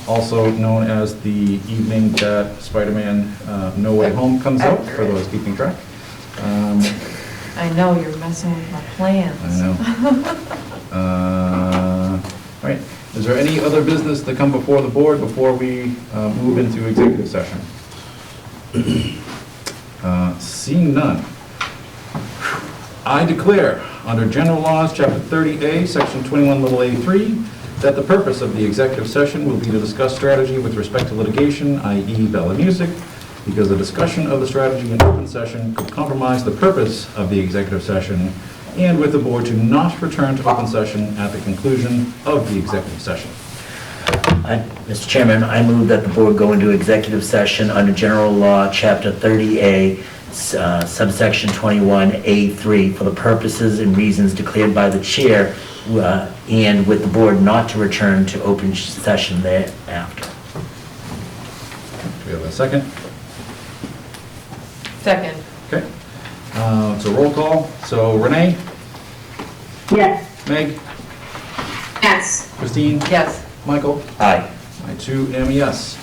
also known as the evening that Spider-Man No Way Home comes out, for those keeping track. I know, you're messing with my plans. I know. All right, is there any other business to come before the board before we move into executive session? Seeing none. I declare, under General Laws, Chapter 30A, Section 21, little a3, that the purpose of the executive session will be to discuss strategy with respect to litigation, i.e. Bell and Music, because the discussion of the strategy in open session could compromise the purpose of the executive session and with the board to not return to open session at the conclusion of the executive session. Mr. Chairman, I move that the board go into executive session under General Law, Chapter 30A, subsection 21A3, for the purposes and reasons declared by the chair, and with the board not to return to open session thereafter. Do we have a second? Second. Okay. It's a roll call. So Renee? Yes. Meg? Yes. Christine? Yes. Michael? Aye. I too am a yes.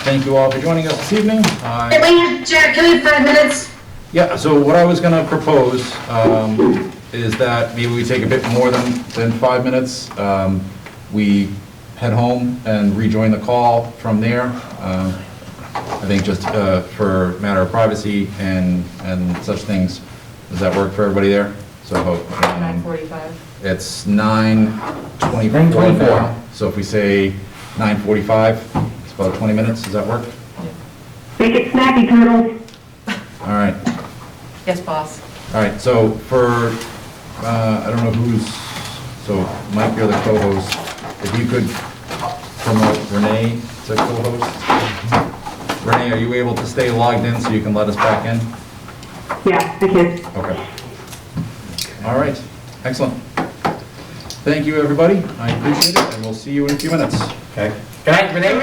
Thank you all for joining us this evening. Can we, Jack, can we have 5 minutes? Yeah, so what I was going to propose is that maybe we take a bit more than 5 minutes. We head home and rejoin the call from there. I think just for matter of privacy and such things. Does that work for everybody there? So 9:45. it's 9:24 now. So if we say 9:45, it's about 20 minutes. Does that work? Make it snappy, Turtles. All right. Yes, boss. All right, so for, I don't know who's, so Mike, you're the co-host. If you could promote Renee to co-host. Renee, are you able to stay logged in so you can let us back in? Yeah, I can. Okay. All right, excellent. Thank you, everybody. I appreciate it, and we'll see you in a few minutes. Okay. Good night, Renee.